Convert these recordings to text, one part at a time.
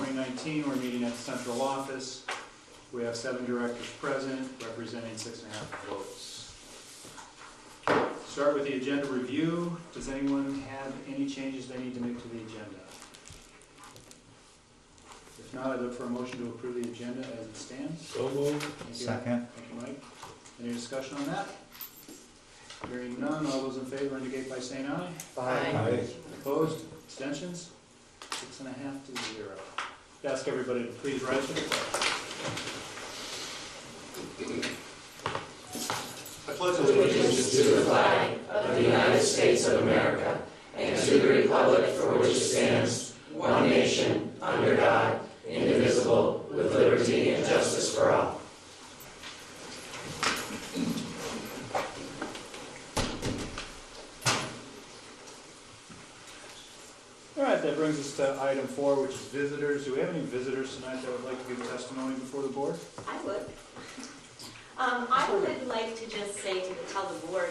2019. We're meeting at the central office. We have 7 directors present, representing 6.5 votes. Start with the agenda review. Does anyone have any changes they need to make to the agenda? If not, I look for a motion to approve the agenda as it stands. So moved. Second. Thank you, Mike. Any discussion on that? Hearing none, all those in favor indicate by saying aye. Aye. Opposed? Abstentions? 6.5 to 0. Ask everybody to please rise for the pledge. I pledge allegiance to the flag of the United States of America and to the republic for which it stands, one nation, under God, indivisible, with liberty and justice for all. All right, that brings us to item 4, which is visitors. Do we have any visitors tonight that would like to give testimony before the board? I would. I would like to just say tell the board,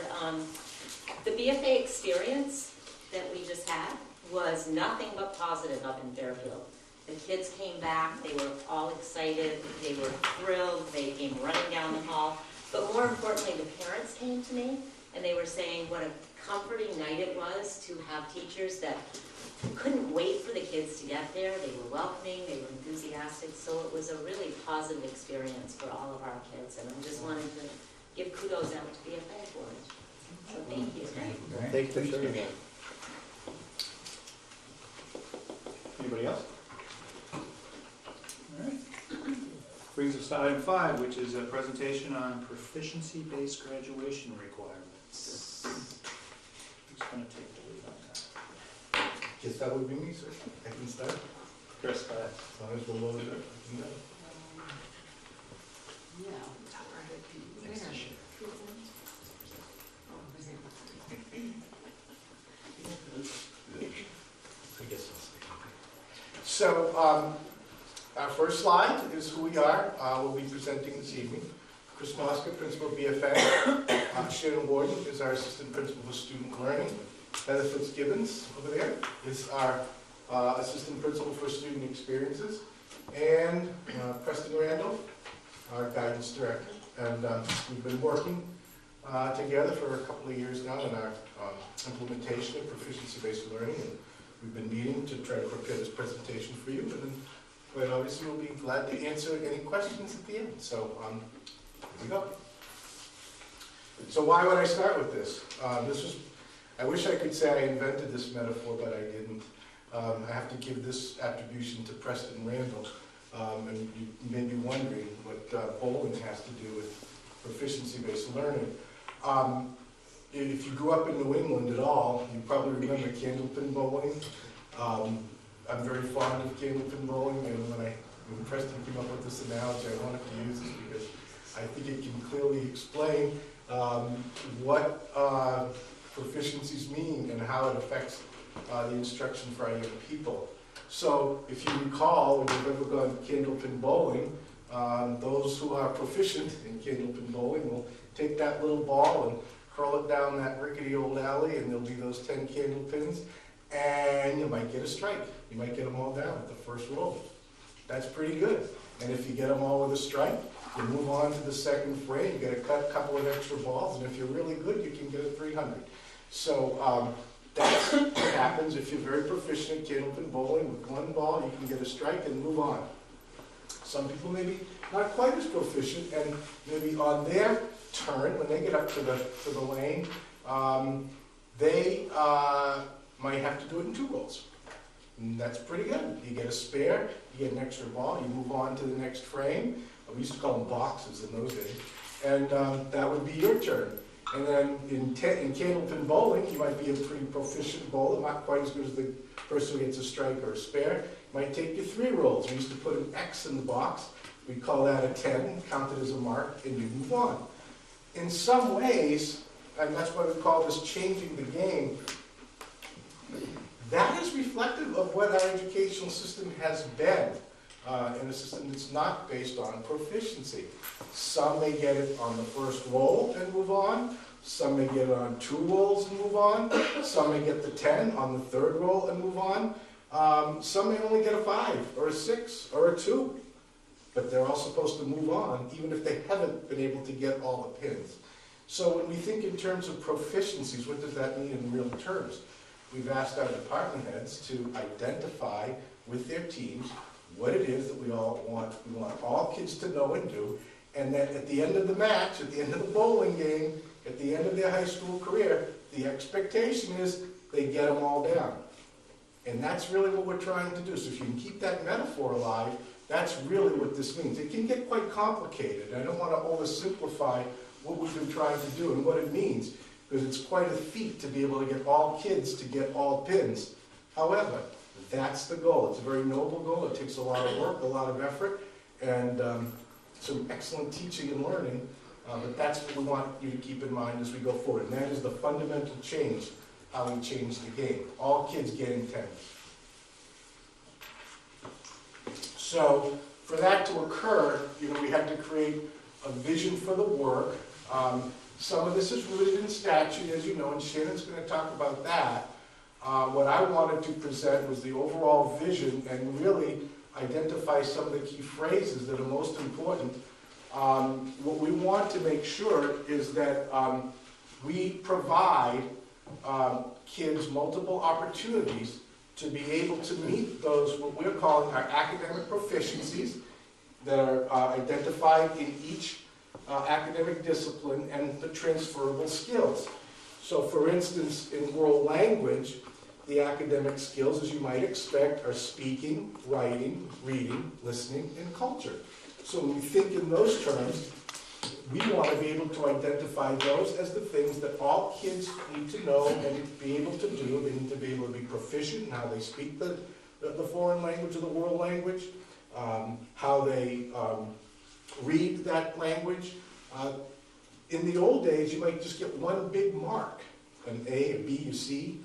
the BFA experience that we just had was nothing but positive up in Fairfield. The kids came back, they were all excited, they were thrilled, they came running down the hall. But more importantly, the parents came to me and they were saying what a comforting night it was to have teachers that couldn't wait for the kids to get there. They were welcoming, they were enthusiastic, so it was a really positive experience for all of our kids. And I just wanted to give kudos out to BFA for it. So thank you. Thank you for sharing that. Anybody else? All right. Brings us to item 5, which is a presentation on proficiency-based graduation requirements. Who's going to take the lead on that? Guess that would be me, sir. I can start. Chris, go ahead. As long as we're loaded up. I guess I'll stay. So, our first slide is who we are. We'll be presenting this evening. Chris Moska, Principal BFA. Shannon Warden is our Assistant Principal for Student Learning. Heather Fitzgibbons over there is our Assistant Principal for Student Experiences. And Preston Randall, our Guidance Director. And we've been working together for a couple of years now in our implementation of proficiency-based learning. And we've been meeting to try to prepare this presentation for you. And then, quite obviously, we'll be glad to answer any questions at the end. So, here we go. So why would I start with this? I wish I could say I invented this metaphor, but I didn't. I have to give this attribution to Preston Randall. And you may be wondering what bowling has to do with proficiency-based learning. If you grew up in New England at all, you probably remember candlepin bowling. I'm very fond of candlepin bowling, and when Preston came up with this analogy, I wanted to use this because I think it can clearly explain what proficiencies mean and how it affects the instruction for our young people. So if you recall, if you've ever gone candlepin bowling, those who are proficient in candlepin bowling will take that little ball and curl it down that rickety old alley, and there'll be those 10 candlepins, and you might get a strike. You might get them all down at the first roll. That's pretty good. And if you get them all with a strike, you move on to the second frame, you get a couple of extra balls, and if you're really good, you can get a 300. So that's what happens if you're very proficient at candlepin bowling. With one ball, you can get a strike and move on. Some people may be not quite as proficient, and maybe on their turn, when they get up to the lane, they might have to do it in 2 rolls. And that's pretty good. You get a spare, you get an extra ball, you move on to the next frame. We used to call them boxes in those days. And that would be your turn. And then in candlepin bowling, you might be a pretty proficient bowler, not quite as good as the person who gets a strike or a spare. It might take you 3 rolls. We used to put an X in the box. We call that a 10, count it as a mark, and you move on. In some ways, and that's why we call this changing the game, that is reflective of what our educational system has been. In a system that's not based on proficiency. Some may get it on the first roll and move on. Some may get it on 2 rolls and move on. Some may get the 10 on the 3rd roll and move on. Some may only get a 5 or a 6 or a 2, but they're all supposed to move on even if they haven't been able to get all the pins. So when we think in terms of proficiencies, what does that mean in real terms? We've asked our department heads to identify with their teams what it is that we all want. We want all kids to know and do, and that at the end of the match, at the end of the bowling game, at the end of their high school career, the expectation is they get them all down. And that's really what we're trying to do. So if you can keep that metaphor alive, that's really what this means. It can get quite complicated. I don't want to oversimplify what we've been trying to do and what it means, because it's quite a feat to be able to get all kids to get all pins. However, that's the goal. It's a very noble goal. It takes a lot of work, a lot of effort, and some excellent teaching and learning. But that's what we want you to keep in mind as we go forward. And that is the fundamental change, how we change the game. All kids getting 10. So for that to occur, we had to create a vision for the work. Some of this is rooted in statute, as you know, and Shannon's going to talk about that. What I wanted to present was the overall vision and really identify some of the key phrases that are most important. What we want to make sure is that we provide kids multiple opportunities to be able to meet those, what we're calling our academic proficiencies, that are identified in each academic discipline, and the transferable skills. So for instance, in world language, the academic skills, as you might expect, are speaking, writing, reading, listening, and culture. So when we think in those terms, we want to be able to identify those as the things that all kids need to know and be able to do. They need to be able to be proficient in how they speak the foreign language or the world language, how they read that language. In the old days, you might just get one big mark, an A, a B, a C,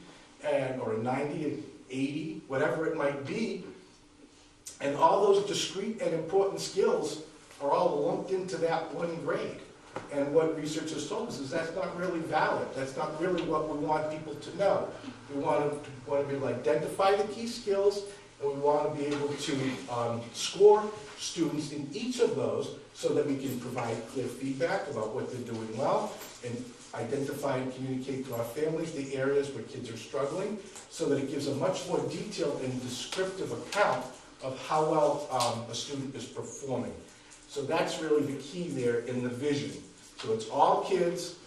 or a 90, an 80, whatever it might be. And all those discrete and important skills are all lumped into that one grade. And what research has told us is that's not really valid. That's not really what we want people to know. We want to be able to identify the key skills, and we want to be able to score students in each of those so that we can provide clear feedback about what they're doing well, and identify and communicate to our families the areas where kids are struggling, so that it gives a much more detailed and descriptive account of how well a student is performing. So that's really the key there in the vision. So it's all kids,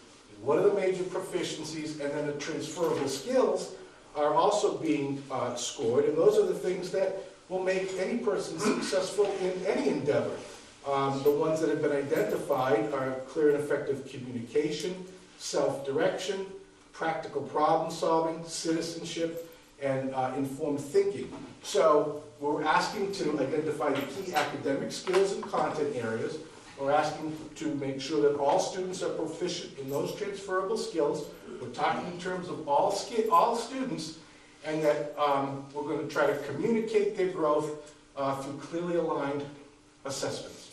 what are the major proficiencies, and then the transferable skills are also being scored, and those are the things that will make any person successful in any endeavor. The ones that have been identified are clear and effective communication, self-direction, practical problem solving, citizenship, and informed thinking. So we're asking to identify the key academic skills and content areas. We're asking to make sure that all students are proficient in those transferable skills. We're talking in terms of all students, and that we're going to try to communicate their growth through clearly aligned assessments.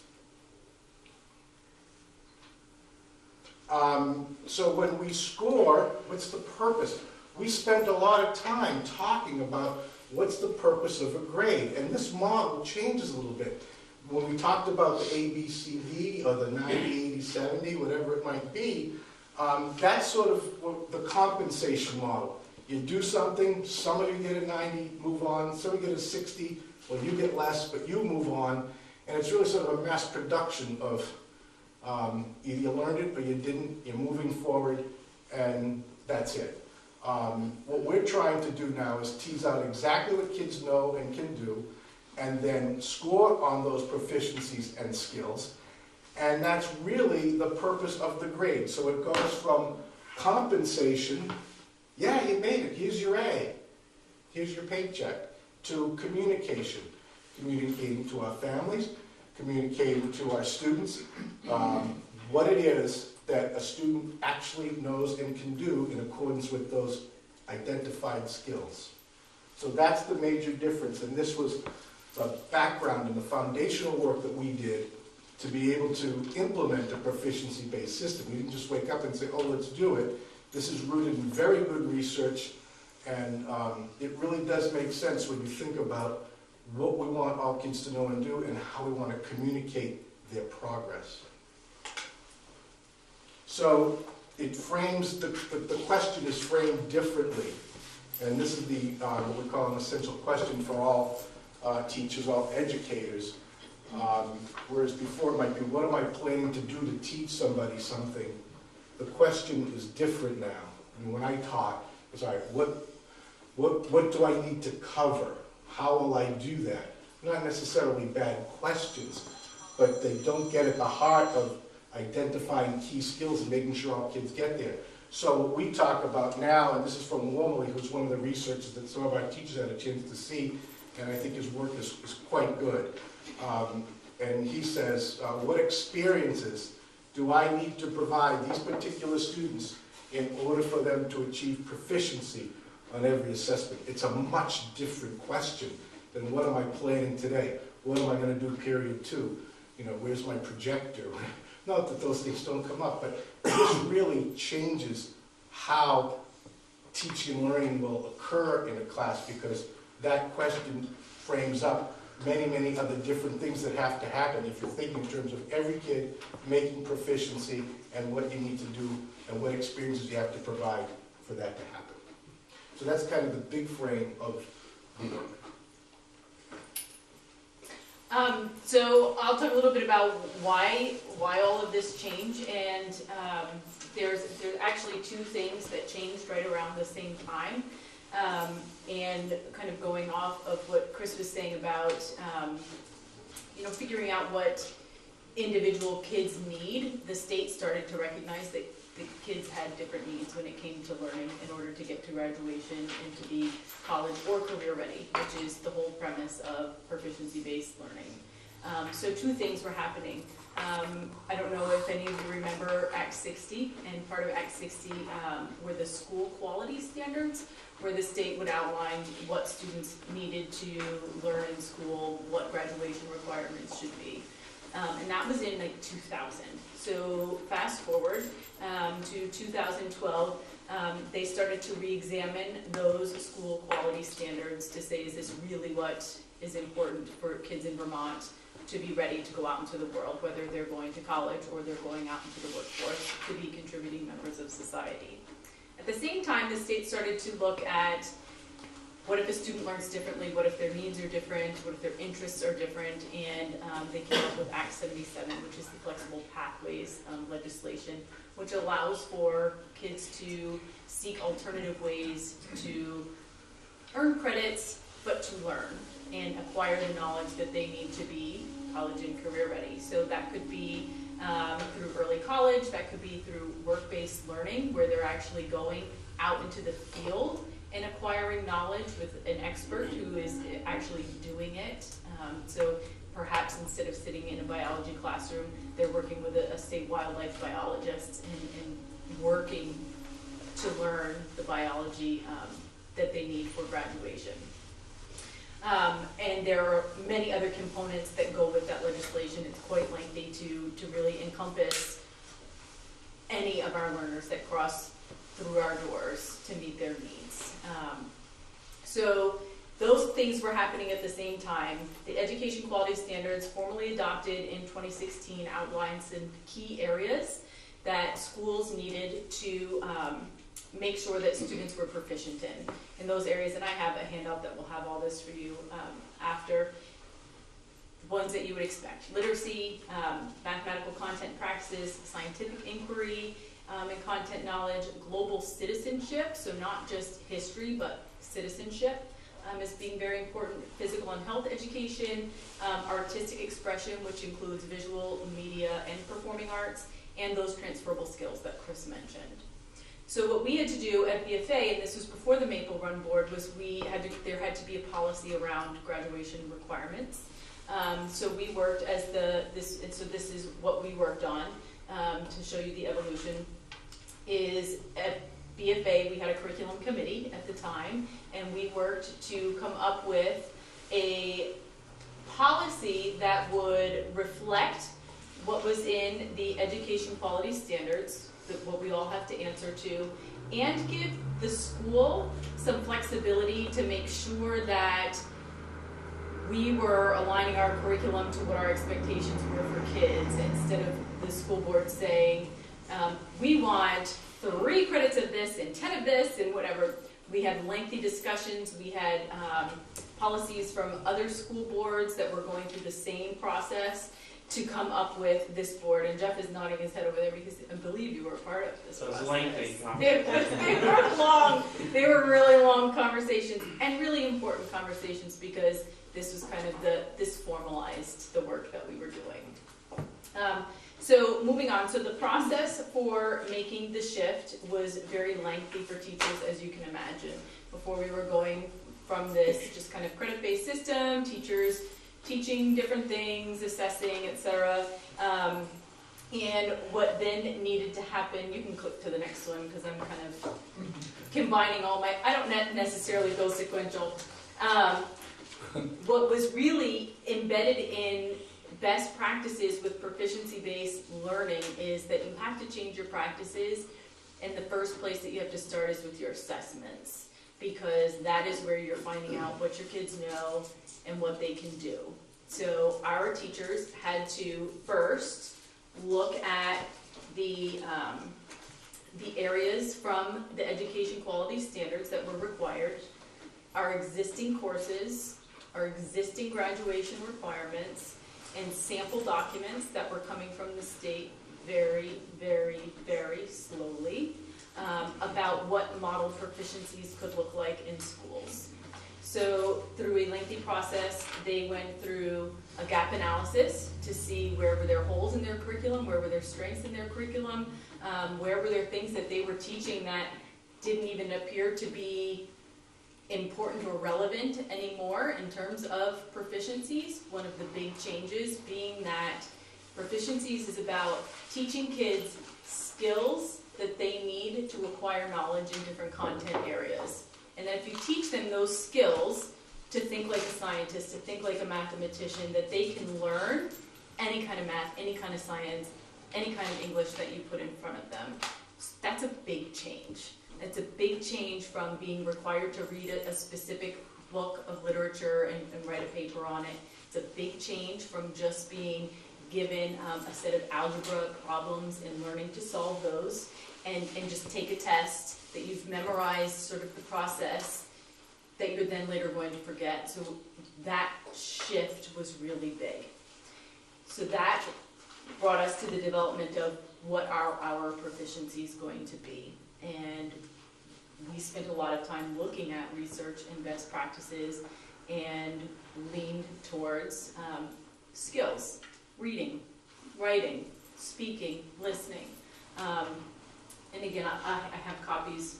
So when we score, what's the purpose? We spent a lot of time talking about what's the purpose of a grade, and this model changes a little bit. When we talked about the ABCD or the 90, 80, 70, whatever it might be, that's sort of the compensation model. You do something, some of you get a 90, move on, some of you get a 60, well, you get less, but you move on, and it's really sort of a mass production of either you learned it or you didn't, you're moving forward, and that's it. What we're trying to do now is tease out exactly what kids know and can do, and then score on those proficiencies and skills. And that's really the purpose of the grade. So it goes from compensation, yeah, you made it, here's your A, here's your paycheck, to communication, communicating to our families, communicating to our students what it is that a student actually knows and can do in accordance with those identified skills. So that's the major difference, and this was the background and the foundational work that we did to be able to implement a proficiency-based system. We didn't just wake up and say, oh, let's do it. This is rooted in very good research And it really does make sense when you think about what we want all kids to know and do and how we want to communicate their progress. So it frames, the question is framed differently. And this is the, what we call an essential question for all teachers, all educators. Whereas before it might be, what am I planning to do to teach somebody something? The question is different now. And when I taught, it's all right, what do I need to cover? How will I do that? Not necessarily bad questions, but they don't get at the heart of identifying key skills and making sure all kids get there. So what we talk about now, and this is from Wormley, who's one of the researchers that some of our teachers had a chance to see, and I think his work is quite good. And he says, what experiences do I need to provide these particular students in order for them to achieve proficiency on every assessment? It's a much different question than what am I planning today? What am I going to do period 2? You know, where's my projector? Not that those things don't come up, but this really changes how teaching and learning will occur in a class, because that question frames up many, many other different things that have to happen if you're thinking in terms of every kid making proficiency and what you need to do and what experiences you have to provide for that to happen. So that's kind of the big frame of the work. So I'll talk a little bit about why all of this change, and there's actually 2 things that changed right around the same time, and kind of going off of what Chris was saying about figuring out what individual kids need. The state started to recognize that the kids had different needs when it came to learning in order to get to graduation and to be college or career ready, which is the whole premise of proficiency-based learning. So 2 things were happening. I don't know if any of you remember Act 60, and part of Act 60 were the school quality standards, where the state would outline what students needed to learn in school, what graduation requirements should be. And that was in like 2000. So fast forward to 2012, they started to re-examine those school quality standards to say, is this really what is important for kids in Vermont to be ready to go out into the world, whether they're going to college or they're going out into the workforce to be contributing members of society. At the same time, the state started to look at what if a student learns differently, what if their needs are different, what if their interests are different, and they came up with Act 77, which is the flexible pathways legislation, which allows for kids to seek alternative ways to earn credits, but to learn and acquire the knowledge that they need to be college and career ready. So that could be through early college, that could be through work-based learning, where they're actually going out into the field and acquiring knowledge with an expert who is actually doing it. So perhaps instead of sitting in a biology classroom, they're working with a state wildlife biologist and working to learn the biology that they need for graduation. And there are many other components that go with that legislation. It's quite lengthy to really encompass any of our learners that cross through our doors to meet their needs. So those things were happening at the same time. The Education Quality Standards, formally adopted in 2016, outlines some key areas that schools needed to make sure that students were proficient in those areas. And I have a handout that will have all this for you after. Ones that you would expect: literacy, mathematical content practices, scientific inquiry, and content knowledge, global citizenship, so not just history, but citizenship is being very important, physical and health education, artistic expression, which includes visual, media, and performing arts, and those transferable skills that Chris mentioned. So what we had to do at BFA, and this was before the Maple Run Board, was there had to be a policy around graduation requirements. So we worked this is what we worked on to show you the evolution. Is at BFA we had a curriculum committee at the time, and we worked to come up with a policy that would reflect what was in the education quality standards, what we all have to answer to, and give the school some flexibility to make sure that we were aligning our curriculum to what our expectations were for kids, instead of the school board saying, we want 3 credits of this and 10 of this and whatever. We had lengthy discussions. We had policies from other school boards that were going through the same process to come up with this board. And Jeff is nodding his head over there because I believe you were a part of this process. So it's lengthy. They were long. They were really long conversations and really important conversations, because this was kind of this formalized the work that we were doing. So moving on, so the process for making the shift was very lengthy for teachers, as you can imagine. Before we were going from this just kind of credit-based system, teachers teaching different things, assessing, etc. And what then needed to happen, you can click to the next one because I'm kind of combining all my, I don't necessarily go sequential. What was really embedded in best practices with proficiency-based learning is that you have to change your practices, and the first place that you have to start is with your assessments, because that is where you're finding out what your kids know and what they can do. So our teachers had to first look at the areas from the education quality standards that were required, our existing courses, our existing graduation requirements, and sample documents that were coming from the state very, very, very slowly about what model proficiencies could look like in schools. So through a lengthy process, they went through a gap analysis to see where were there holes in their curriculum, where were there strengths in their curriculum, where were there things that they were teaching that didn't even appear to be important or relevant anymore in terms of proficiencies. One of the big changes being that proficiencies is about teaching kids skills that they need to acquire knowledge in different content areas. And that if you teach them those skills to think like a scientist, to think like a mathematician, that they can learn any kind of math, any kind of science, any kind of English that you put in front of them. That's a big change. It's a big change from being required to read a specific book of literature and write a paper on it. It's a big change from just being given a set of algebra problems and learning to solve those, and just take a test that you've memorized sort of the process that you're then later going to forget. So that shift was really big. So that brought us to the development of what are our proficiencies going to be. And we spent a lot of time looking at research and best practices and leaned towards skills, reading, writing, speaking, listening. And again, I have copies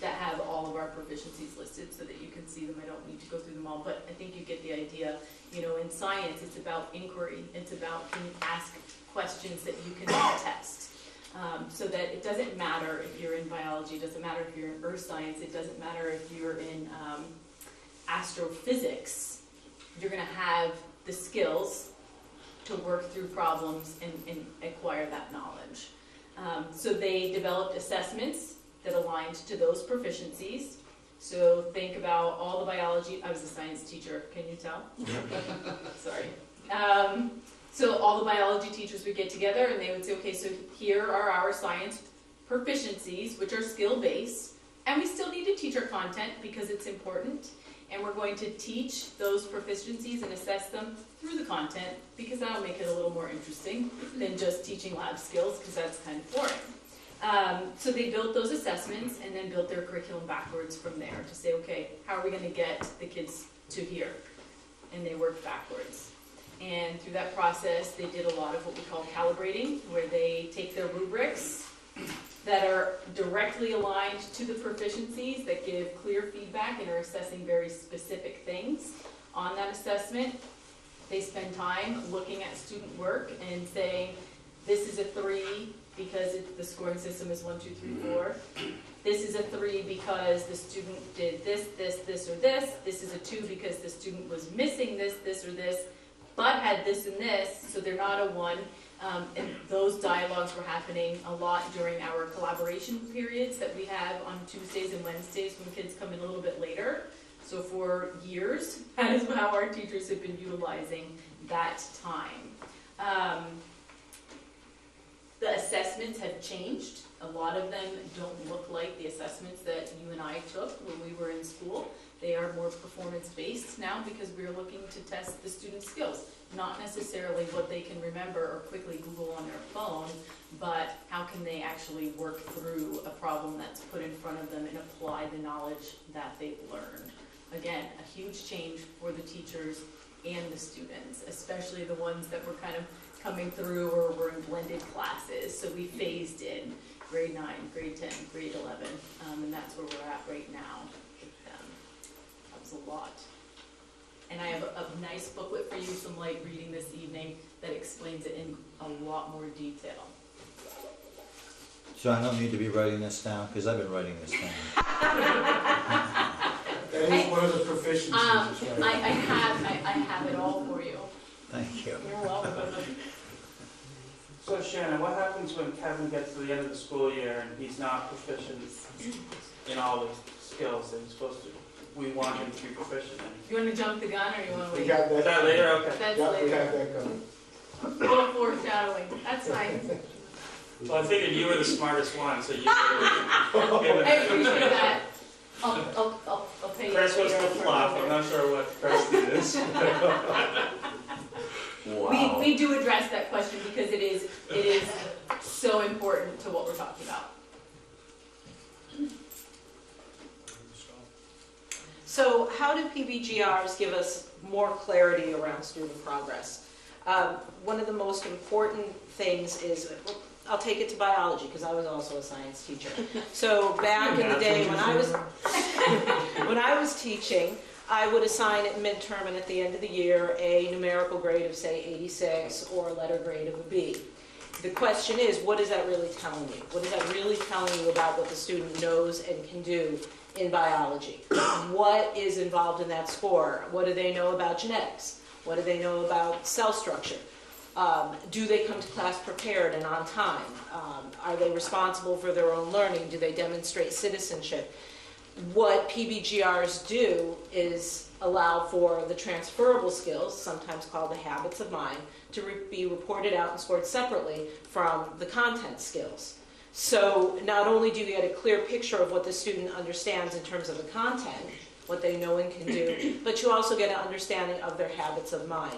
that have all of our proficiencies listed so that you can see them. I don't need to go through them all, but I think you get the idea. You know, in science, it's about inquiry. It's about can you ask questions that you can test. So that it doesn't matter if you're in biology, it doesn't matter if you're in earth science, it doesn't matter if you're in astrophysics. You're going to have the skills to work through problems and acquire that knowledge. So they developed assessments that aligned to those proficiencies. So think about all the biology. I was a science teacher, can you tell? Sorry. So all the biology teachers would get together and they would say, okay, so here are our science proficiencies, which are skill-based, and we still need to teach our content because it's important, and we're going to teach those proficiencies and assess them through the content because that'll make it a little more interesting than just teaching lab skills, because that's kind of boring. So they built those assessments and then built their curriculum backwards from there to say, okay, how are we going to get the kids to here? And they worked backwards. And through that process, they did a lot of what we call calibrating, where they take their rubrics that are directly aligned to the proficiencies, that give clear feedback and are assessing very specific things on that assessment. They spend time looking at student work and saying, this is a 3 because the scoring system is 1, 2, 3, 4. This is a 3 because the student did this, this, this, or this. This is a 2 because the student was missing this, this, or this, but had this and this, so they're not a 1. And those dialogues were happening a lot during our collaboration periods that we have on Tuesdays and Wednesdays when kids come in a little bit later. So for years, that is how our teachers have been utilizing that time. The assessments have changed. A lot of them don't look like the assessments that you and I took when we were in school. They are more performance-based now because we're looking to test the students' skills. Not necessarily what they can remember or quickly Google on their phone, but how can they actually work through a problem that's put in front of them and apply the knowledge that they've learned. Again, a huge change for the teachers and the students, especially the ones that were kind of coming through or were in blended classes. So we phased in grade 9, grade 10, grade 11, and that's where we're at right now with them. That was a lot. And I have a nice booklet for you, some light reading this evening that explains it in a lot more detail. So I don't need to be writing this down, because I've been writing this down. That is one of the proficiencies. is right. I have it all for you. Thank you. You're welcome. So Shannon, what happens when Kevin gets to the end of the school year and he's not proficient in all the skills that he's supposed to? We want him to be proficient in. You want to jump the gun or you want to We wait? got Is that. that later? Okay. That's Yeah, we later. have that coming. Go foreshadowing. That's fine. Well, I figured you were the smartest one, so you give I it. appreciate that. I'll pay you. Chris was the later. fluff. I'm not sure what Chris is. Wow. We do address that question because it is so important to what we're talking about. So how do PBGRs give us more clarity around student progress? One of the most important things is, I'll take it to biology because I was also a science teacher. So back in the day when I was teaching, I would assign at midterm and at the end of the year a numerical grade of say 86 or a letter grade of a B. The question is, what is that really telling you? What is that really telling you about what the student knows and can do in biology? What is involved in that score? What do they know about genetics? What do they know about cell structure? Do they come to class prepared and on time? Are they responsible for their own learning? Do they demonstrate citizenship? What PBGRs do is allow for the transferable skills, sometimes called the habits of mind, to be reported out and scored separately from the content skills. So not only do you get a clear picture of what the student understands in terms of the content, what they know and can do, but you also get an understanding of their habits of mind.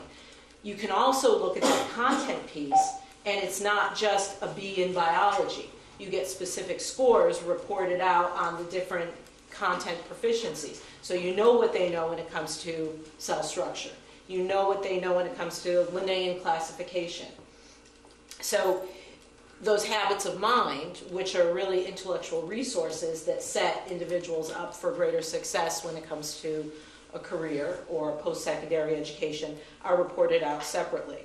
You can also look at that content piece, and it's not just a B in biology. You get specific scores reported out on the different content proficiencies. So you know what they know when it comes to cell structure. You know what they know when it comes to Linnaean classification. So those habits of mind, which are really intellectual resources that set individuals up for greater success when it comes to a career or post-secondary education, are reported out separately.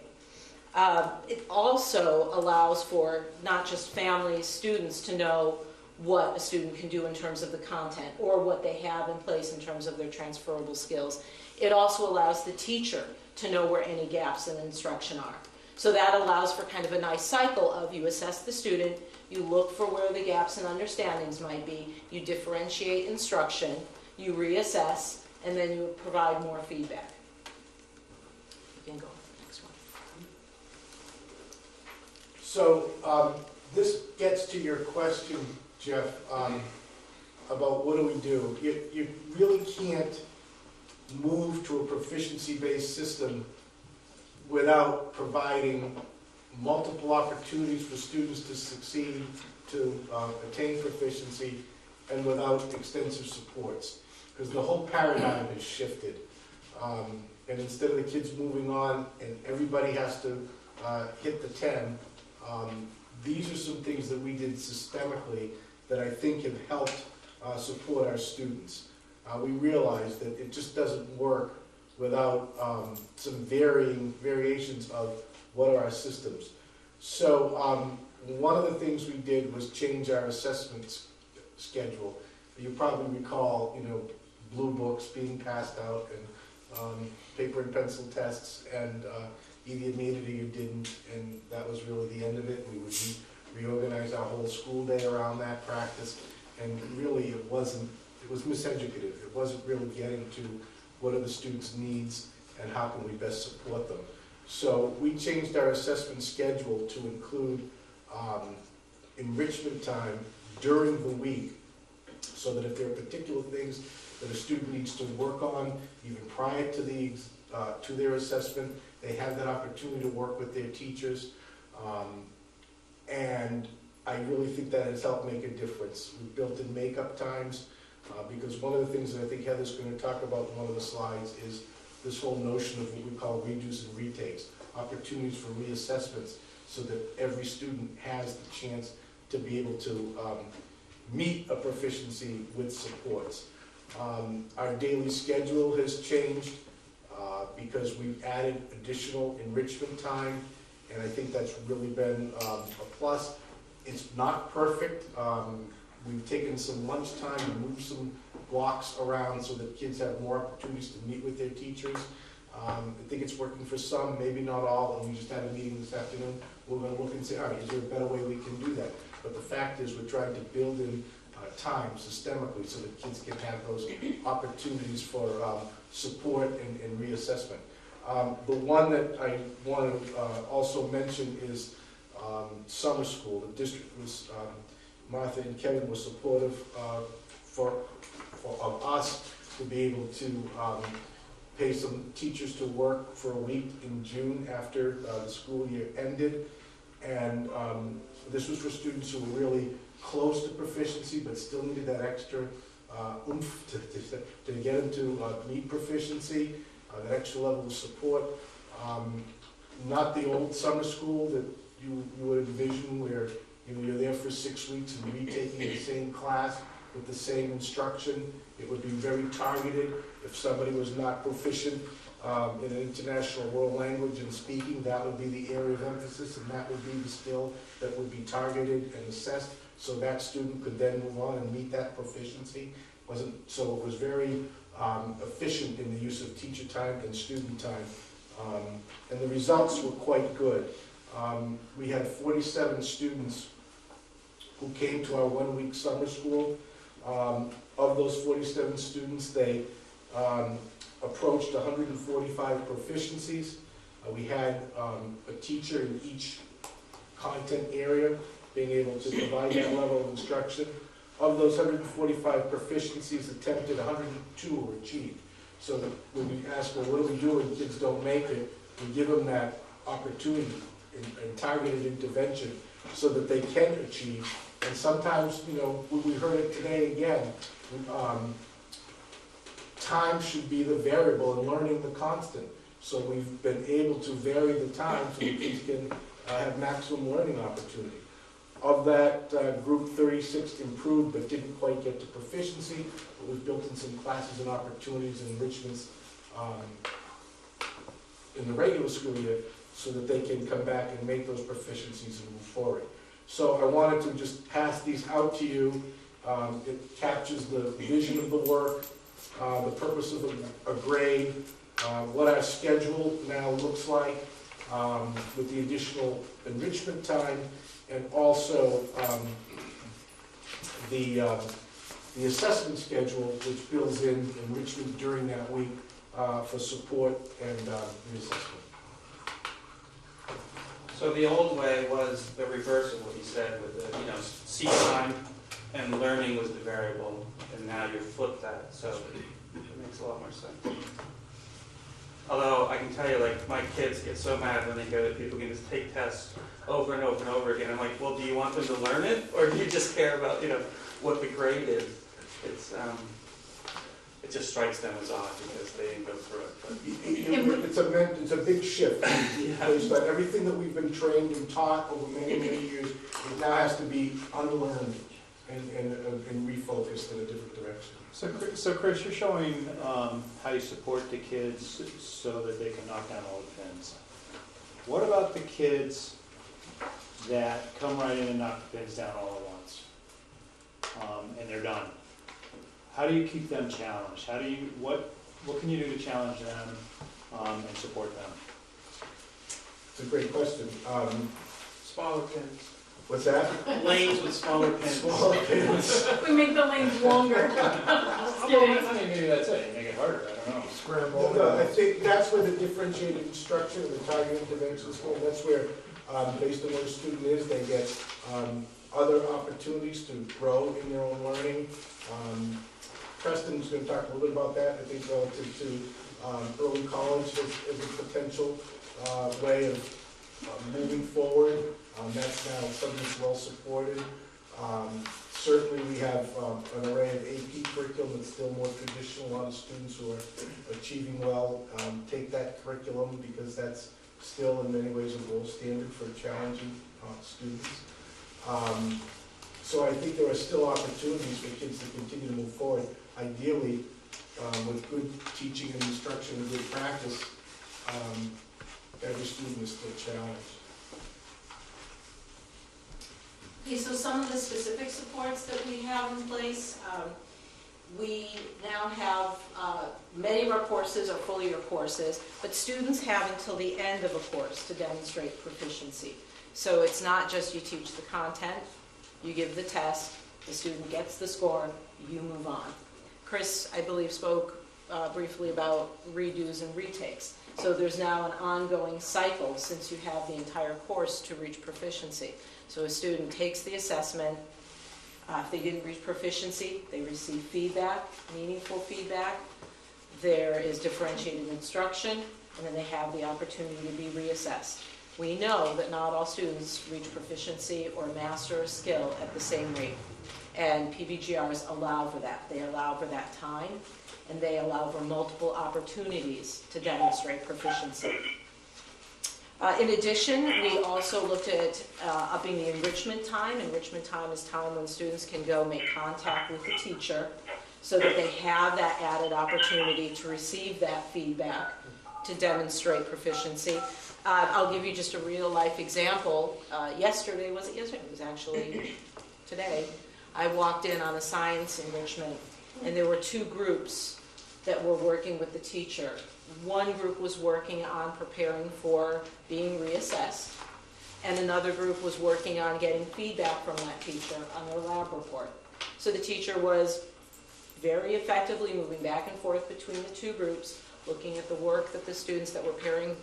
It also allows for not just families, students to know what a student can do in terms of the content or what they have in place in terms of their transferable skills. It also allows the teacher to know where any gaps in instruction are. So that allows for kind of a nice cycle of you assess the student, you look for where the gaps in understandings might be, you differentiate instruction, you reassess, and then you provide more feedback. You can go on to the next one. So this gets to your question, Jeff, about what do we do. You really can't move to a proficiency-based system without providing multiple opportunities for students to succeed, to attain proficiency, and without extensive supports. Because the whole paradigm has shifted. And instead of the kids moving on and everybody has to hit the 10, these are some things that we did systemically that I think have helped support our students. We realized that it just doesn't work without some variations of what are our systems. So one of the things we did was change our assessment schedule. You probably recall, blue books being passed out and paper and pencil tests and either you made it or you didn't, and that was really the end of it. We would reorganize our whole school day around that practice, and really it was miseducative. It wasn't really getting to what are the students' needs and how can we best support them. So we changed our assessment schedule to include enrichment time during the week, so that if there are particular things that a student needs to work on, even prior to their assessment, they have that opportunity to work with their teachers. And I really think that has helped make a difference. We've built in makeup times, because one of the things that I think Heather's going to talk about in one of the slides is this whole notion of what we call redos and retakes, opportunities for reassessments, so that every student has the chance to be able to meet a proficiency with supports. Our daily schedule has changed because we've added additional enrichment time, and I think that's really been a plus. It's not perfect. We've taken some lunchtime and moved some blocks around so that kids have more opportunities to meet with their teachers. I think it's working for some, maybe not all, and we just had a meeting this afternoon. We're going to look and say, all right, is there a better way we can do that? But the fact is, we're trying to build in time systemically so that kids can have those opportunities for support and reassessment. The one that I want to also mention is summer school. The district was, Martha and Kevin were supportive of us to be able to pay some teachers to work for a week in June after the school year ended. And this was for students who were really close to proficiency but still needed that extra oomph to get them to meet proficiency, that extra level of support. Not the old summer school that you would envision where you're there for 6 weeks and retaking the same class with the same instruction. It would be very targeted. If somebody was not proficient in an international world language and speaking, that would be the area of emphasis, and that would be the skill that would be targeted and assessed, so that student could then move on and meet that proficiency. So it was very efficient in the use of teacher time and student time, and the results were quite good. We had 47 students who came to our 1-week summer school. Of those 47 students, they approached 145 proficiencies. We had a teacher in each content area being able to provide that level of instruction. Of those 145 proficiencies attempted, 102 were achieved. So that when we ask, well, what do we do when kids don't make it, we give them that opportunity and targeted intervention so that they can achieve. And sometimes, you know, we heard it today again, time should be the variable and learning the constant. So we've been able to vary the time so that kids can have maximum learning opportunity. Of that group, 36 improved but didn't quite get to proficiency, but we've built in some classes and opportunities and enrichments in the regular school year so that they can come back and make those proficiencies and move forward. So I wanted to just pass these out to you. It captures the vision of the work, the purpose of a grade, what our schedule now looks like with the additional enrichment time, and also the assessment schedule, which builds in enrichment during that week for support and reassessment. So the old way was the reverse of what you said with the, seat time and learning was the variable, and now you flip that, so it makes a lot more sense. Although I can tell you, like, my kids get so mad when they hear that people can just take tests over and over and over again. I'm like, well, do you want them to learn it, or do you just care about, what the grade is? It's, it just strikes them as odd because they didn't go through it. But. It's a big shift. Based on everything that we've been trained and taught over many, many years, it now has to be unlearned and refocused in a different direction. So Chris, you're showing how you support the kids so that they can knock down all the pins. What about the kids that come right in and knock the pins down all at once, and they're done? How do you keep them challenged? What can you do to challenge them and support them? It's a great question. Smaller pins. What's that? Lanes with smaller pins. Smaller pins. We make the lanes longer. I mean, maybe that's it, you make it harder, I don't know. Scramble. No, I think that's where the differentiated instruction, the target intervention school, that's where, based on where a student is, they get other opportunities to grow in their own learning. Preston's going to talk a little bit about that, I think, relative to early college as a potential way of moving forward. That's now something that's well supported. Certainly we have an array of AP curriculum that's still more traditional. A lot of students who are achieving well take that curriculum because that's still in many ways a gold standard for challenging students. So I think there are still opportunities for kids to continue to move forward. Ideally, with good teaching and instruction and good practice, every student is still challenged. Okay, so some of the specific supports that we have in place, we now have, many of our courses are full-year courses, but students have until the end of a course to demonstrate proficiency. So it's not just you teach the content, you give the test, the student gets the score, you move on. Chris, I believe, spoke briefly about redos and retakes. So there's now an ongoing cycle since you have the entire course to reach proficiency. So a student takes the assessment. If they didn't reach proficiency, they receive feedback, meaningful feedback. There is differentiated instruction, and then they have the opportunity to be reassessed. We know that not all students reach proficiency or master a skill at the same rate, and PBGRs allow for that. They allow for that time, and they allow for multiple opportunities to demonstrate proficiency. In addition, we also looked at upping the enrichment time. Enrichment time is time when students can go make contact with the teacher so that they have that added opportunity to receive that feedback to demonstrate proficiency. I'll give you just a real-life example. Yesterday, was it yesterday? It was actually today. I walked in on a science enrichment, and there were two groups that were working with the teacher. One group was working on preparing for being reassessed, and another group was working on getting feedback from that teacher on their lab report. So the teacher was very effectively moving back and forth between the two groups, looking at the work that the students that were preparing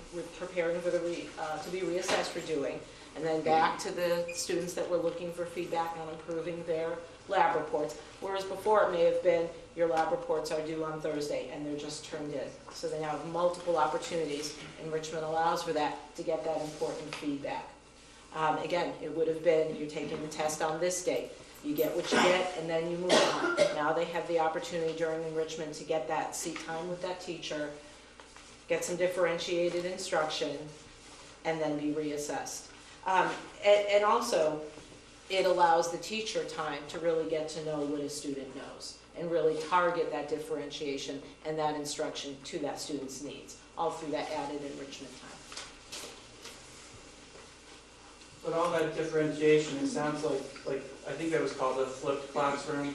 for to be reassessed were doing, and then back to the students that were looking for feedback on improving their lab reports. Whereas before it may have been, your lab reports are due on Thursday and they're just turned in. So they now have multiple opportunities. Enrichment allows for that, to get that important feedback. Again, it would have been, you're taking the test on this date. You get what you get and then you move on. Now they have the opportunity during enrichment to get that seat time with that teacher, get some differentiated instruction, and then be reassessed. And also, it allows the teacher time to really get to know what a student knows and really target that differentiation and that instruction to that student's needs, all through that added enrichment time. But all that differentiation, it sounds like I think that was called a flipped classroom.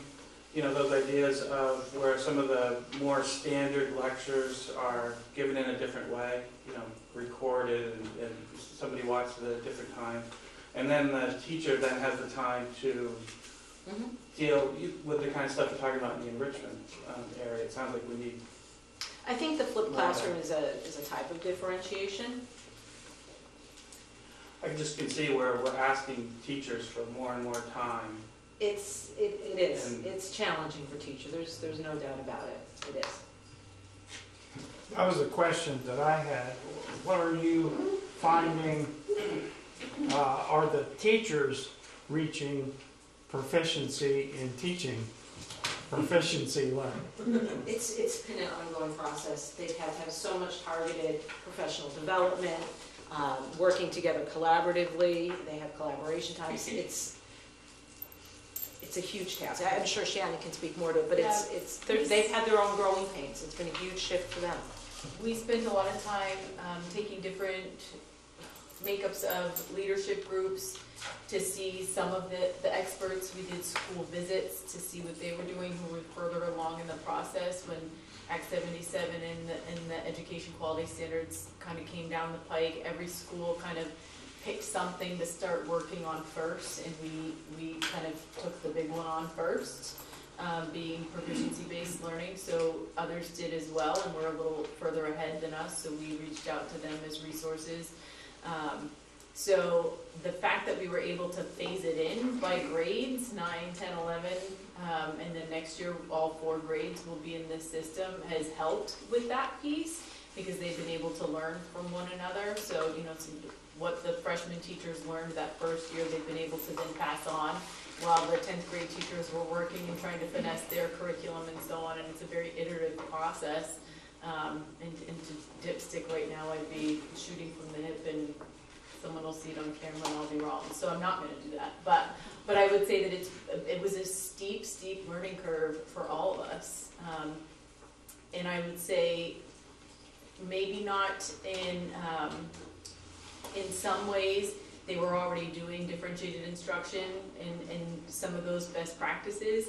You know, those ideas of where some of the more standard lectures are given in a different way, you know, recorded and somebody watched at a different time. And then the teacher then has the time to deal with the kind of stuff we're talking about in the enrichment area. It sounds like we need. I think the flipped classroom is a type of differentiation. I just can see where we're asking teachers for more and more time. It is. It's challenging for teachers. There's no doubt about it. It is. That was a question that I had. What are you finding, are the teachers reaching proficiency in teaching proficiency learning? It's been an ongoing process. They've had to have so much targeted professional development, working together collaboratively. They have collaboration times. It's a huge task. I'm sure Shannon can speak more to it, but they've had their own growing pains. It's been a huge shift for them. We spend a lot of time taking different makeups of leadership groups to see some of the experts. We did school visits to see what they were doing, who were further along in the process. When Act 77 and the education quality standards kind of came down the pike. Every school kind of picked something to start working on first, and we kind of took the big one on first, being proficiency-based learning. So others did as well, and we're a little further ahead than us, so we reached out to them as resources. So the fact that we were able to phase it in by grades, 9, 10, 11, and then next year all 4 grades will be in this system, has helped with that piece, because they've been able to learn from one another. So, you know, what the freshman teachers learned that first year, they've been able to then pass on, while the 10th grade teachers were working and trying to finesse their curriculum and so on, and it's a very iterative process. And to dipstick right now, I'd be shooting from the hip, and someone will see it on camera and I'll be wrong. So I'm not going to do that. But I would say that it was a steep learning curve for all of us. And I would say maybe not in some ways. They were already doing differentiated instruction and some of those best practices.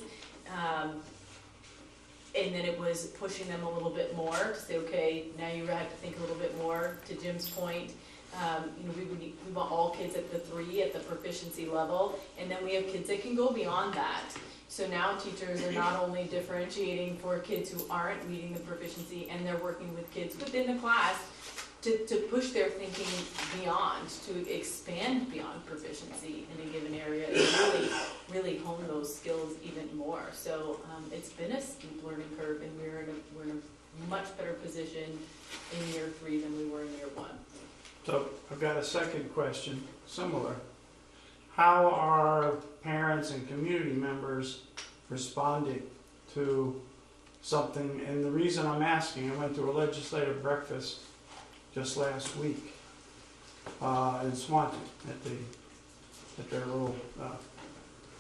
And then it was pushing them a little bit more to say, okay, now you have to think a little bit more. To Jim's point, you know, we want all kids at the 3 at the proficiency level, and then we have kids that can go beyond that. So now teachers are not only differentiating for kids who aren't meeting the proficiency, and they're working with kids within the class to push their thinking beyond, to expand beyond proficiency in a given area, and really hone those skills even more. So it's been a steep learning curve, and we're in a much better position in year 3 than we were in year 1. So I've got a second question, similar. How are parents and community members responding to something? And the reason I'm asking, I went to a legislative breakfast just last week in Swanton at their little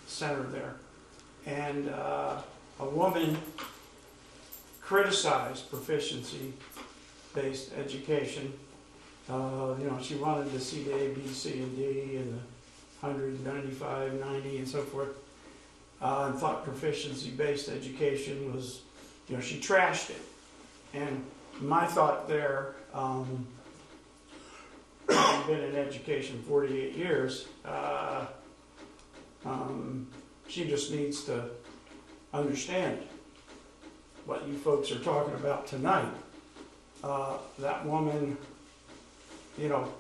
center there. And a woman criticized proficiency-based education. You know, she wanted to see the A, B, C, and D, and the 100, 95, 90, and so forth, and thought proficiency-based education was, you know, she trashed it. And my thought there, having been in education 48 years, she just needs to understand what you folks are talking about tonight. That woman, you know,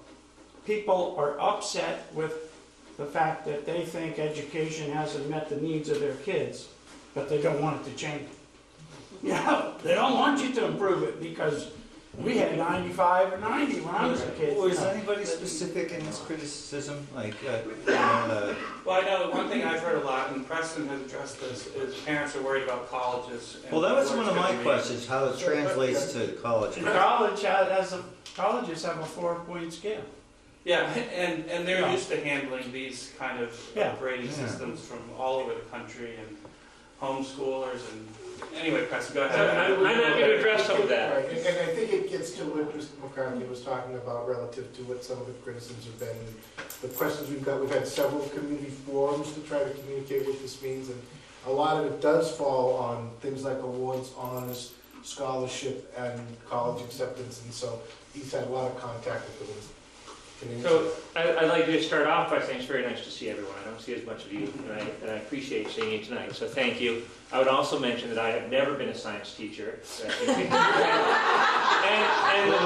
people are upset with the fact that they think education hasn't met the needs of their kids, but they don't want it to change. You know, they don't want you to improve it because we had 95 or 90 when I was a kid. Was anybody specific in this criticism? Like, Well, I know one thing I've heard a lot, and Preston has addressed this, is parents are worried about colleges. well, that was one of my questions, how it translates to college. Colleges have a 4-point scale. Yeah, and they're used to handling these kind of grading Yeah. systems from all over the country, and homeschoolers, and anyway, Preston, go ahead. I'm happy to address some of that. Right, and I think it gets to what Mr. McCarthy was talking about relative to what some of the criticisms have been. The questions we've got, we've had several community forums to try to communicate what this means, and a lot of it does fall on things like awards, honors, scholarship, and college acceptance, and so he's had a lot of contact with them. So I'd like to just start off by saying it's very nice to see everyone. I don't see as much of you, and I appreciate seeing you tonight, so thank you. I would also mention that I have never been a science teacher. And the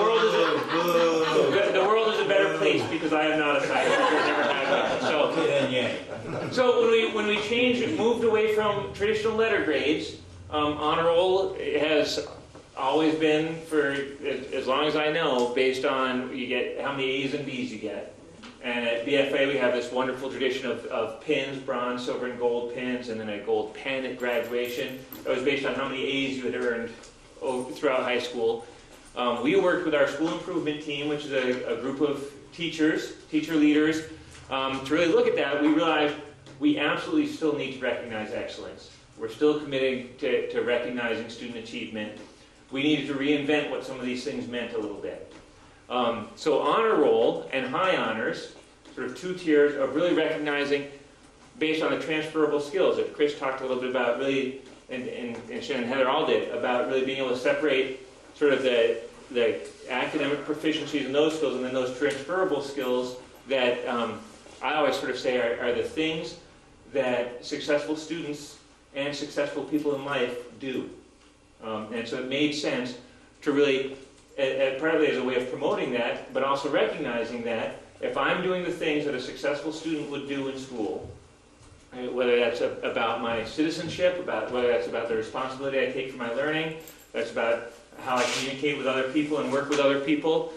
world is a better place because I am not a science teacher, never have been. So when we moved away from traditional letter grades, honor roll has always been, for as long as I know, based on you get how many A's and B's you get. And at BFA we have this wonderful tradition of pins, bronze, silver, and gold pins, and then a gold pen at graduation. That was based on how many A's you had earned throughout high school. We worked with our school improvement team, which is a group of teachers, teacher leaders, to really look at that. We realized we absolutely still need to recognize excellence. We're still committing to recognizing student achievement. We needed to reinvent what some of these things meant a little bit. So honor roll and high honors, sort of 2 tiers of really recognizing based on the transferable skills that Chris talked a little bit about, really and Shannon and Heather all did, about really being able to separate sort of the academic proficiencies and those skills, and then those transferable skills that I always sort of say are the things that successful students and successful people in life do. And so it made sense to really, partly as a way of promoting that, but also recognizing that if I'm doing the things that a successful student would do in school, whether that's about my citizenship, whether that's about the responsibility I take for my learning, that's about how I communicate with other people and work with other people,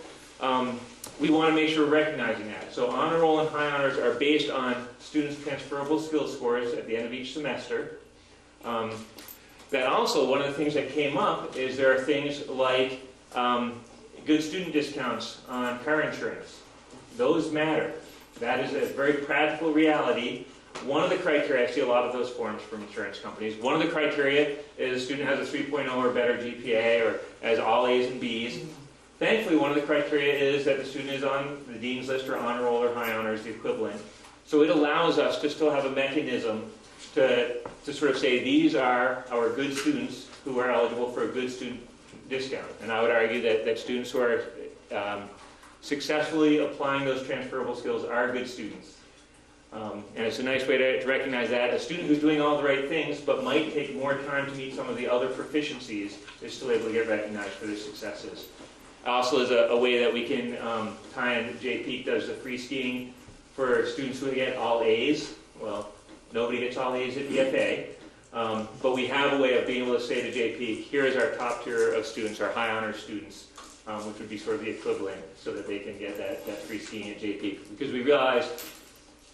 we want to make sure we're recognizing that. So honor roll and high honors are based on students' transferable skills scores at the end of each semester. That also, one of the things that came up is there are things like good student discounts on car insurance. Those matter. That is a very practical reality. One of the criteria, I see a lot of those forms from insurance companies, one of the criteria is a student has a 3.0 or better GPA or has all A's and B's. Thankfully, one of the criteria is that the student is on the dean's list or honor roll or high honors, the equivalent. So it allows us to still have a mechanism to sort of say these are our good students who are eligible for a good student discount. And I would argue that students who are successfully applying those transferable skills are good students. And it's a nice way to recognize that. A student who's doing all the right things but might take more time to meet some of the other proficiencies is still able to get recognized for their successes. Also is a way that we can tie in, Jay Peak does the free skiing for students who get all A's. Well, nobody gets all A's at BFA, but we have a way of being able to say to Jay Peak, here is our top tier of students, our high honor students, which would be sort of the equivalent, so that they can get that free skiing at Jay Peak. Because we realized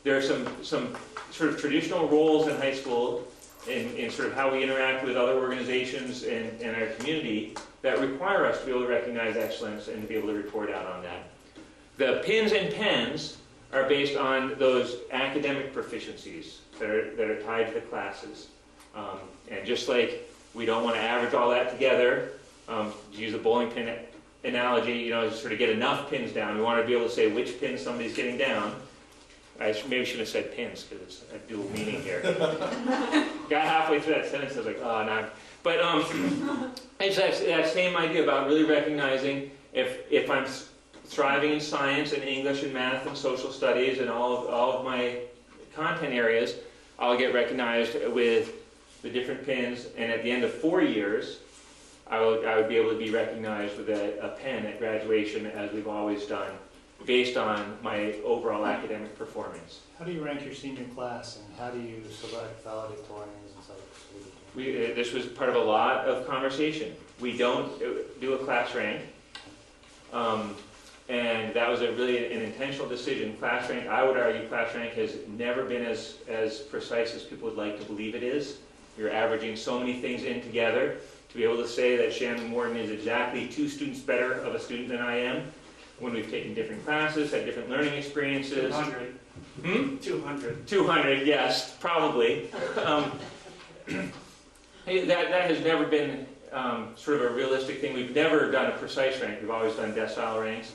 there are some sort of traditional roles in high school in sort of how we interact with other organizations and our community that require us to be able to recognize excellence and to be able to report out on that. The pins and pens are based on those academic proficiencies that are tied to the classes. And just like we don't want to average all that together, to use a bowling pin analogy, you know, sort of get enough pins down. We want to be able to say which pin somebody's getting down. I maybe should have said pins because it's a dual meaning here. Got halfway through that sentence, I was like, oh, no. But it's that same idea about really recognizing if I'm thriving in science and English and math and social studies and all of my content areas, I'll get recognized with the different pins, and at the end of 4 years, I would be able to be recognized with a pen at graduation, as we've always done, based on my overall academic performance. How do you rank your senior class, and how do you select valedictorians and such? This was part of a lot of conversation. We don't do a class rank, and that was really an intentional decision. Class rank, I would argue, class rank has never been as precise as people would like to believe it is. You're averaging so many things in together to be able to say that Shannon Morton is exactly 2 students better of a student than I am, when we've taken different classes, had different learning experiences. 200. 200. 200, yes, probably. That has never been sort of a realistic thing. We've never done a precise rank. We've always done decile ranks.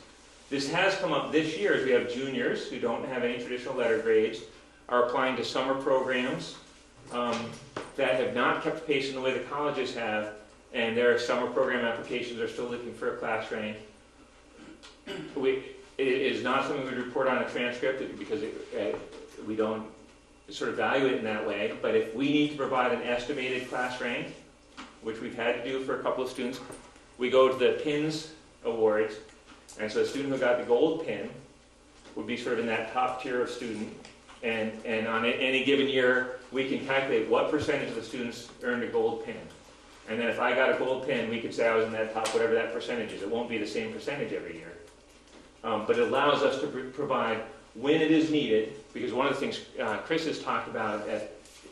This has come up this year as we have juniors who don't have any traditional letter grades, are applying to summer programs that have not kept pace in the way the colleges have, and their summer program applications are still looking for a class rank. It is not something we report on a transcript because we don't sort of value it in that way, but if we need to provide an estimated class rank, which we've had to do for a couple of students, we go to the PINS awards, and so a student who got the gold pin would be sort of in that top tier of student, and on any given year, we can calculate what percentage of the students earned a gold pin. And then if I got a gold pin, we could say I was in that top, whatever that percentage is. It won't be the same percentage every year. But it allows us to provide when it is needed, because one of the things Chris has talked about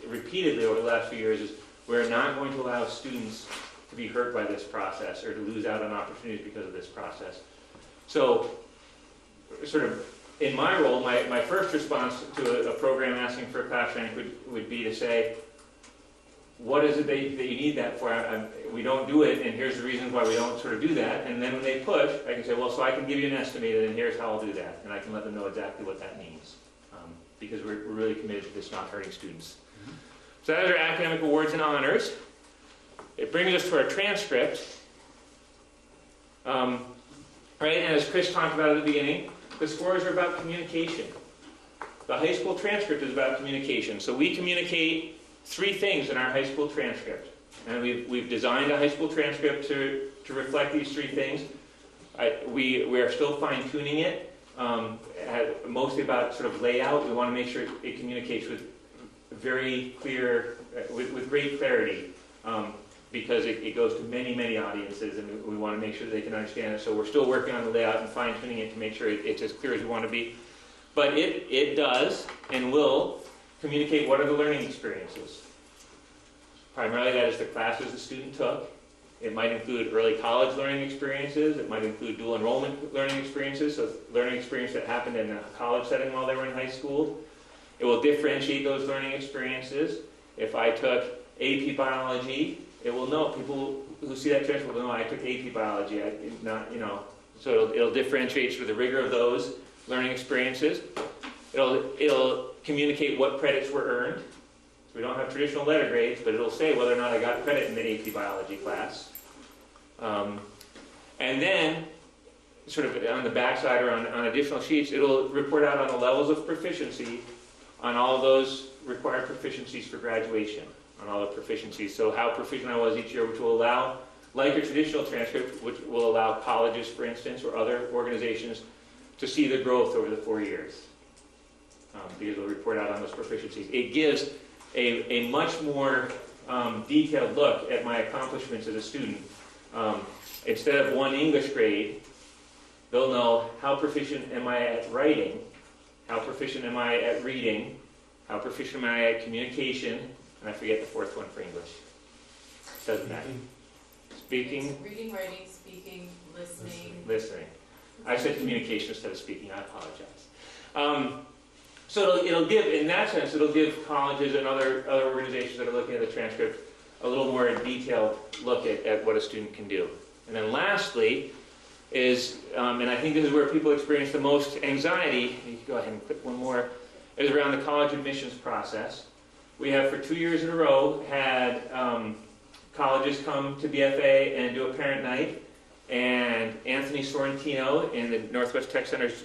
repeatedly over the last few years is we're not going to allow students to be hurt by this process or to lose out on opportunities because of this process. So, sort of, in my role, my first response to a program asking for a class rank would be to say, what is it that you need that for? We don't do it, and here's the reasons why we don't sort of do that. And then when they push, I can say, well, so I can give you an estimated, and here's how I'll do that. And I can let them know exactly what that means. Because we're really committed to this not hurting students. So that is our academic awards and honors. It brings us to our transcript. Right, and as Chris talked about at the beginning, the scores are about communication. The high school transcript is about communication. So we communicate 3 things in our high school transcript. And we've designed a high school transcript to reflect these 3 things. We are still fine-tuning it, mostly about sort of layout. We want to make sure it communicates with very clear, with great clarity, because it goes to many, many audiences, and we want to make sure that they can understand it. So we're still working on the layout and fine-tuning it to make sure it's as clear as we want to be. But it does and will communicate what are the learning experiences. Primarily that is the classes the student took. It might include early college learning experiences. It might include dual enrollment learning experiences, so learning experience that happened in a college setting while they were in high school. It will differentiate those learning experiences. If I took AP biology, it will know, people who see that transcript will know I took AP biology. So it'll differentiate sort of the rigor of those learning experiences. It'll communicate what credits were earned. So we don't have traditional letter grades, but it'll say whether or not I got credit in the AP biology class. And then, sort of on the backside or on additional sheets, it'll report out on the levels of proficiency on all of those required proficiencies for graduation, on all the proficiencies. So how proficient I was each year, which will allow, like a traditional transcript, which will allow colleges, for instance, or other organizations to see the growth over the 4 years. Because it'll report out on those proficiencies. It gives a much more detailed look at my accomplishments as a student. Instead of 1 English grade, they'll know how proficient am I at writing, how proficient am I at reading, how proficient am I at communication, and I forget the 4th one for English. Doesn't matter. Speaking. It's reading, writing, speaking, listening. Listening. I said communication instead of speaking. I apologize. So it'll give, in that sense, it'll give colleges and other organizations that are looking at the transcript a little more detailed look at what a student can do. And then lastly is, and I think this is where people experience the most anxiety, you can go ahead and click one more, is around the college admissions process. We have for 2 years in a row had colleges come to BFA and do a parent night. And Anthony Sorrentino in the Northwest Tech Center's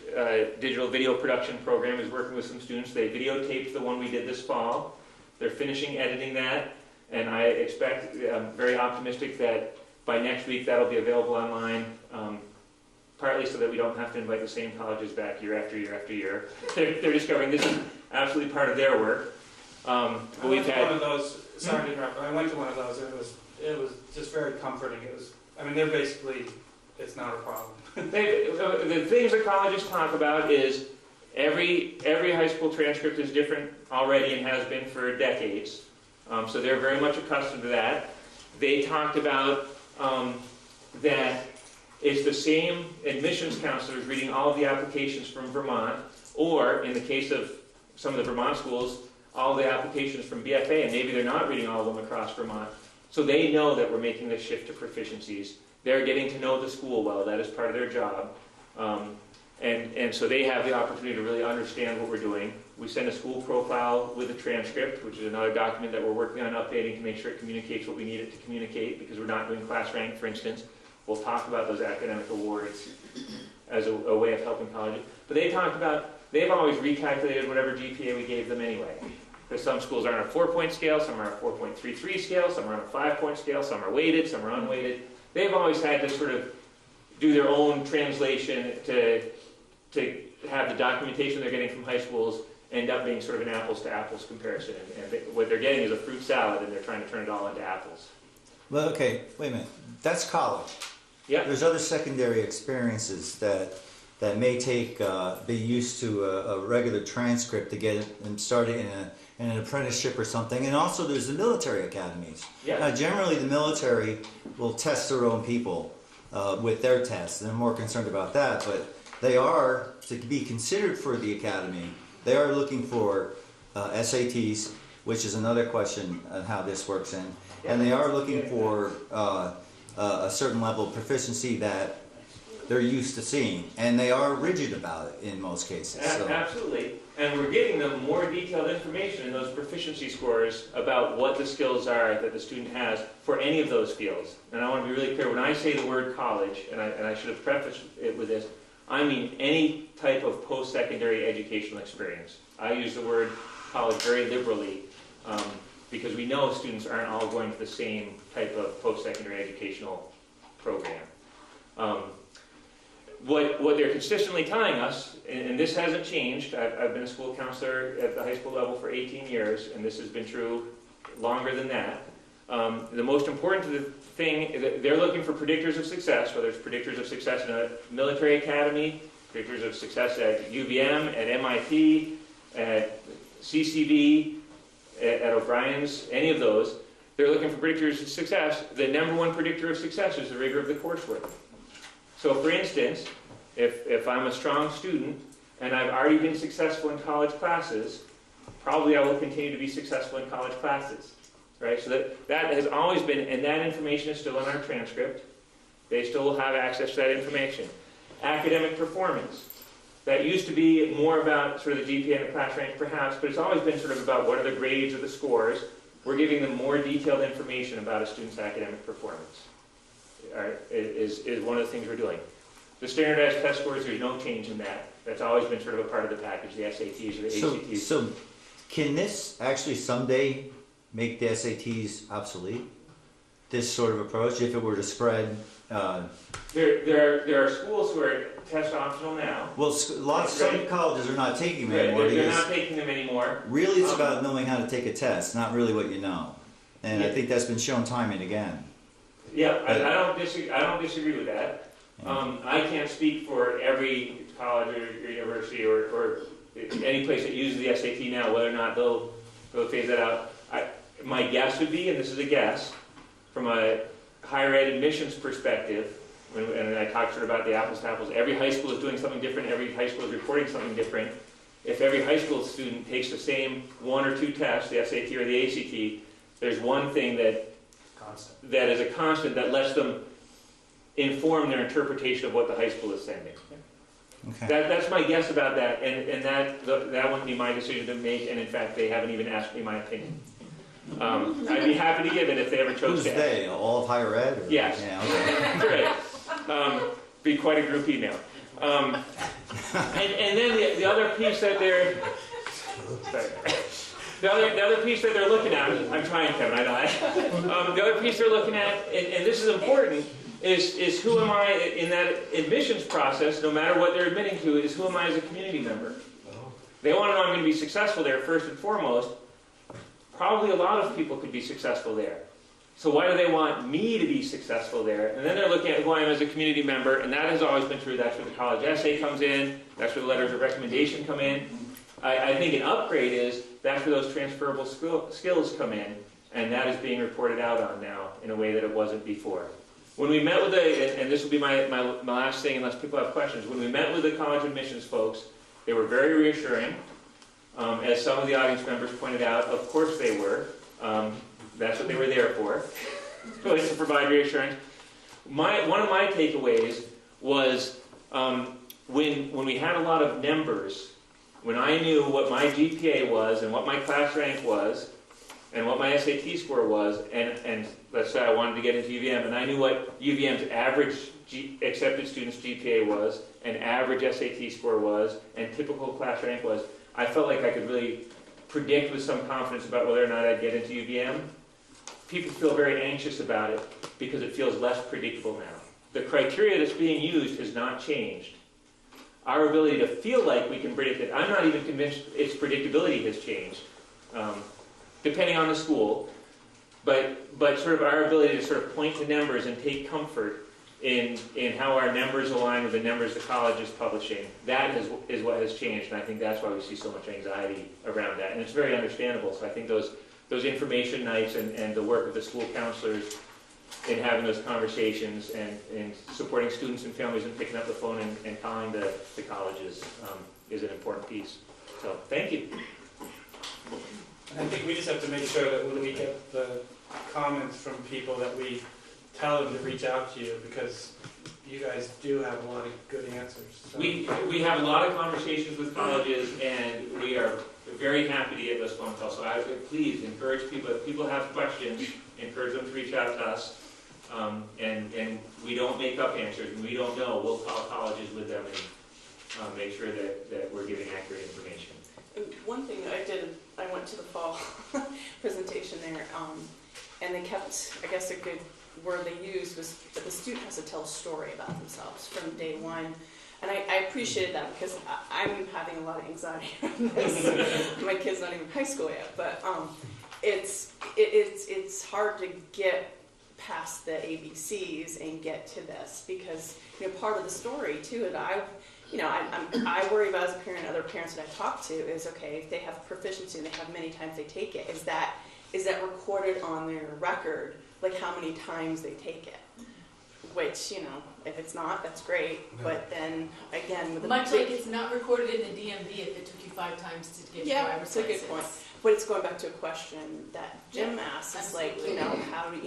digital video production program is working with some students. They videotaped the one we did this fall. They're finishing editing that, and I expect, I'm very optimistic that by next week that'll be available online, partly so that we don't have to invite the same colleges back year after year after year. They're discovering this is absolutely part of their work. I went to one of those, sorry to interrupt, but I went to one of those, it was just very comforting. They're basically, it's not a problem. The things that colleges talk about is every high school transcript is different already and has been for decades. So they're very much accustomed to that. They talked about that it's the same admissions counselors reading all of the applications from Vermont, or in the case of some of the Vermont schools, all the applications from BFA, and maybe they're not reading all of them across Vermont. So they know that we're making this shift to proficiencies. They're getting to know the school well. That is part of their job. And so they have the opportunity to really understand what we're doing. We send a school profile with a transcript, which is another document that we're working on updating to make sure it communicates what we need it to communicate, because we're not doing class rank, for instance. We'll talk about those academic awards as a way of helping colleges. But they talked about, they've always recalculated whatever GPA we gave them anyway. Because some schools are on a 4-point scale, some are on a 4.33 scale, some are on a 5-point scale, some are weighted, some are unweighted. They've always had to sort of do their own translation to have the documentation they're getting from high schools end up being sort of an apples to apples comparison. And what they're getting is a fruit salad, and they're trying to turn it all into apples. Well, okay, wait a minute. That's college. Yeah. There's other secondary experiences that may take, be used to a regular transcript to get them started in an apprenticeship or something. And also there's the military academies. Yeah. Now generally the military will test their own people with their tests. They're more concerned about that, but they are, to be considered for the academy, they are looking for SATs, which is another question on how this works in. And they are looking for a certain level of proficiency that they're used to seeing, and they are rigid about it in most cases. So. Absolutely. And we're giving them more detailed information in those proficiency scores about what the skills are that the student has for any of those fields. And I want to be really clear, when I say the word college, and I should have prefaced it with this, I mean any type of post-secondary educational experience. I use the word college very liberally because we know students aren't all going to the same type of post-secondary educational program. What they're consistently telling us, and this hasn't changed, I've been a school counselor at the high school level for 18 years, and this has been true longer than that. The most important thing is that they're looking for predictors of success, whether it's predictors of success in a military academy, predictors of success at UVM, at MIT, at CCV, at O'Brien's, any of those. They're looking for predictors of success. The number one predictor of success is the rigor of the coursework. So for instance, if I'm a strong student and I've already been successful in college classes, probably I will continue to be successful in college classes, right? So that has always been, and that information is still in our transcript. They still will have access to that information. Academic performance. That used to be more about sort of the GPA and the class rank perhaps, but it's always been sort of about what are the grades or the scores. We're giving them more detailed information about a student's academic performance. Is one of the things we're doing. The standardized test scores, there's no change in that. That's always been sort of a part of the package, the SATs or the ACTs. So can this actually someday make the SATs obsolete? This sort of approach, if it were to spread? There are schools who are test optional now. Well, some colleges are not taking them anymore. They're not taking them anymore. Really, it's about knowing how to take a test, not really what you know. And I think that's been shown time and again. Yeah, I don't disagree with that. I can't speak for every college or university or any place that uses the SAT now, whether or not they'll phase that out. My guess would be, and this is a guess, from a higher ed admissions perspective, and I talked sort of about the apples to apples, every high school is doing something different, every high school is reporting something different. If every high school student takes the same one or two tests, the SAT or the ACT, there's one thing that is a constant that lets them inform their interpretation of what the high school is sending. Okay. That's my guess about that, and that wouldn't be my decision to make, and in fact, they haven't even asked me my opinion. I'd be happy to give it if they ever chose to. Who's they? All of higher ed? Or? Yes. Yeah, okay. Great. Be quite a group email. And then the other piece that they're... Sorry. The other piece that they're looking at, I'm trying, Kevin, I know. The other piece they're looking at, and this is important, is who am I in that admissions process, no matter what they're admitting to, is who am I as a community member? They want to know I'm going to be successful there first and foremost. Probably a lot of people could be successful there. So why do they want me to be successful there? And then they're looking at who I am as a community member, and that has always been true. That's where the college essay comes in. That's where the letters of recommendation come in. I think an upgrade is that's where those transferable skills come in, and that is being reported out on now in a way that it wasn't before. When we met with and this will be my last thing unless people have questions, when we met with the college admissions folks, they were very reassuring. As some of the audience members pointed out, of course they were. That's what they were there for, was to provide reassurance. One of my takeaways was when we had a lot of numbers, when I knew what my GPA was and what my class rank was and what my SAT score was, and let's say I wanted to get into UVM, and I knew what UVM's average accepted students' GPA was, and average SAT score was, and typical class rank was, I felt like I could really predict with some confidence about whether or not I'd get into UVM. People feel very anxious about it because it feels less predictable now. The criteria that's being used has not changed. Our ability to feel like we can predict it, I'm not even convinced its predictability has changed, depending on the school, but sort of our ability to sort of point to numbers and take comfort in how our numbers align with the numbers the college is publishing, that is what has changed, and I think that's why we see so much anxiety around that, and it's very understandable. So I think those information nights and the work of the school counselors in having those conversations and supporting students and families and picking up the phone and calling the colleges is an important piece. So thank you. I think we just have to make sure that when we get the comments from people that we tell them to reach out to you, because you guys do have a lot of good answers. So. We have a lot of conversations with colleges, and we are very happy to get those phone calls. So I would please encourage people, if people have questions, encourage them to reach out to us. And we don't make up answers, and we don't know. We'll call colleges with them and make sure that we're giving accurate information. And one thing I went to the fall presentation there, and they kept, I guess a good word they used was that the student has to tell a story about themselves from day one. And I appreciated that because I'm having a lot of anxiety around this. My kid's not even in high school yet, but it's hard to get past the ABCs and get to this because part of the story too that I worry about as a parent and other parents that I talk to is okay, if they have proficiency and they have many times they take it, is that recorded on their record, like how many times they take it? Which, if it's not, that's great, but then, again, with the much like it's not recorded in the DMV if it took you 5 times to get your driver's license. Yeah, that's a good point. But it's going back to a question that Jim asked, is like, how do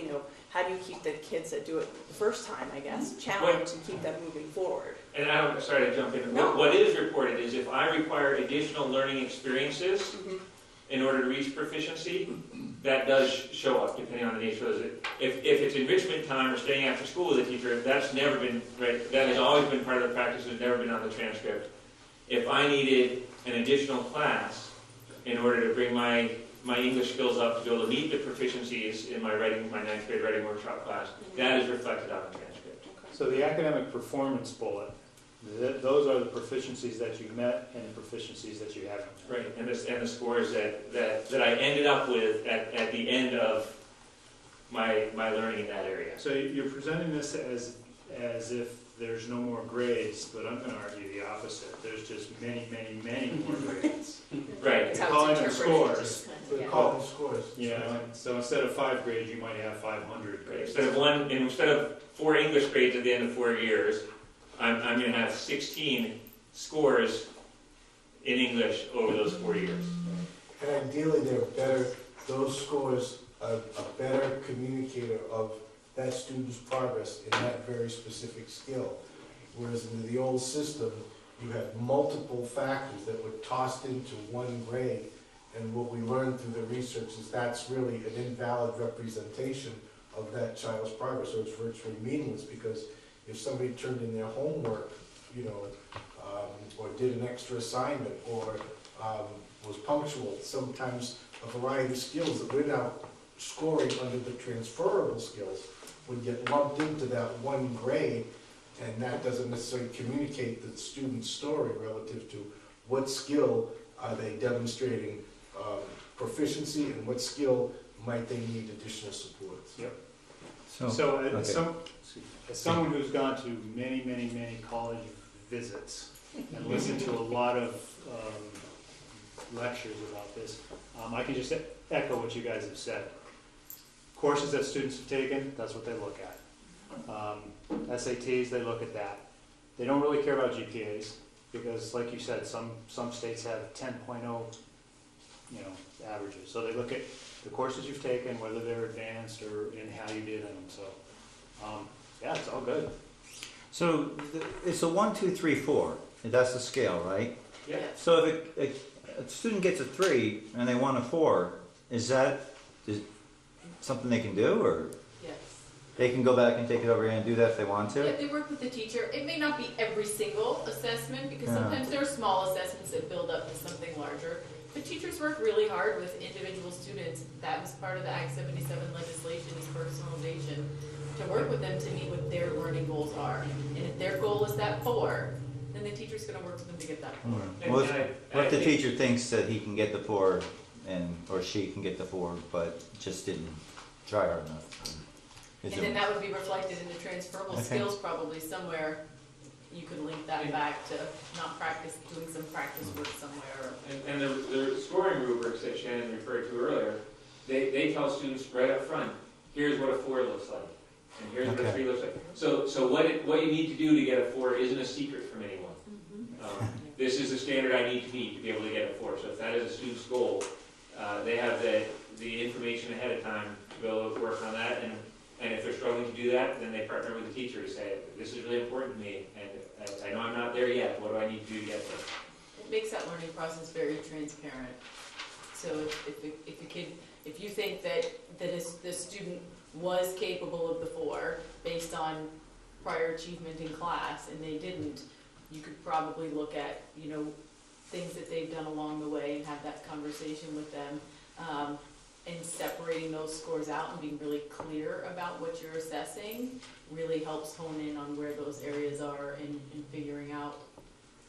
you keep the kids that do it the first time, I guess, challenged and keep them moving forward? And I'm sorry to jump in. No. What is reported is if I require additional learning experiences Mm-hmm. in order to reach proficiency, that does show up depending on the nature of it. If it's enrichment time or staying after school with a teacher, that's never been, right, that has always been part of the practice, it's never been on the transcript. If I needed an additional class in order to bring my English skills up to be able to meet the proficiencies in my 9th grade writing workshop class, that is reflected on the transcript. So the academic performance bullet, those are the proficiencies that you met and the proficiencies that you haven't met. Right, and the scores that I ended up with at the end of my learning in that area. So you're presenting this as if there's no more grades, but I'm going to argue the opposite. There's just many, many, many more grades. Right. That's You're how calling it's them interpreted. scores. We call them scores. So instead of 5 grades, you might have 500 grades. Instead of 4 English grades at the end of 4 years, I'm going to have 16 scores in English over those 4 years. And ideally, those scores are a better communicator of that student's progress in that very specific skill. Whereas in the old system, you had multiple factors that were tossed into one grade, and what we learned through the research is that's really an invalid representation of that child's progress. So it's virtually meaningless because if somebody turned in their homework, or did an extra assignment, or was punctual, sometimes a variety of skills that we're now scoring under the transferable skills would get lumped into that one grade, and that doesn't necessarily communicate the student's story relative to what skill are they demonstrating proficiency and what skill might they need additional support. Yep. So, As someone who's gone to many, many, many college visits and listened to a lot of lectures about this, I can just echo what you guys have said. Courses that students have taken, that's what they look at. SATs, they look at that. They don't really care about GPAs because, like you said, some states have 10.0, averages. So they look at the courses you've taken, whether they're advanced or in how you did them. So, yeah, it's all good. So it's a 1, 2, 3, 4. That's the scale, right? Yeah. So if a student gets a 3 and they want a 4, is something they can do, or Yes. they can go back and take it over and do that if they want Yeah, to? they work with the teacher. It may not be every single assessment because Yeah. sometimes there are small assessments that build up to something larger. But teachers work really hard with individual students. That was part of the Act 77 legislation, is personalization, to work with them to meet what their learning goals are. And if their goal is that 4, then the teacher's going to work with them to get that 4. Well, what if the teacher thinks that he can get the 4 or she can get the 4, but just didn't try hard enough? And then that would be reflected in the transferable skills probably somewhere. You could link that back to doing some practice work somewhere. And the scoring rubrics that Shannon referred to earlier, they tell students right up front, here's what a 4 looks like, and here's what a 3 looks like. So what you need to do to get a 4 isn't a secret from anyone. This is the standard I need to meet to be able to get a 4. So if that is a student's goal, they have the information ahead of time to be able to work on that. And if they're struggling to do that, then they partner with the teacher to say, this is really important to me, and I know I'm not there yet, what do I need to do to get there? It makes that learning process very transparent. So if you think that the student was capable of the 4 based on prior achievement in class and they didn't, you could probably look at, things that they've done along the way and have that conversation with them. And separating those scores out and being really clear about what you're assessing really helps hone in on where those areas are and figuring out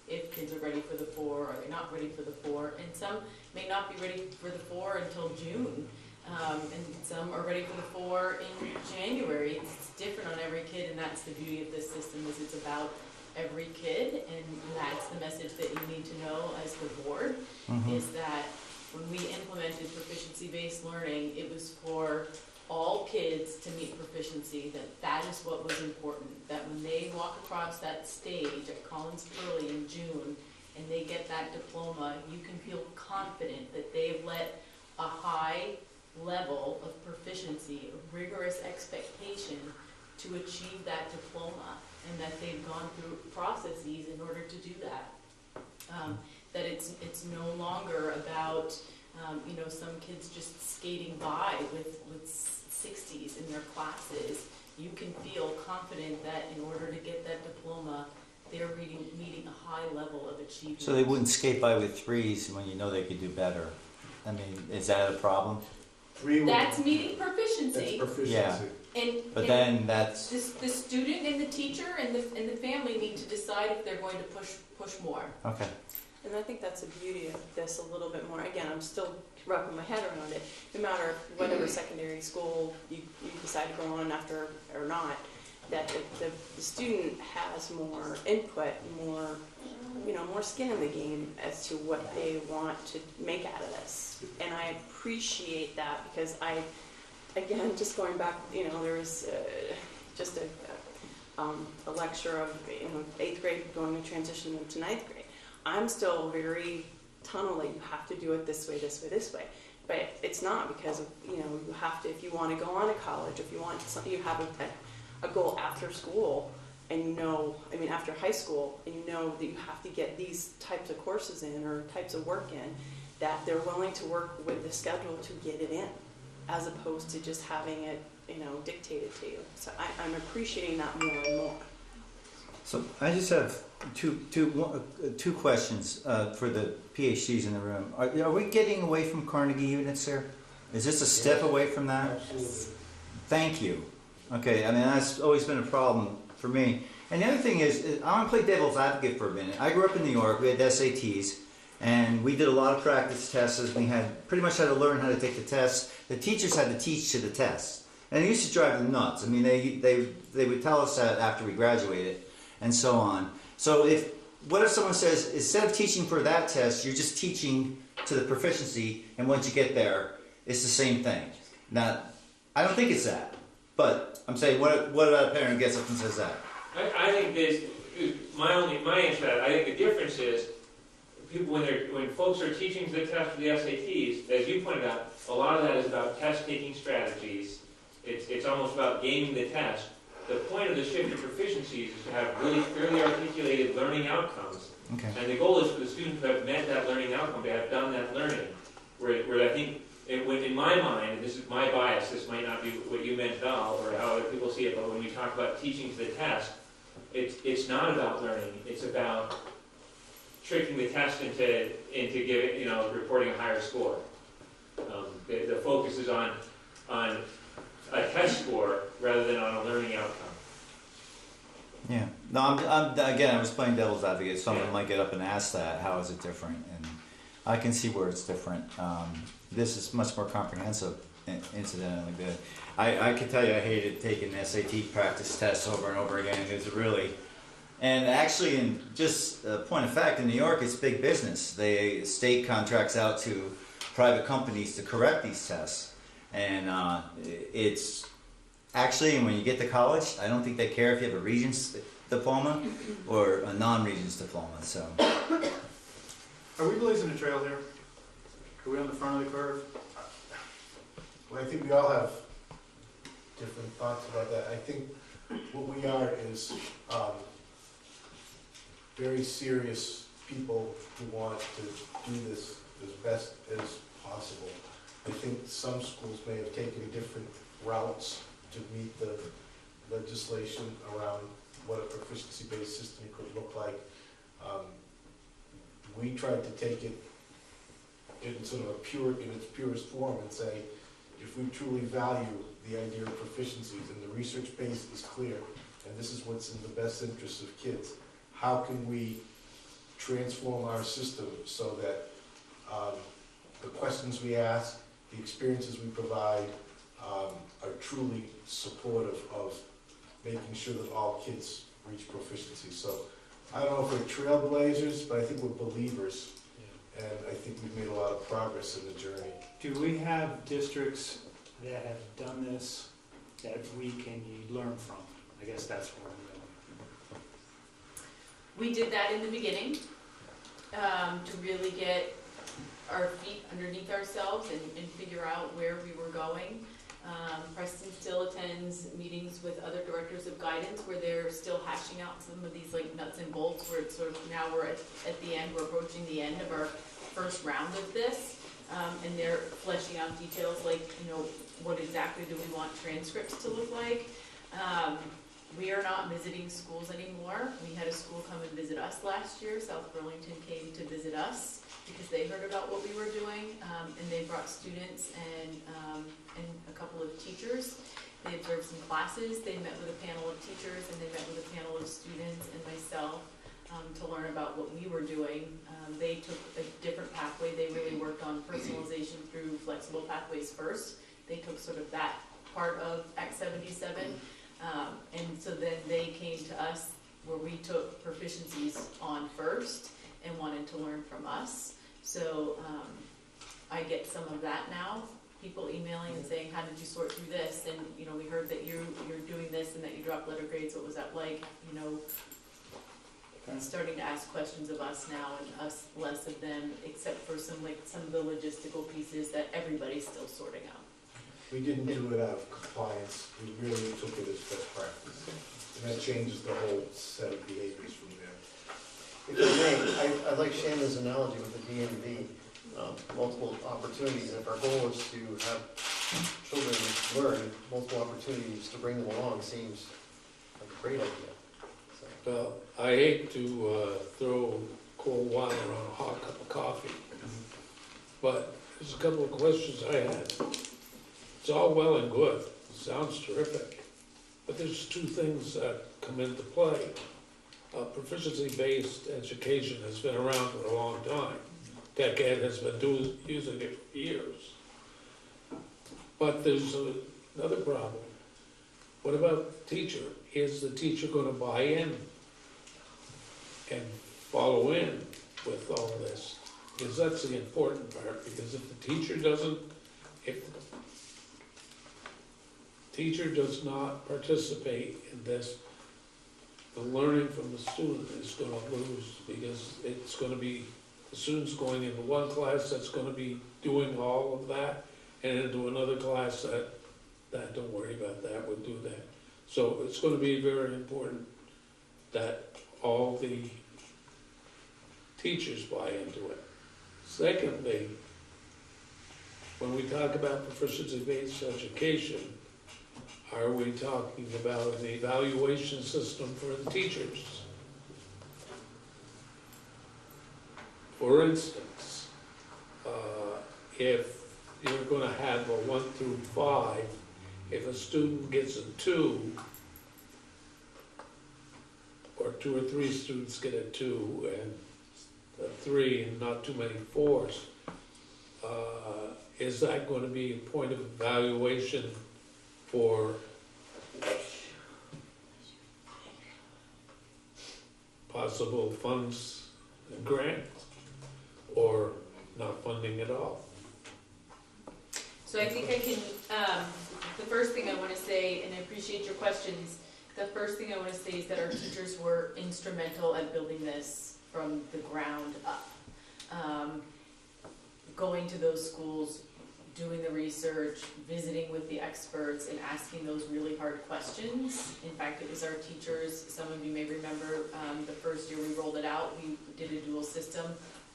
if kids are ready for the 4, are they not ready for the 4, and some may not be ready for the 4 until June, and some are ready for the 4 in January. It's different on every kid, and that's the beauty of this system, is it's about every kid, and that's the message that you need to know as the board, is that when we implemented proficiency-based learning, it was for all kids to meet proficiency, that is what was important, that when they walk across that stage at Collins Pearly in June and they get that diploma, you can feel confident that they've let a high level of proficiency, a rigorous expectation to achieve that diploma, and that they've gone through processes in order to do that. That it's no longer about some kids just skating by with 60s in their classes. You can feel confident that in order to get that diploma, they're meeting a high level of achievement. So they wouldn't skate by with 3s when you know they could do better. I mean, is that a problem? That's meeting proficiency. That's proficiency. Yeah. But and then that's the student and the teacher and the family need to decide if they're going to push more. okay. And I think that's the beauty of this a little bit more. Again, I'm still wrapping my head around it. No matter whatever secondary school you decide to go on after or not, that the student has more input, more skin in the game as to what they want to make out of this. And I appreciate that, because again, just going back, there was just a lecture of 8th grade going to transition into 9th grade. I'm still very tunnel-y. You have to do it this way, this way, this way. But it's not, because you have to, if you want to go on to college, if you want something, you have a goal after school, and after high school, and that you have to get these types of courses in or types of work in, that they're willing to work with the schedule to get it in, as opposed to just having it, dictated to you. So I'm appreciating that more and more. So I just have two questions for the PhDs in the room. Are we getting away from Carnegie units here? Is this a step away from that? Absolutely. Thank you. Okay, I mean, that's always been a problem for me. And the other thing is I want to play devil's advocate for a minute. I grew up in New York. We had SATs, and we did a lot of practice tests. We pretty much had to learn how to take the tests. The teachers had to teach to the tests, and it used to drive them nuts. I mean, they would tell us that after we graduated, and so on. So what if someone says, instead of teaching for that test, you're just teaching to the proficiency, and once you get there, it's the same thing? Now, I don't think it's that, but I'm saying, what about a parent who gets up and says that? I think my answer to that, I think the difference is, people, when folks are teaching to the test for the SATs, as you pointed out, a lot of that is about test-taking strategies. It's almost about gaming the test. The point of the shift in proficiencies is to have really clearly articulated learning outcomes. Okay. And the goal is for the students who have met that learning outcome to have done that learning. Where I think, in my mind, and this is my bias, this might not be what you meant, Val, or how other people see it, but when we talk about teaching to the test, it's not about learning. It's about tricking the test into giving, reporting a higher score. The focus is on a test score rather than on a learning outcome. Yeah. No, I was playing devil's advocate. Someone might get up and ask that, how is it different? And I can see where it's different. This is much more comprehensive, incidentally. I can tell you I hated taking SAT practice tests over and over again. It was really, and actually, in just a point of fact, in New York, it's big business. The state contracts out to private companies to correct these tests. And it's actually, and when you get to college, I don't think they care if you have a Regents diploma or a non-Regents diploma. So, Are we blazing a trail here? Are we on the front of the curve? Well, I think we all have different thoughts about that. I think what we are is very serious people who want to do this as best as possible. I think some schools may have taken different routes to meet the legislation around what a proficiency-based system could look like. We tried to take it in sort of in its purest form and say, if we truly value the idea of proficiencies and the research base is clear, and this is what's in the best interest of kids, how can we transform our system so that the questions we ask, the experiences we provide are truly supportive of making sure that all kids reach proficiency. So I don't know if we're trailblazers, but I think we're believers. And I think we've made a lot of progress in the journey. Do we have districts that have done this that we can learn from? I guess that's where I'm going. We did that in the beginning, to really get our feet underneath ourselves and figure out where we were going. Preston still attends meetings with other directors of guidance where they're still hashing out some of these like nuts and bolts, where it's sort of now we're at the end, we're approaching the end of our first round of this, and they're fleshing out details like, you know, what exactly do we want transcripts to look like. We are not visiting schools anymore. We had a school come and visit us last year. South Burlington came to visit us because they heard about what we were doing, and they brought students and a couple of teachers. They observed some classes. They met with a panel of teachers, and they met with a panel of students and myself to learn about what we were doing. They took a different pathway. They really worked on personalization through flexible pathways first. They took sort of that part of Act 77. And so then they came to us where we took proficiencies on first and wanted to learn from us. So I get some of that now, people emailing and saying, how did you sort through this? And, you know, we heard that you're doing this and that you dropped letter grades. What was that like? You know, starting to ask questions of us now and us less of them, except for some of the logistical pieces that everybody's still sorting out. We didn't do it out of compliance. We really took it as best practice. And that changes the whole set of behaviors from there. If you may, I like Shannon's analogy with the DMV, multiple opportunities. And if our goal is to have children learn, multiple opportunities to bring them along seems like a great idea. So. Well, I hate to throw cold water on a hot cup of coffee, but there's a couple of questions I had. It's all well and good, sounds terrific, but there's two things that come into play. Proficiency-based education has been around for a long time. Tech Ed has been using it for years. But there's another problem. What about the teacher? Is the teacher going to buy in and follow in with all this? Because that's the important part, because if the teacher doesn't, if the teacher does not participate in this, the learning from the student is going to lose, because it's going to be the student's going into one class that's going to be doing all of that, and into another class that don't worry about that, would do that. So it's going to be very important that all the teachers buy into it. Secondly, when we talk about proficiency-based education, are we talking about an evaluation system for the teachers? For instance, if you're going to have a 1 through 5, if a student gets a 2, or 2 or 3 students get a 2 and a 3 and not too many 4s, is that going to be a point of evaluation for possible funds and grants, or not funding at all? So I think I can, the first thing I want to say, and I appreciate your questions, the first thing I want to say is that our teachers were instrumental at building this from the ground up. Going to those schools, doing the research, visiting with the experts, and asking those really hard questions. In fact, it was our teachers, some of you may remember, the first year we rolled it out, we did a dual system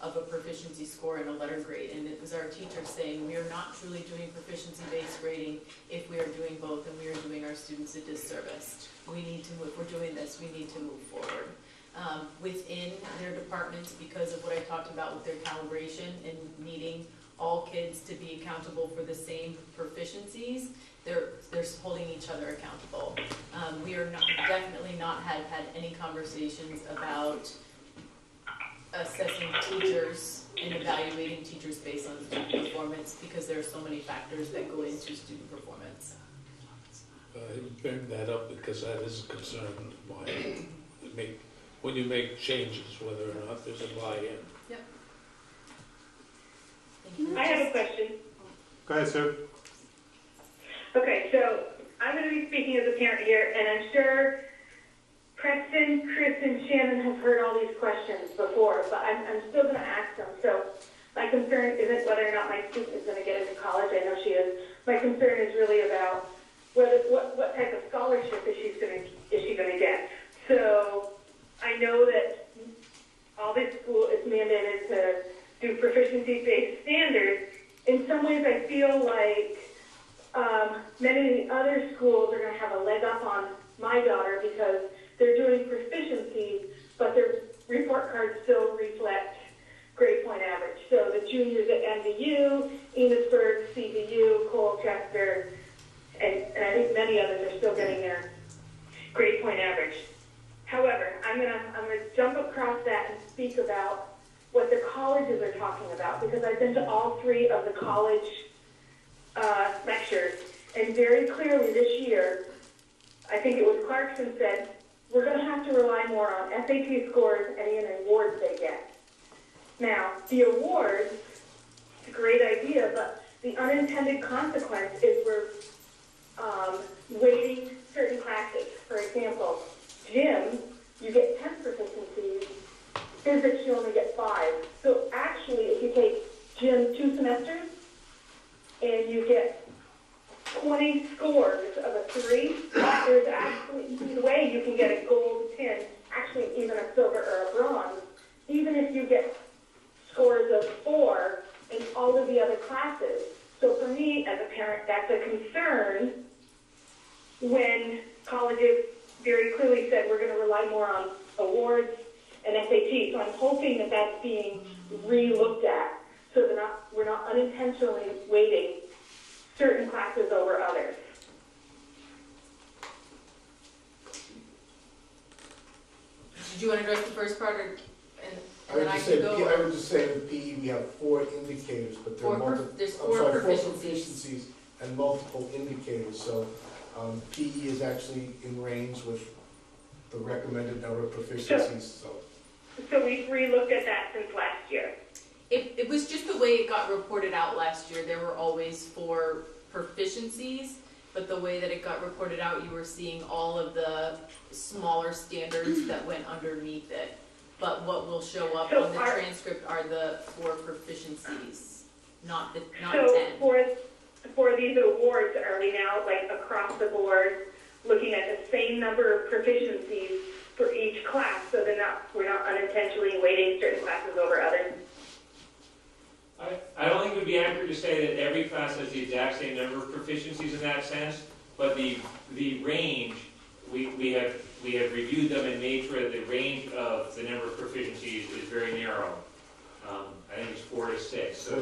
of a proficiency score and a letter grade. And it was our teachers saying, we are not truly doing proficiency-based grading if we are doing both, and we are doing our students a disservice. We need to move, we're doing this, we need to move forward. Within their departments, because of what I talked about with their calibration and needing all kids to be accountable for the same proficiencies, they're holding each other accountable. We are definitely not had any conversations about assessing teachers and evaluating teachers based on student performance, because there are so many factors that go into student performance. I bring that up because that is a concern of mine. When you make changes, whether or not there's a buy-in. Yep. Thank you. I have a question. Go ahead, Sue. Okay, so I'm going to be speaking as a parent here, and I'm sure Preston, Chris, and Shannon have heard all these questions before, but I'm still going to ask them. So my concern isn't whether or not my student is going to get into college. I know she is. My concern is really about what type of scholarship is she going to get. So I know that all this school is mandated to do proficiency-based standards. In some ways, I feel like many of the other schools are going to have a leg up on my daughter because they're doing proficiency, but their report cards still reflect grade point average. So the juniors at MVU, Enosburg, CVU, Colchester, and I think many others are still getting their grade point average. However, I'm gonna jump across that and speak about what the colleges are talking about, because I've been to all three of the college lectures, and very clearly this year, I think it was Clarkson said, we're going to have to rely more on SAT scores and any awards they get. Now, the awards, it's a great idea, but the unintended consequence is we're weighting certain classes. For example, gym, you get 10 proficiencies. Physics, you only get 5. So actually, if you take gym 2 semesters and you get 20 scores of a 3, there's actually a way you can get a gold, tin, actually even a silver or a bronze, even if you get scores of 4 in all of the other classes. So for me, as a parent, that's a concern when colleges very clearly said we're going to rely more on awards and SAT. So I'm hoping that that's being re-looked at so that we're not unintentionally weighting certain classes over others. Did you want to address the first part, I would just say in PE we have 4 indicators, but there are there's 4 4 proficiencies. proficiencies and multiple indicators. So PE is actually in range with the recommended number of proficiencies. So we've re-looked at that since last year. It was just the way it got reported out last year. There were always 4 proficiencies, but the way that it got reported out, you were seeing all of the smaller standards that went underneath it. But what will show up on the transcript are the 4 proficiencies, not 10. For these awards, are we now like across the board looking at the same number of proficiencies for each class, so we're not unintentionally weighting certain classes over others? I don't think it would be accurate to say that every class has the exact same number of proficiencies in that sense, but the range, we have reviewed them and made sure that the range of the number of proficiencies is very narrow. I think it's 4 to 6. So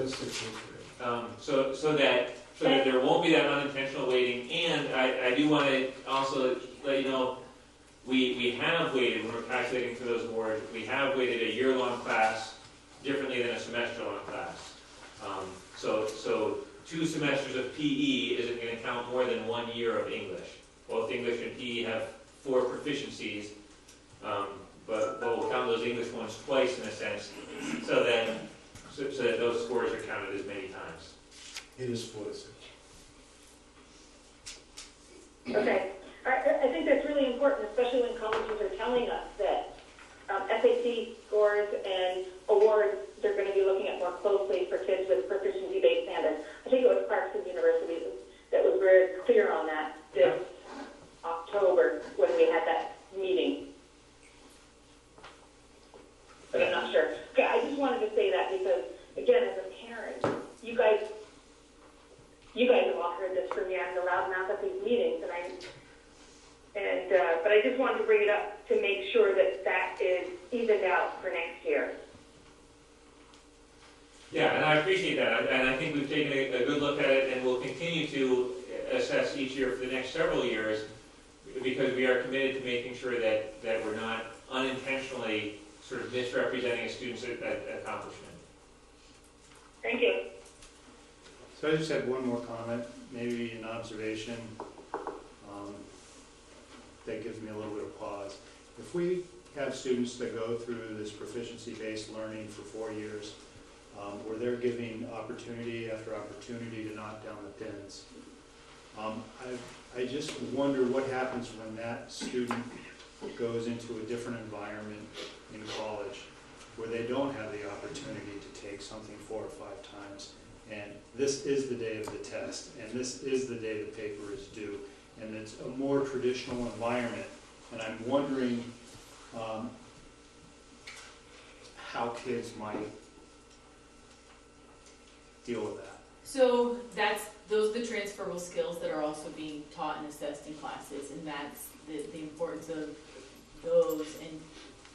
that there won't be that unintentional weighting. And I do want to also let you know, we have weighted, when we're calculating for those awards, we have weighted a year-long class differently than a semester-long class. So 2 semesters of PE isn't going to count more than 1 year of English. Both English and PE have 4 proficiencies, but we'll count those English ones twice in a sense, so that those scores are counted as many times. It is 4 to 6. Okay. I think that's really important, especially when colleges are telling us that SAT scores and awards they're going to be looking at more closely for kids with proficiency-based standards. I think it was Clark evened out for next year. Yeah, and I appreciate that, and I think we've taken a good look at it, and we'll continue to assess each year for the next several years, because we are committed to making sure that we're not unintentionally sort of misrepresenting a student's accomplishment. Thank you. So I just had one more comment, maybe an observation that gives me a little bit of pause. If we have students that go through this proficiency-based learning for 4 years, where they're giving opportunity after opportunity to knock down the pins, I just wonder what happens when that student goes into a different environment in college where they don't have the opportunity to take something 4 or 5 times. And this is the day of the test, and this is the day the paper is due, and it's a more traditional environment. And I'm wondering how kids might deal with that. So those are the transferable skills that are also being taught and assessed in classes, and that's the importance of those and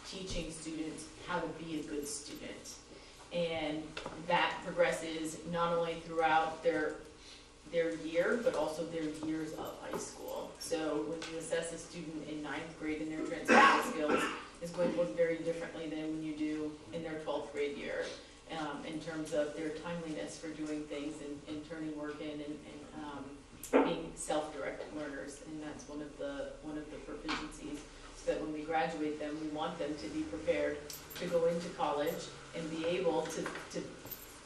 teaching students how to be a good student. And that progresses not only throughout their year, but also their years of high school. So when you assess a student in 9th grade and their transferable skills is going to look very differently than when you do in their 12th grade year, in terms of their timeliness for doing things and turning work in and being self-directed learners. And that's one of the proficiencies. So that when we graduate them, we want them to be prepared to go into college and be able to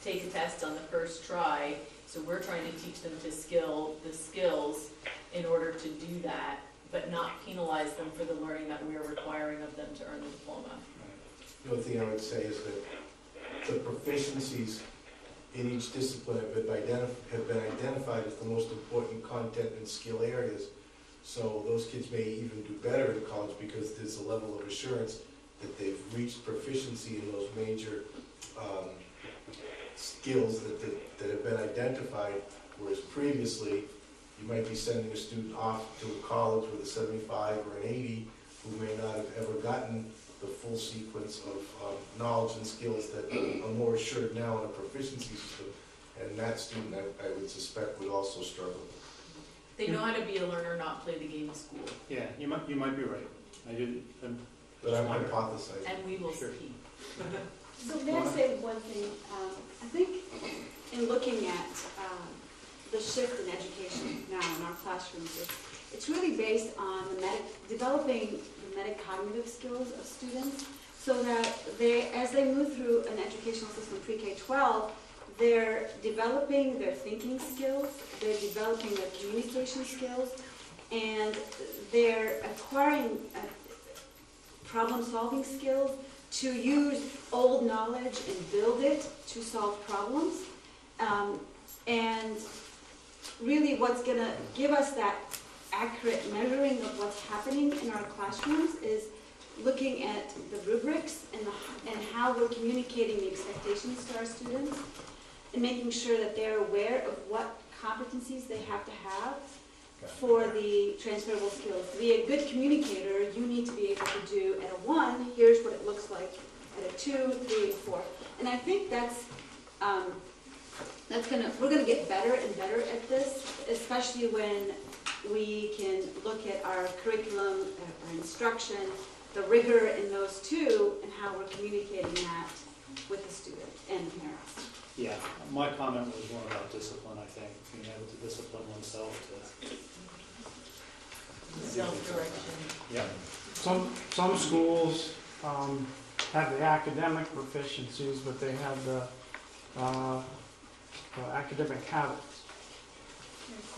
take a test on the first try. So we're trying to teach them to the skills in order to do that, but not penalize them for the learning that we are requiring of them to earn the diploma. The only thing I would say is that the proficiencies in each discipline have been identified as the most important content and skill areas. So those kids may even do better in college because there's a level of assurance that they've reached proficiency in those major skills that have been identified, whereas previously you might be sending a student off to a college with a 75 or an 80 who may not have ever gotten the full sequence of knowledge and skills that are more assured now in a proficiency system, and that student I would suspect would also struggle. They know how to be a learner, not play the game of school. Yeah, you might be right. But I'm hypothesizing. And we will Sure. see. So may I say one thing? I think in looking at the shift in education now in our classrooms, it's really based on developing the metacognitive skills of students, so that as they move through an educational system pre-K-12, they're developing their thinking skills, they're developing their communication skills, and they're acquiring problem-solving skills to use old knowledge and build it to solve problems. And really what's going to give us that accurate measuring of what's happening in our classrooms is looking at the rubrics and how we're communicating the expectations to our students, and making sure that they're aware of what competencies they have to have for the transferable skills. To be a good communicator, you need to be able to do at a 1, here's what it looks like, at a 2, 3, and 4. And I think we're gonna get better and better at this, especially when we can look at our curriculum, our instruction, the rigor in those two, and how we're communicating that with the student and the parents. Yeah, my comment was more about discipline, I think, being able to discipline oneself to. Self-direction. Yeah. Some schools have the academic proficiencies, but they have the academic habits.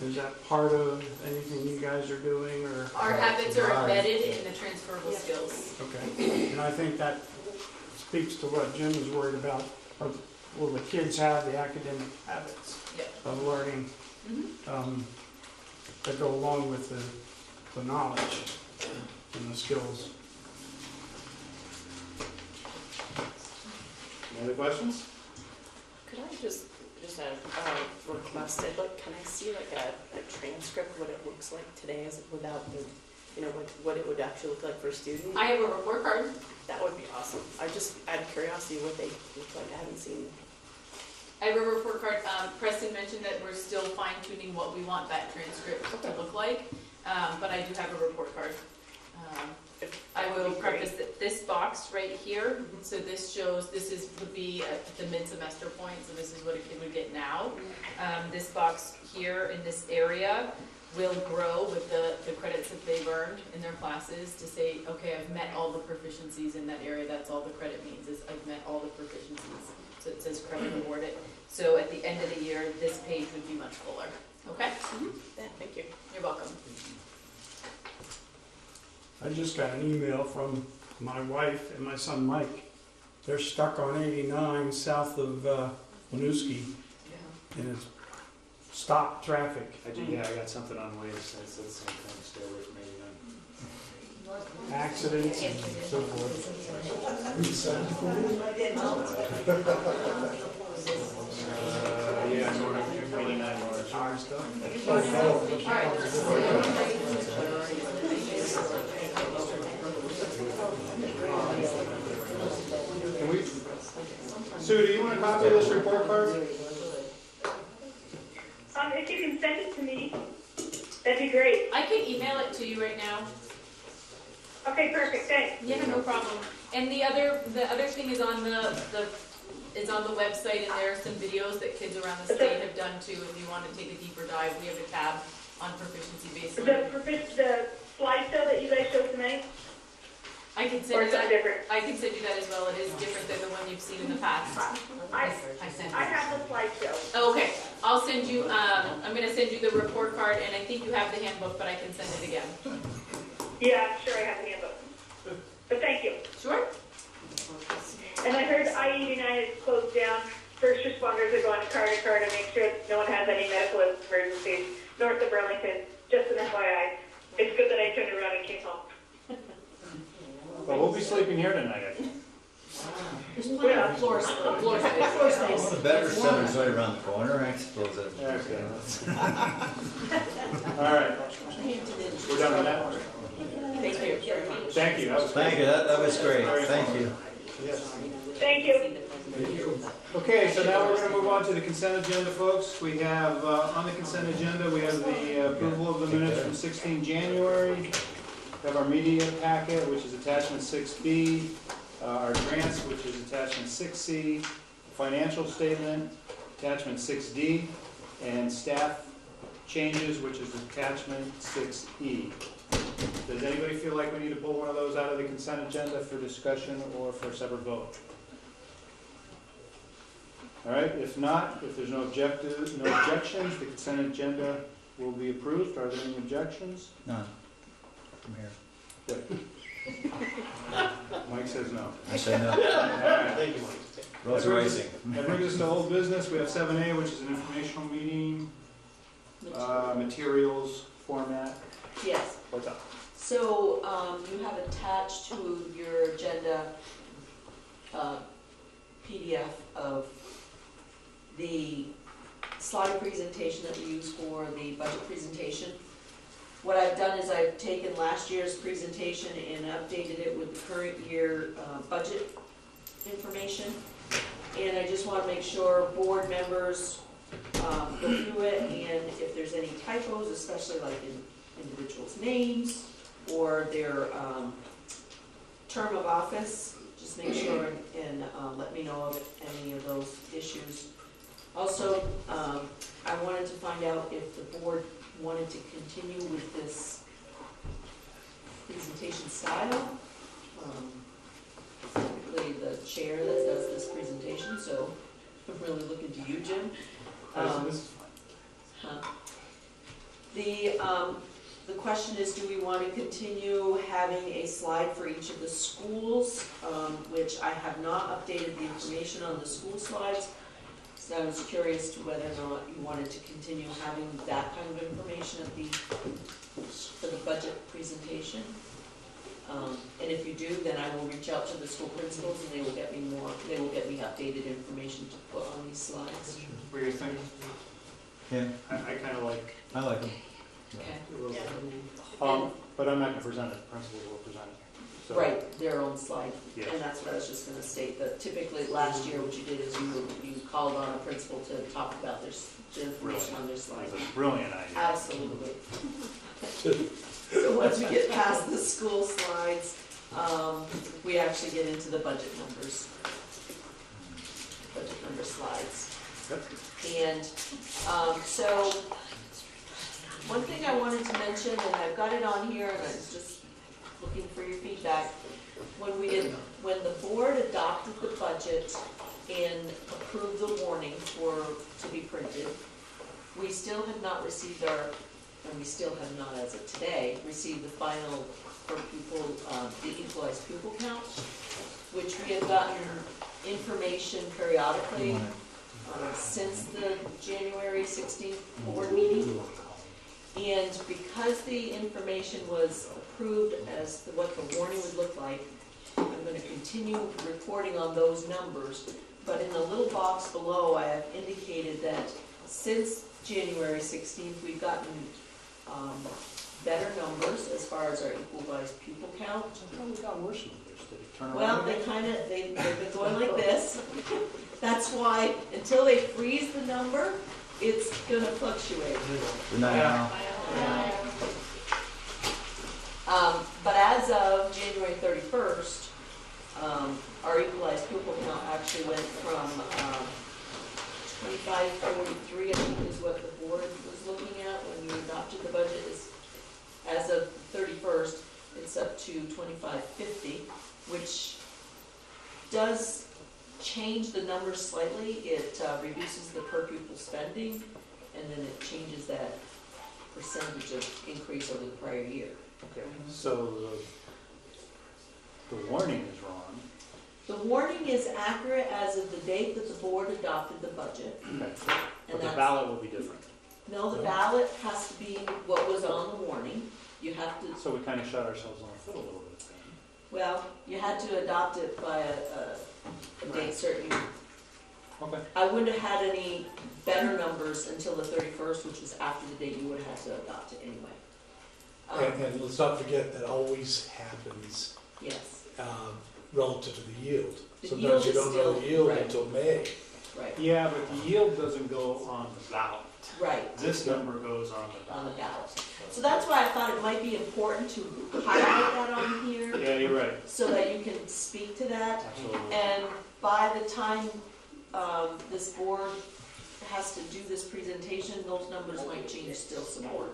Is that part of anything you guys are doing, or? Our habits are embedded in the transferable skills. Okay, and I think that speaks to what Jim was worried about. Will the kids have the academic habits of learning that go along with the knowledge and the skills? Any other questions? Could I just request it? Can I see like a transcript what it looks like today without the you know, what it would actually look like for a student? I have a report card. That would be awesome. I just, out of curiosity, what they look like. I haven't seen. I have a report card. Preston mentioned that we're still fine tuning what we want that transcript to look like, but I do have a report card. I will preface that this box right here, so this shows, would be at the mid-semester point, so this is what a kid would get now. This box here in this area will grow with the credits that they've earned in their classes to say, okay, I've met all the proficiencies in that area. That's all the credit means, is I've met all the proficiencies. So it says credit awarded. So at the end of the year, this page would be much fuller. Okay? Yeah, thank you. You're welcome. I just got an email from my wife and my son Mike. They're stuck on 89 south of Winooski, and it's stopped traffic. I got something on Waze that says the same thing, stay away from 89. Accidents and so forth. Yeah, north of 89 north. Can we, Sue, do you want a copy of this report card? If you can send it to me, that'd be great. I can email it to you right now. Okay, perfect, thanks. Yeah, no problem. And the other thing is on the website, and there are some videos that kids around the state have done too. If you want to take a deeper dive, we have a tab on proficiency based learning. The slideshow that you guys showed tonight? I can send you that. I can send you that as well. It is different than the one you've seen in the past. I have the slideshow. Oh, okay, I'll send you. I'm going to send you the report card, and I think you have the handbook, but I can send it again. Yeah, I'm sure I have the handbook. But thank you. Sure. And I heard IE United closed down. First responders are going car to make sure no one has any medical emergencies north of Burlington. Just an FYI. It's good that I turned around and came home. Well, we'll be sleeping here tonight, I think. There's plenty of floor space. Well, the better center's right around the corner, I suppose. Okay. All right. We're done with that? Thank you. Thank you. That was Thank you, that was great, thank you. Thank you. Okay, so now we're going to move on to the consent agenda, folks. We have, on the consent agenda, we have the approval of the minutes from 16 January. We have our media packet, which is attachment 6B, our grants, which is attachment 6C, financial statement, attachment 6D, and staff changes, which is attachment 6E. Does anybody feel like we need to pull one of those out of the consent agenda for discussion or for a separate vote? All right, if not, if there's no objections, the consent agenda will be approved. Are there any objections? None. From here. Good. Mike says no. I say no. All right. Thank you, Mike. Roads are racing. That brings us to old business. We have 7A, which is an informational meeting, materials, format. Yes, What's up? so you have attached to your agenda PDF of the slide presentation that we use for the budget presentation. What I've done is I've taken last year's presentation and updated it with the current year budget information. And I just want to make sure board members go through it, and if there's any typos, especially like in individuals' names or their term of office, just make sure and let me know of any of those issues. Also, I wanted to find out if the board wanted to continue with this presentation style. Typically the chair that does this presentation, so I'm really looking to you, Jim. The question is, do we want to continue having a slide for each of the schools, which I have not updated the information on the school slides. So I was curious to whether or not you wanted to continue having that kind of information for the budget presentation. And if you do, then I will reach out to the school principals and they will get me updated information to put on these slides. What do you think? Yeah, I kind of like. I like them. Okay. But I'm not gonna present it, the principals will present it. So- Right, their own slide. Yes. And that's what I was just gonna state, that typically last year what you did is you called on a principal to talk about their information on their slide. That's a brilliant idea. Absolutely. So once we get past the school slides, we actually get into the budget numbers. Budget number slides. Yep. And so, one thing I wanted to mention, and I've got it on here, and I was just looking for your feedback. When the board adopted the budget and approved the warning to be printed, we still have not received and we still have not, as of today, received the final per pupil, the equalized pupil count, which we have gotten information periodically since the January 16th board meeting. And because the information was approved as to what the warning would look like, I'm going to continue reporting on those numbers. But in the little box below, I have indicated that since January 16th, we've gotten better numbers as far as our equalized pupil count. I thought we got worse numbers. Did it turn around? Well, they've been going like this. That's why, until they freeze the number, it's gonna fluctuate. But as of January 31st, our equalized pupil count actually went from 2543, I think is what the board was looking at when you adopted the budget. As of 31st, it's up to 2550, which does change the numbers slightly. It reduces the per pupil spending, and then it changes that percentage of increase over the prior year. Okay, so the warning is wrong. The warning is accurate as of the date that the board adopted the budget. Okay, but the that's- ballot will be different. No, the ballot has to be what was on the warning. You have to, So we kind of shot ourselves on the foot a little bit then. well, you had to adopt it by a date certain. Okay. I wouldn't have had any better numbers until the 31st, which was after the date you would have had to adopt it anyway. And let's not forget that always happens Yes, relative to the yield. The Sometimes yield you is don't know the still- yield right. until May. right, Yeah, but the yield doesn't go on the ballot. right, This number goes on the on the ballot. ballot. So that's why I thought it might be important to highlight that on here, Yeah, you're right. so that you can speak to that. Absolutely. And by the time this board has to do this presentation, those numbers might change still some more.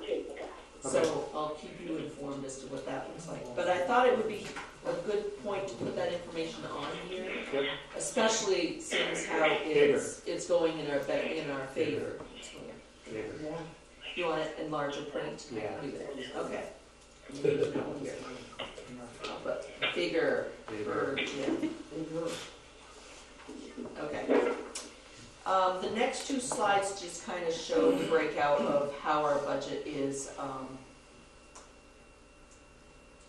So I'll keep you informed as to what that looks like. But I thought it would be a good point to put that information on here, Yep. especially since how it's going in our favor. You want it in larger print? Yeah. Okay. Here. I'll put bigger. Yeah. Okay. The next two slides just kind of show the breakout of how our budget is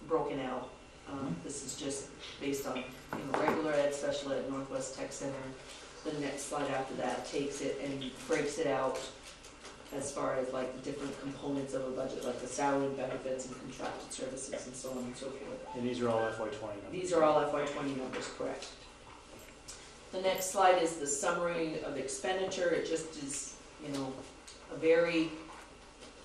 broken out. This is just based on regular ed, special ed, Northwest Tech Center. The next slide after that takes it and breaks it out as far as like the different components of a budget, like the salary and benefits and contracted services and so on and so forth. And these are all FY20 numbers. These are all FY20 numbers, correct. The next slide is the summary of expenditure. It just is, a very,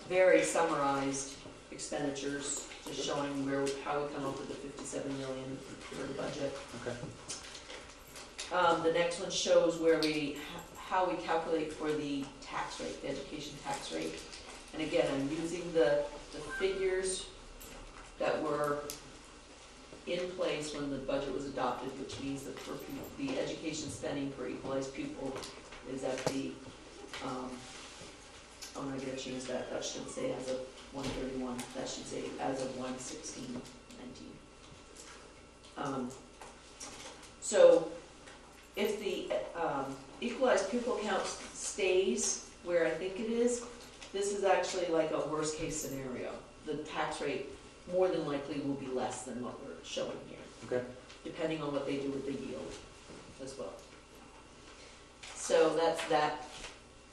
very summarized expenditures, just showing how we come up with the 57 million for the budget. Okay. The next one shows how we calculate for the tax rate, the education tax rate. And again, I'm using the figures that were in place when the budget was adopted, which means that the education spending per equalized pupil is at the, I'm gonna get change that. That should say as of 131. That should say as of 1/16/19. So if the equalized pupil count stays where I think it is, this is actually like a worst case scenario. The tax rate more than likely will be less than what we're showing here. Okay. Depending on what they do with the yield as well. So that's that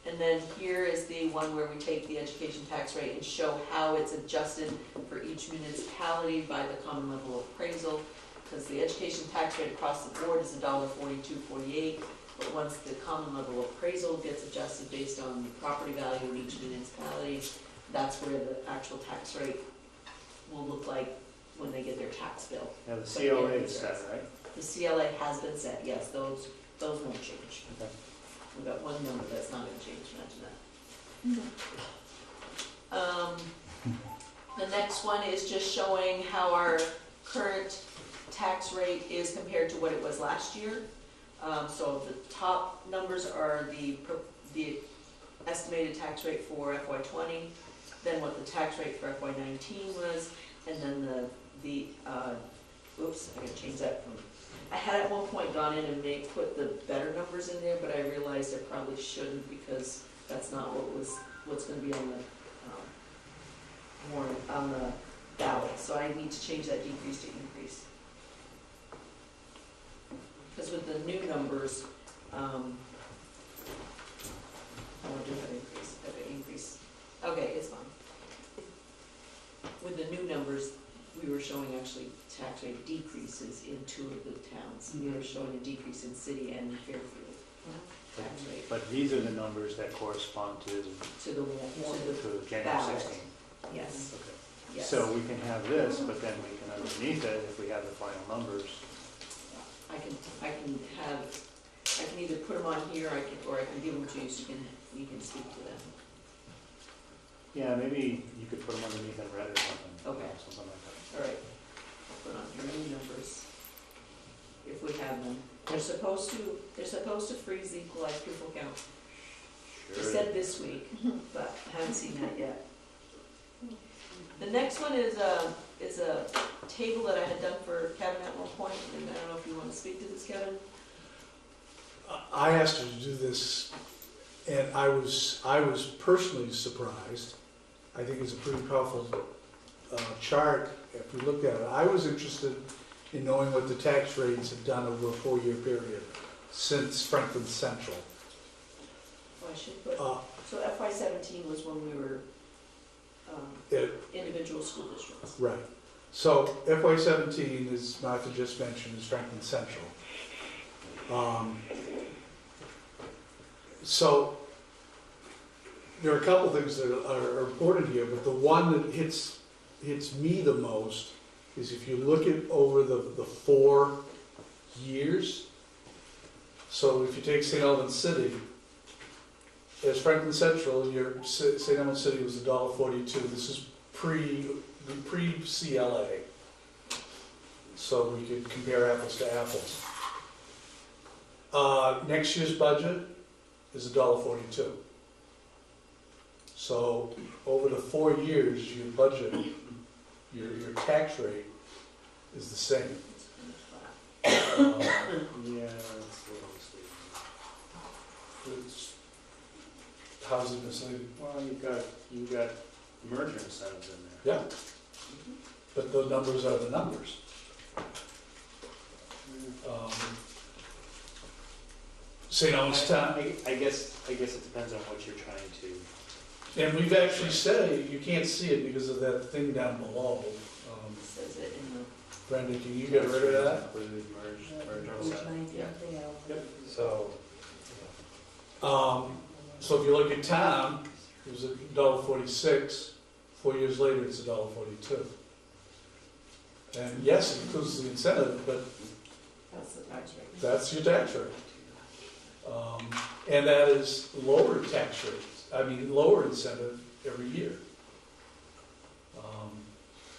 And then here is the one where we take the education tax rate and show how it's adjusted for each municipality by the common level appraisal. Because the education tax rate across the board is $1.4248, but once the common level appraisal gets adjusted based on the property value of each municipality, that's where the actual tax rate will look like when they get their tax bill. Now, the CLA is set, right? The CLA has been set, yes, those won't change. Okay. We've got one number that's not gonna change, imagine that. The next one is just showing how our current tax rate is compared to what it was last year. So the top numbers are the estimated tax rate for FY20, then what the tax rate for FY19 was, and then oops, I gotta change that from, I had at one point gone in and put the better numbers in there, but I realized I probably shouldn't because that's not what's gonna be on the warrant, on the ballot. So I need to change that decrease to increase. Because with the new numbers, I won't do that increase, okay, increase. Okay, it's fine. With the new numbers, we were showing actually tax rate decreases in 2 of the towns. We were showing a decrease in city and Fairfield tax rate. But these are the numbers that correspond to To January ballot. 16th. Yes, Okay. yes. So we can have this, but then we can underneath it, if we have the final numbers. I can either put them on here, or I can give them to you so you can speak to them. Yeah, maybe you could put them underneath in red or something. Okay. Something like that. All right, I'll put on here new numbers, if we have them. They're supposed to freeze the equalized pupil count. They said this week, but I haven't seen that yet. The next one is a table that I had done for Kevin at one point, and I don't know if you want to speak to this, Kevin? I asked her to do this, and I was personally surprised. I think it's a pretty powerful chart if we look at it. I was interested in knowing what the tax rates have done over a 4-year period since Franklin Central. Oh, I should put, so FY17 was when we were individual school districts. Right. So FY17, as Martha just mentioned, is Franklin Central. So there are a couple things that are important here, but the one that hits me the most is if you look at over the 4 years. So if you take St. Albans City, as Franklin Central, your St. Albans City was $1.42. This is pre-CLA. So we could compare apples to apples. Next year's budget is $1.42. So over the 4 years, your budget, your tax rate is the same. Yeah, that's a little misleading. How's it misleading? Well, you've got merger incentives in there. Yeah. But the numbers are the numbers. St. Albans Town. I guess it depends on what you're trying to. And we've actually said, you can't see it because of that thing down below. Says it in the. Brenda, can you get rid of that? Include merge incentive. Yeah. So, So if you look at town, it was $1.46. 4 years later, it's $1.42. And yes, it includes the incentive, but That's the tax rate. that's your tax rate. And that is lower tax rates, lower incentive every year.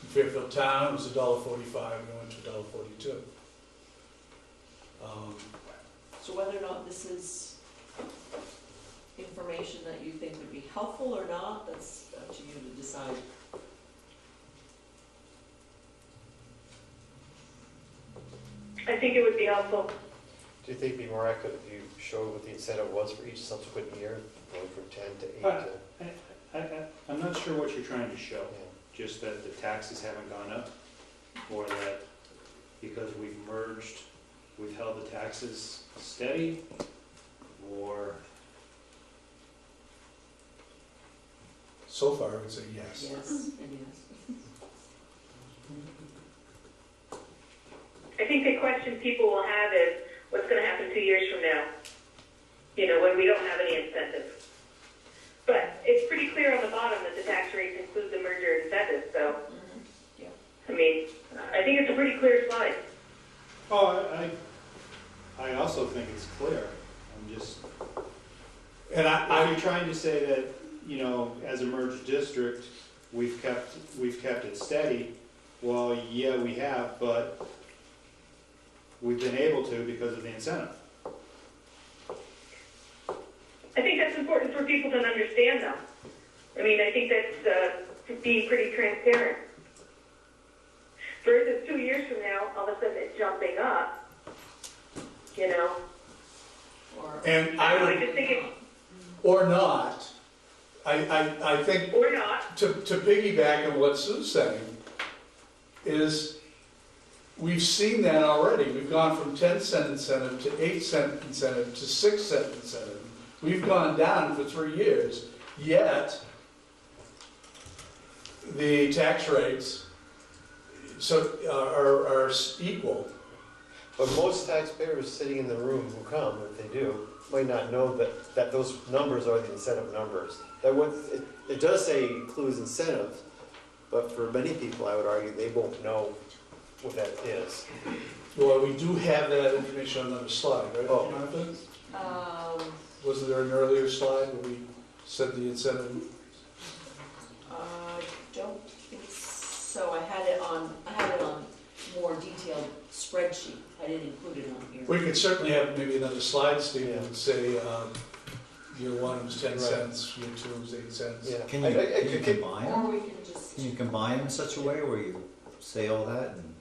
In Fairfield Town, it was $1.45, and it went to $1.42. So whether or not this is information that you think would be helpful or not, that's up to you to decide. I think it would be helpful. do you think it'd be more accurate if you showed what the incentive was for each subsequent year, going from 10 to 8 to? I'm not sure what you're trying to show. Yeah. Just that the taxes haven't gone up, or that because we've merged, we've held the taxes steady, or so far, I would say yes. Yes, and yes. I think the question people will have is, what's going to happen 2 years from now? You know, when we don't have any incentive. But it's pretty clear on the bottom that the tax rates include the merger incentive, so, Yeah. I mean, I think it's a pretty clear slide. Oh, I also think it's clear. I'm just, And if you're trying to say that, you know, as a merged district, we've kept it steady, well, yeah, we have, but we've been able to because of the incentive. I think that's important for people to understand, though. I mean, I think that's being pretty transparent. Versus 2 years from now, all of a sudden it's jumping up, you know? And I just think it's, or not, I think or not. to piggyback on what Sue's saying, is we've seen that already. We've gone from 10-cent incentive to 8-cent incentive to 6-cent incentive. We've gone down for 3 years, yet the tax rates are equal. But most taxpayers sitting in the room who come, if they do, might not know that those numbers are the incentive numbers. It does say includes incentives, but for many people, I would argue, they won't know what that is. Well, we do have that information on another slide, right? Oh. Jonathan? Wasn't there an earlier slide where we said the incentive? I don't think so. I had it on more detailed spreadsheet. I didn't include it on here. We could certainly have maybe another slide, Steve, that would say year one was 10 cents, year two was 8 cents. Yeah. Can you combine Or them? we can just. Can you combine them in such a way where you say all that? And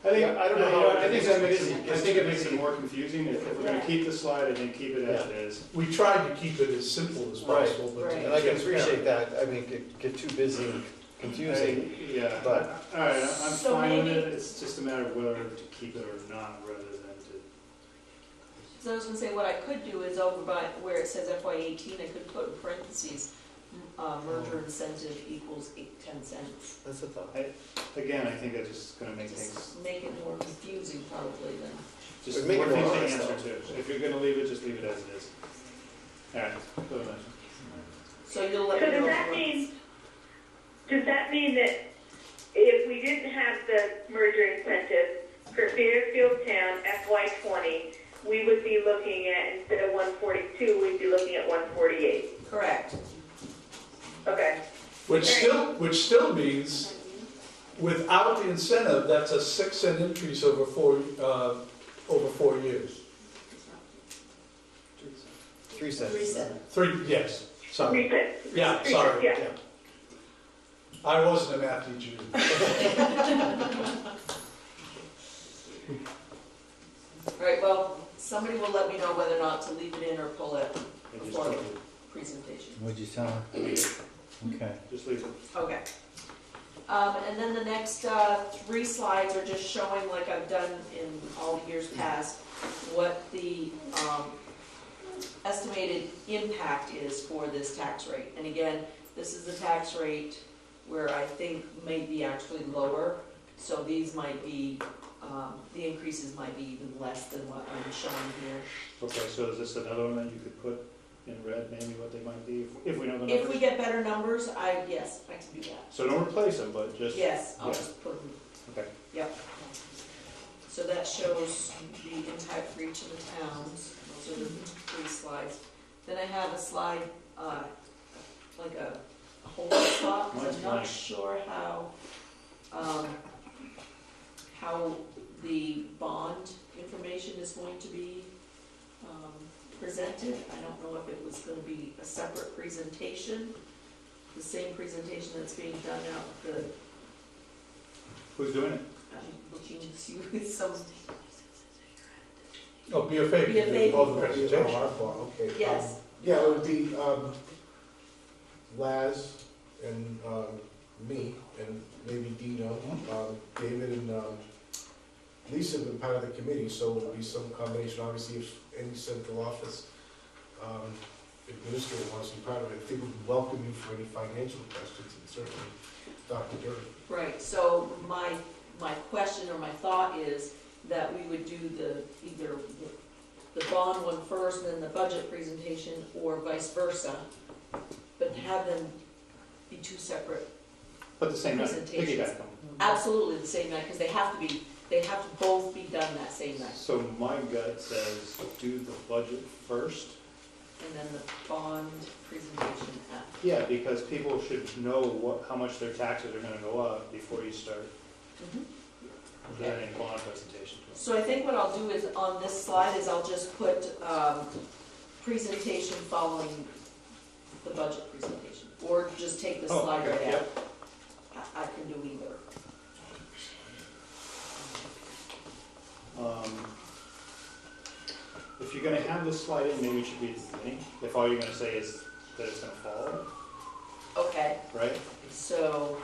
I think, I don't know how I think it makes it more confusing. If we're going to keep the slide, I think keep it as it is. We tried to keep it as simple as Right. possible, but. Right. And I can appreciate that. I mean, get too busy and confusing. Yeah, But- all right, I'm So fine with maybe- it. It's just a matter of whether to keep it or not, rather than to. So I was gonna say, what I could do is over by where it says FY18, I could put in parentheses, merger incentive equals 10 cents. That's a thought. Again, I think that's just going to make things, Just make it more confusing probably than. just Make more it more things to honest, answer to. If you're going to leave it, just leave it as it is. All right, go ahead. So you'll let So me know. does that mean that if we didn't have the merger incentive for Fairfield Town FY20, we would be looking at, instead of 142, we'd be looking at 148? Correct. Okay. Which still means, without the incentive, that's a 6-cent increase over 4 years. 3 cents. 3 cents. 3, yes, sorry. 3 cents. Yeah, 3 sorry. cents, yeah. I wasn't a math teacher. All right, well, somebody will let me know whether or not to leave it in or pull it I just before told the you. presentation. what'd you tell her? Okay. Just leave it. Okay. And then the next 3 slides are just showing, like I've done in all the years past, what the estimated impact is for this tax rate. And again, this is the tax rate where I think may be actually lower. So these might be, the increases might be even less than what I'm showing here. Okay, so is this another one that you could put in red, maybe what they might be, if we know the If numbers? we get better numbers, yes, I can do that. So don't replace them, but just. Yes, I'll Yeah. just put them. Okay. Yep. So that shows the impact for each of the towns. Those are the 3 slides. Then I have a slide, like a whole spot, 'cause Mine's I'm not blank. sure how the bond information is going to be presented. I don't know if it was gonna be a separate presentation, the same presentation that's being done out at the, Who's doing it? I'm looking to see with some, Oh, BFA. BFA. Oh, the presentation. Okay. yes. Yeah, it would be Laz and me and maybe Dino, David and Lisa have been part of the committee, so it would be some combination, obviously, if any central office administrator wants to be part of it, I think we'd welcome you for any financial questions, and certainly Dr. Durden. Right, so my question or my thought is that we would do either the bond one first, then the budget presentation, or vice versa, but have them be two separate But the same night, presentations. piggyback them. Absolutely the same night, because they have to both be done that same night. So my gut says do the budget first. And then the bond presentation after. Yeah, because people should know how much their taxes are gonna go up before you start presenting bond presentation to them. So I think what I'll do is, on this slide, is I'll just put presentation following the budget presentation. Or just take the slide right out. Yep. I can do either. If you're gonna have this slide in, maybe it should be at the beginning, if all you're gonna say is that it's gonna follow, Okay, right? so.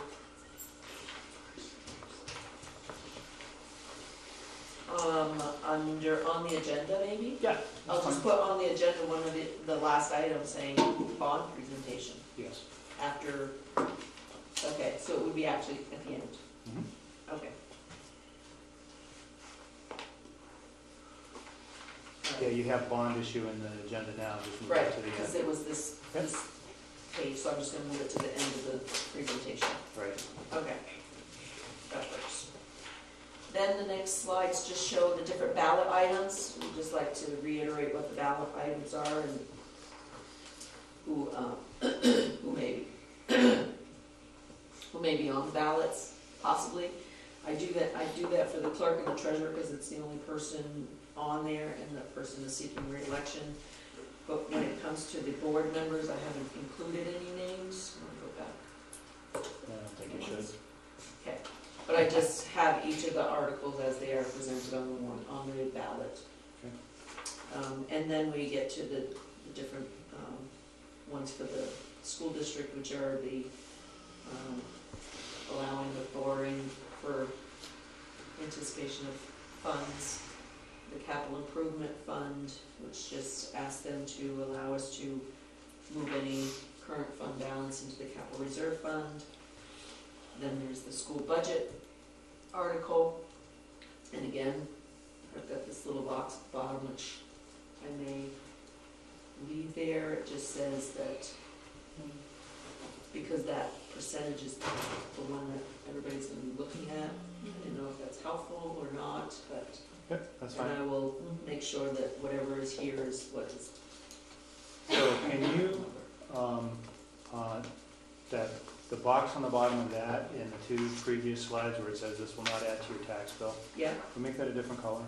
On the agenda maybe? Yeah. I'll just put on the agenda one of the last items saying bond presentation Yes. after, okay, so it would be actually at the end. Mhm. Okay. Yeah, you have bond issue in the agenda now, just move it Right, to the because end. it was this page, so I'm just gonna move it to the end of the presentation. Right. Okay. That works. Then the next slides just show the different ballot items. We'd just like to reiterate what the ballot items are and who may be on the ballots, possibly. I do that for the clerk and the treasurer because it's the only person on there and that person is seeking re-election. But when it comes to the board members, I haven't included any names. Let me go back. I don't think you should. Okay, but I just have each of the articles as they are presented on the ballot. Okay. And then we get to the different ones for the school district, which are the allowing the borrowing for anticipation of funds, the capital improvement fund, which just asks them to allow us to move any current fund balance into the capital reserve fund. Then there's the school budget article, and again, I've got this little box at the bottom, which I may leave there. It just says that because that percentage is the one that everybody's going to be looking at, I don't know if that's helpful or not, but Yep, that's fine. and I will make sure that whatever is here is what is. So can you, that the box on the bottom of that in the two previous slides where it says this will not add to your tax bill, Yeah, can we make that a different color?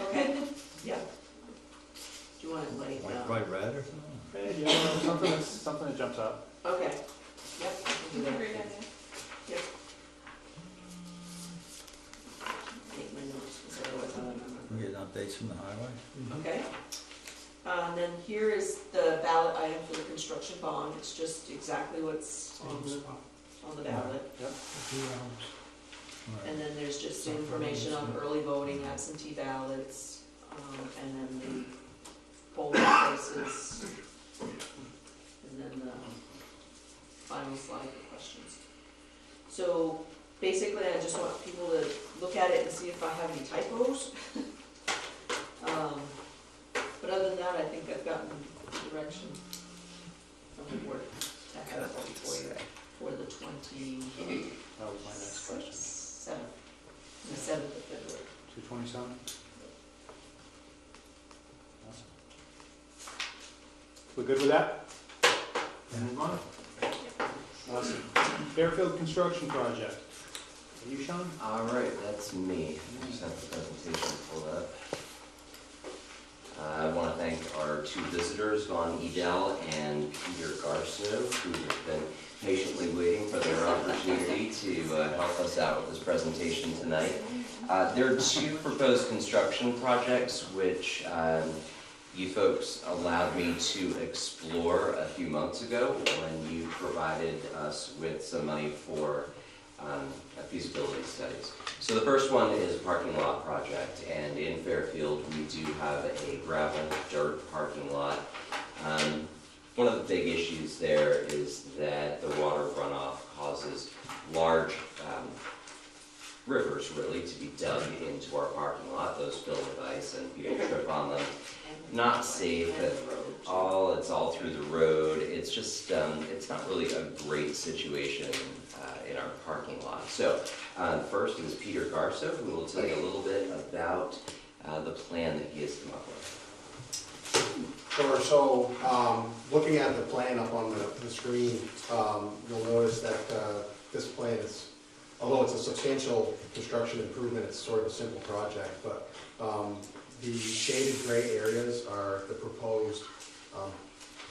okay, yeah. Do you want it like, Like bright red or something? Red, yellow, something that jumps out. okay, yep. I can do that. Great idea. Yep. Take my notes, because otherwise I won't remember. We get updates from the highway? Okay. And then here is the ballot item for the construction bond. It's just exactly what's on the ballot. Yep. And then there's just the information on early voting, absentee ballots, and then the polling places. And then the final slide for questions. So basically, I just want people to look at it and see if I have any typos. But other than that, I think I've gotten direction from the board to have for the 27th, That was my next question. the 7th of February. 227? Awesome. We good with that? And move on. Awesome. Fairfield Construction Project. Are you Sean? All right, that's me. I just have the presentation pulled up. I want to thank our two visitors, Vaughn Edel and Peter Garceau, who have been patiently waiting for their opportunity to help us out with this presentation tonight. There are two proposed construction projects which you folks allowed me to explore a few months ago when you provided us with some money for feasibility studies. So the first one is a parking lot project, and in Fairfield we do have a gravel dirt parking lot. One of the big issues there is that the water runoff causes large rivers, really, to be dug into our parking lot. Those fill with ice and people trip on them. Not safe at all. It's all through the road. It's just, it's not really a great situation in our parking lot. So first is Peter Garso, who will tell you a little bit about the plan that he has come up with. Sure. So, looking at the plan up on the screen, you'll notice that this plan is, although it's a substantial construction improvement, it's sort of a simple project, but the shaded gray areas are the proposed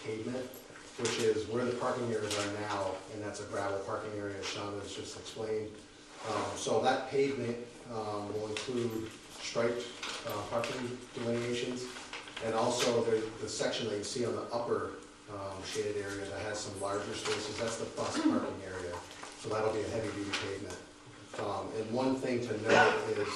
pavement, which is where the parking areas are now, and that's a gravel parking area, as Sean has just explained. So that pavement will include striped parking delineations, and also the section that you see on the upper shaded area that has some larger spaces, that's the bus parking area. So that'll be a heavy-duty pavement. And one thing to note is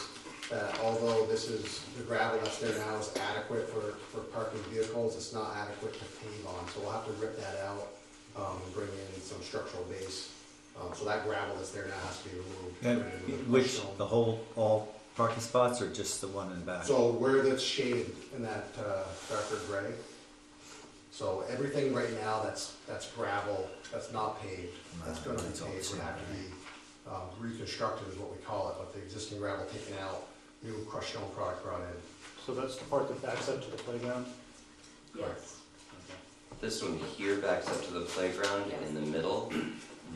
that although this is, the gravel that's there now is adequate for parking vehicles, it's not adequate to pave on. So we'll have to rip that out and bring in some structural base. So that gravel that's there now has to be removed. Which, the whole, all parking spots, or just the one in the back? So where that's shaded in that darker gray. So everything right now that's gravel, that's not paved, that's going to be paved, would have to be reconstructed is what we call it, but the existing gravel taken out, new crushed stone product brought in. So that's the part that backs up to the playground? Yes. This one here backs up to the playground in the middle.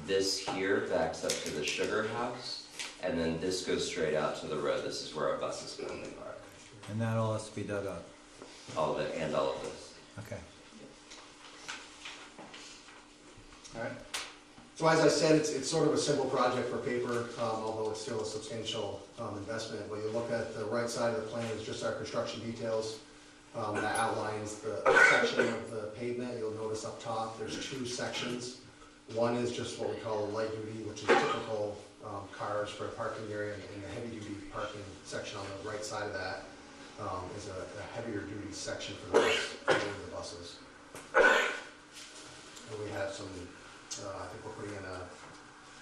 This here backs up to the sugar house. And then this goes straight out to the road. This is where our buses go in the park. And that all has to be dug up? All of it and all of this. Okay. All right. So as I said, it's sort of a simple project for paper, although it's still a substantial investment. When you look at the right side of the plan, is just our construction details. That outlines the section of the pavement. You'll notice up top, there's two sections. One is just what we call a light duty, which is typical cars for a parking area, and the heavy duty parking section on the right side of that is a heavier duty section for the buses. And we have some, I think we're putting in a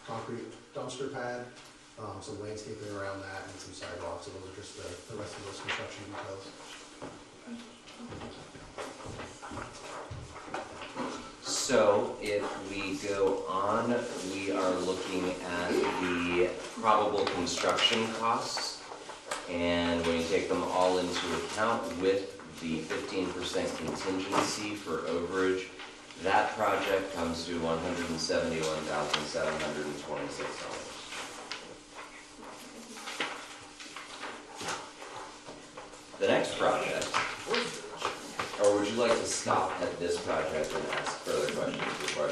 concrete dumpster pad, some landscaping around that, and some sidewalks. So those are just the rest of those construction details. So if we go on, we are looking at the probable construction costs. And when you take them all into account with the 15% contingency for overage, that project comes to $171,726. The next project, or would you like to stop at this project and ask further questions before I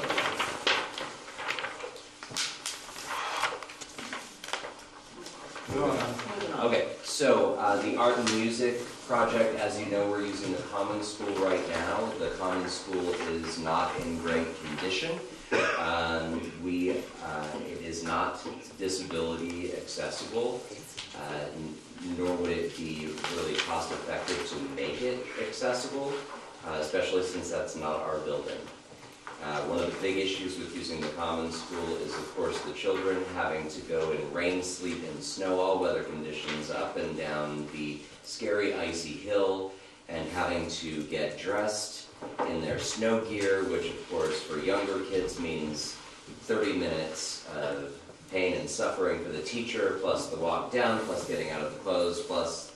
move on? Okay, so the art and music project, as you know, we're using the common school right now. The common school is not in great condition. It is not disability accessible, nor would it be really cost effective to make it accessible, especially since that's not our building. One of the big issues with using the common school is, of course, the children having to go in rain, sleet, and snow, all weather conditions, up and down the scary icy hill, and having to get dressed in their snow gear, which, of course, for younger kids means 30 minutes of pain and suffering for the teacher, plus the walk down, plus getting out of the clothes, plus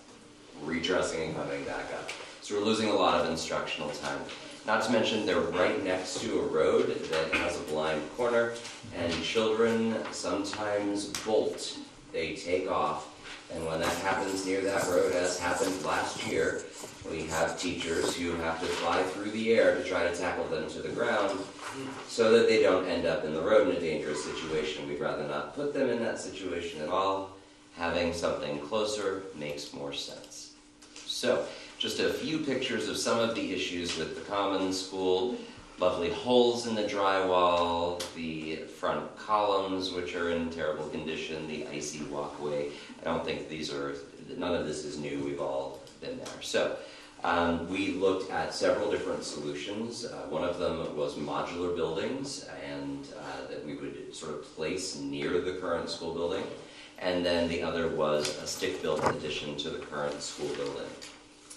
redressing and coming back up. So we're losing a lot of instructional time. Not to mention they're right next to a road that has a blind corner, and children sometimes bolt. They take off, and when that happens near that road, as happened last year, we have teachers who have to fly through the air to try to tackle them to the ground so that they don't end up in the road in a dangerous situation. We'd rather not put them in that situation at all. Having something closer makes more sense. So, just a few pictures of some of the issues with the common school. Lovely holes in the drywall, the front columns, which are in terrible condition, the icy walkway. I don't think none of this is new, we've all been there. So, We looked at several different solutions. One of them was modular buildings, and that we would sort of place near the current school building. And then the other was a stick-built addition to the current school building.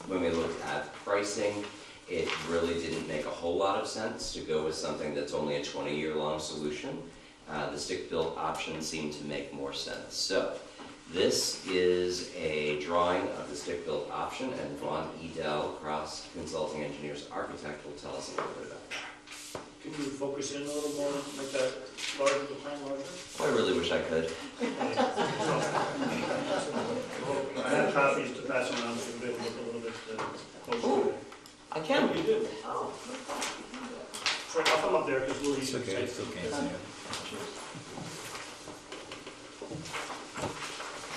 When we looked at pricing, it really didn't make a whole lot of sense to go with something that's only a 20-year-long solution. The stick-built option seemed to make more sense. So this is a drawing of the stick-built option, and Ron Edel, Cross Consulting Engineers Architect, will tell us a little bit about that. Can you focus in a little more, make that larger, the plan larger? Oh, I really wish I could. I have copies to pass around so you can look a little bit closer. I can. You do. Oh. Sorry, I'll come up there because we'll use It's okay, it's okay.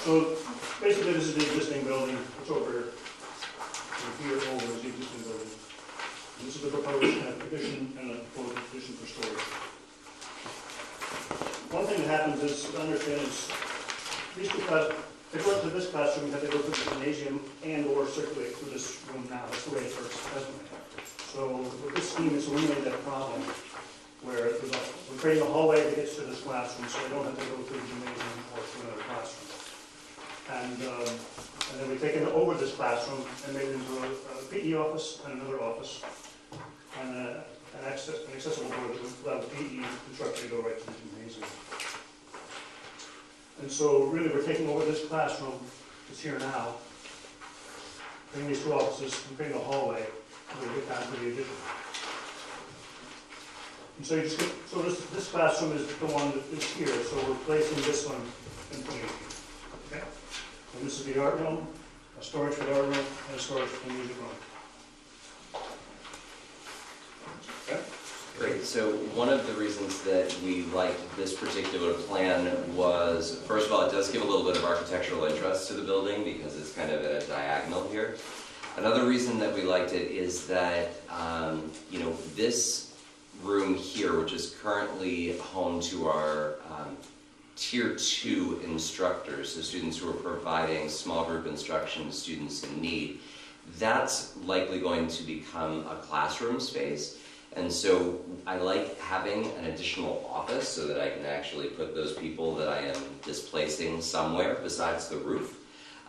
So basically, this is the existing building. It's over here. And here over is the existing building. And this is the proposed addition and the proposed addition for storage. One thing that happens is, to understand, is these two classes, to go into this classroom, you have to go through the gymnasium and or circulate through this room now. That's the way it works presently. So with this scheme, it's eliminated that problem where we're creating a hallway that gets to this classroom, so they don't have to go through the gymnasium or through another classroom. And then we've taken over this classroom and made it into a PE office and another office, and an accessible door that would allow the PE instructor to go right to the gymnasium. And so really we're taking over this classroom that's here now, bringing these two offices and creating a hallway to get down to the addition. And so you just get, so this classroom is the one that is here, so we're placing this one in between. Okay? And this is the art room, a storage for the art room, and a storage for the music room. Okay? Great. So one of the reasons that we liked this particular plan was, first of all, it does give a little bit of architectural interest to the building because it's kind of at a diagonal here. Another reason that we liked it is that, this room here, which is currently home to our Tier 2 instructors, so students who are providing small group instruction to students in need, that's likely going to become a classroom space. And so I like having an additional office so that I can actually put those people that I am displacing somewhere besides the roof.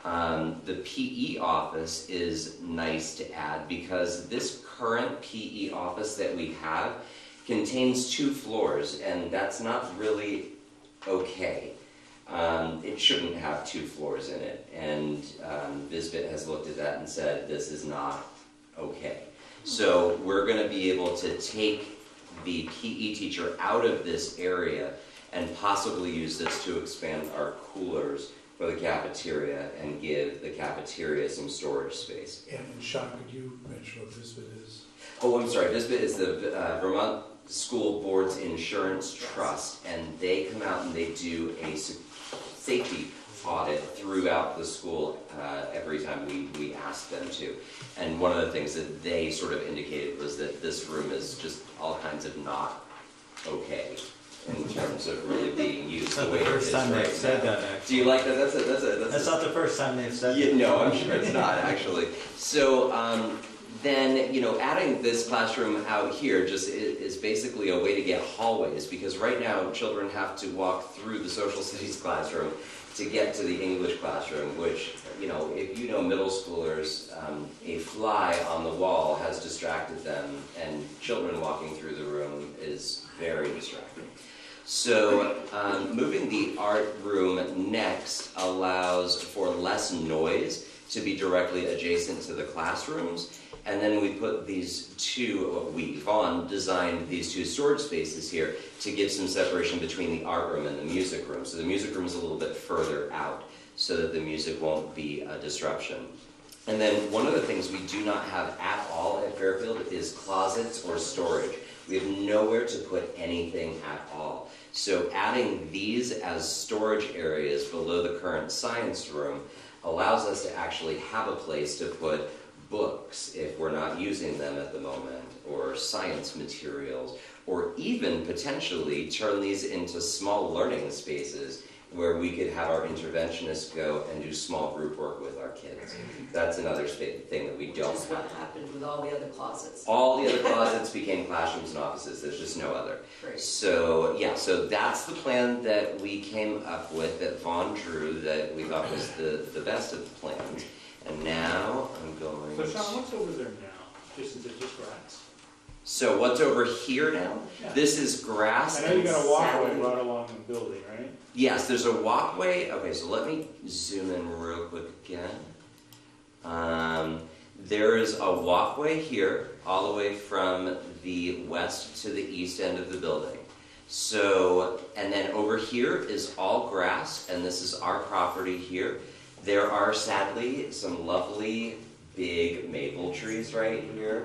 The PE office is nice to add because this current PE office that we have contains 2 floors, and that's not really okay. It shouldn't have 2 floors in it, and VSBIT has looked at that and said this is not okay. So we're going to be able to take the PE teacher out of this area and possibly use this to expand our coolers for the cafeteria and give the cafeteria some storage space. And Sean, could you mention what VSBIT is? Oh, I'm sorry. VSBIT is the Vermont School Board's Insurance Trust, and they come out and they do a safety audit throughout the school every time we ask them to. And one of the things that they sort of indicated was that this room is just all kinds of not okay in terms of really being used the way it is right now. That's not the first time they've said that, actually. Do you like that? That's not the first time they've said that. No, I'm sure it's not, actually. So then, adding this classroom out here just is basically a way to get hallways, because right now children have to walk through the social studies classroom to get to the English classroom, which, if you know middle schoolers, a fly on the wall has distracted them, and children walking through the room is very distracting. So moving the art room next allows for less noise to be directly adjacent to the classrooms. And then we put these two, Vaughn designed these 2 storage spaces here to give some separation between the art room and the music room. So the music room is a little bit further out so that the music won't be a disruption. And then one of the things we do not have at all at Fairfield is closets or storage. We have nowhere to put anything at all. So adding these as storage areas below the current science room allows us to actually have a place to put books if we're not using them at the moment, or science materials, or even potentially turn these into small learning spaces where we could have our interventionists go and do small group work with our kids. That's another thing that we don't Which is have. what happened with all the other closets. All the other closets became classrooms and offices. There's just no other. Great. So yeah, so that's the plan that we came up with, that Vaughn drew, that we thought was the best of the plans. And now I'm going. So Sean, what's over there now? Is it just grass? So what's over here now? Yeah. This is grass. I know you and got a walkway sand. right along the building, right? Yes, there's a walkway. Okay, so let me zoom in real quick again. There is a walkway here, all the way from the west to the east end of the building. So, and then over here is all grass, and this is our property here. There are sadly some lovely big maple trees right here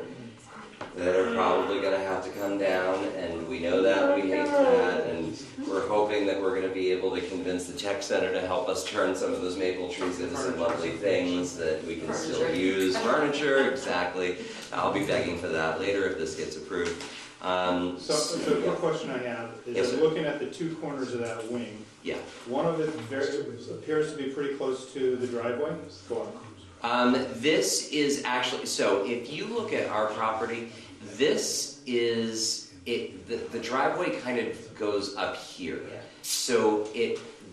that are probably going to have to come down, and we know that, we hate that, and we're hoping that we're going to be able to convince the tech center to help us turn some of those maple trees into some lovely things that we can still use. Furniture, exactly. I'll be begging for that later if this gets approved. So the quick question I have is, Yes, I'm sir. looking at the two corners of that wing. Yeah. One of it appears to be pretty close to the driveway. Go on. This is actually, so if you look at our property, this is, the driveway kind of goes up here. So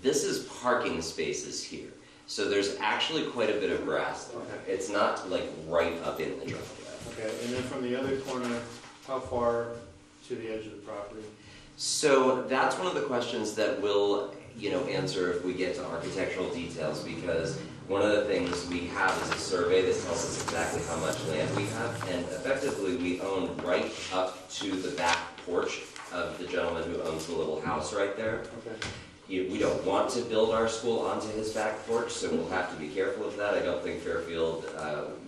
this is parking spaces here. So there's actually quite a bit of grass there. Okay. It's not like right up in the driveway. Okay, and then from the other corner, how far to the edge of the property? So that's one of the questions that we'll, answer if we get to architectural details, because one of the things we have is a survey that tells us exactly how much land we have, and effectively we own right up to the back porch of the gentleman who owns the little house right there. Okay. We don't want to build our school onto his back porch, so we'll have to be careful of that. I don't think Fairfield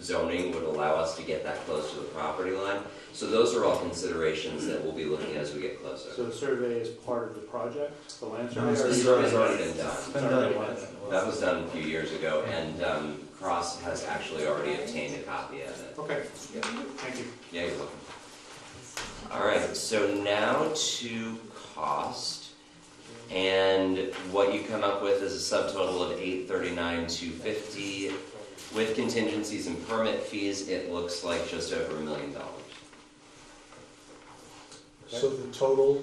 zoning would allow us to get that close to the property line. So those are all considerations that we'll be looking at as we get closer. So the survey is part of the project, the land No, survey? The survey's already been done. It's been done. That was done a few years ago, and Cross has actually already obtained a copy of it. Okay, Yeah. thank you. Yeah, you're welcome. All right, so now to cost. And what you come up with is a subtotal of $839,250. With contingencies and permit fees, it looks like just over $1 million. So the total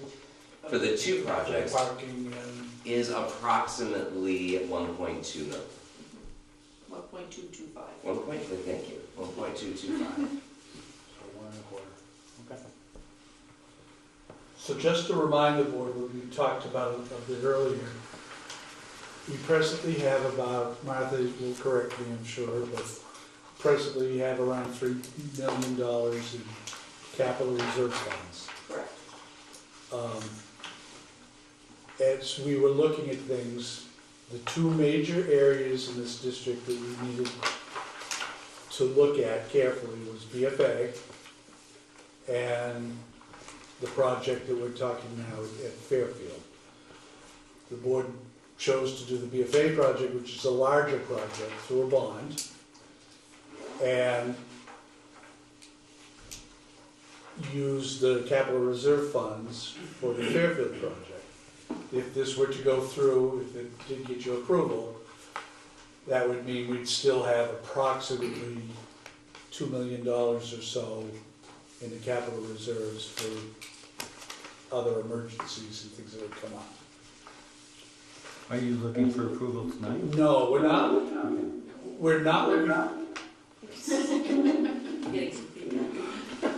For the two projects parking and is approximately 1.2 million. 1.225. Thank you, 1.225. So 1.25. Okay. so just to remind the board what we talked about a bit earlier, we presently have about, Martha will correct me, I'm sure, but presently we have around $3 million in capital reserve funds. Correct. As we were looking at things, the two major areas in this district that we needed to look at carefully was BFA and the project that we're talking now at Fairfield. The board chose to do the BFA project, which is a larger project, through a bond, and use the capital reserve funds for the Fairfield project. If this were to go through, if it did get your approval, that would mean we'd still have approximately $2 million or so in the capital reserves for other emergencies and things that would come up. Are you looking for approval tonight? No, we're not. We're not. Getting some feedback.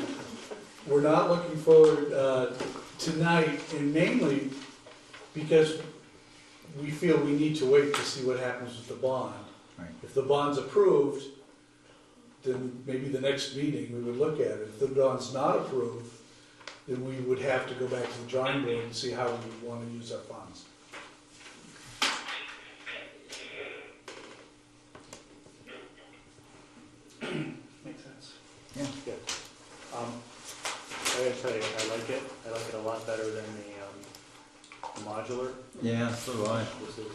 We're not looking forward tonight, and mainly because we feel we need to wait to see what happens with the bond. Right. If the bond's approved, then maybe the next meeting we would look at it. If the bond's not approved, then we would have to go back to the drawing board and see how we want to use our funds. Makes sense. Yeah. Good. I gotta tell you, I like it. I like it a lot better than the modular. Yeah, so do I. This is,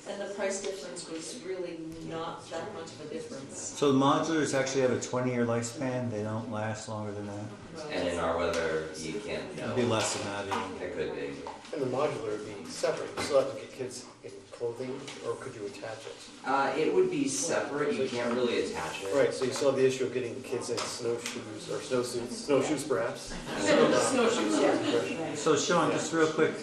And the price difference was really not that much of a difference. So the modulars actually have a 20-year lifespan. They don't last longer than that. And in our weather, you can't It'd be less than that even. It could be. And the modular would be separate, you still have to get kids in clothing, or could you attach it? It would be separate, you can't really attach it. Right, so you still have the issue of getting the kids in snowshoes, or snowsuits, snowshoes perhaps. Snowshoes, yeah. So Sean, just real quick,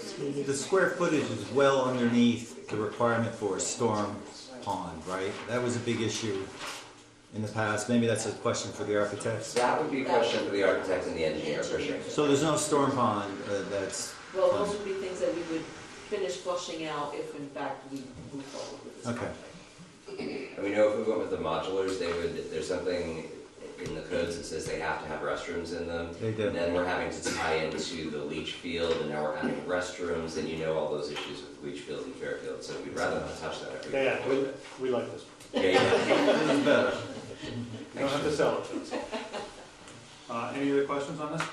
the square footage is well underneath the requirement for a storm pond, right? That was a big issue in the past. Maybe that's a question for the architects. That would be a question for the architect and the engineer, for sure. So there's no storm pond that's. Well, those would be things that we would finish flushing out if in fact we move forward with this. Okay. And we know if we went with the modulars, there's something in the codes that says they have to have restrooms in them. They do. And then we're having to tie into the leach field, and now we're having restrooms, and you know all those issues with leach field and Fairfield, so we'd rather not touch that every yeah, we like this. Yeah, yeah. This is better. You don't have to sell it to us. Any other questions on this?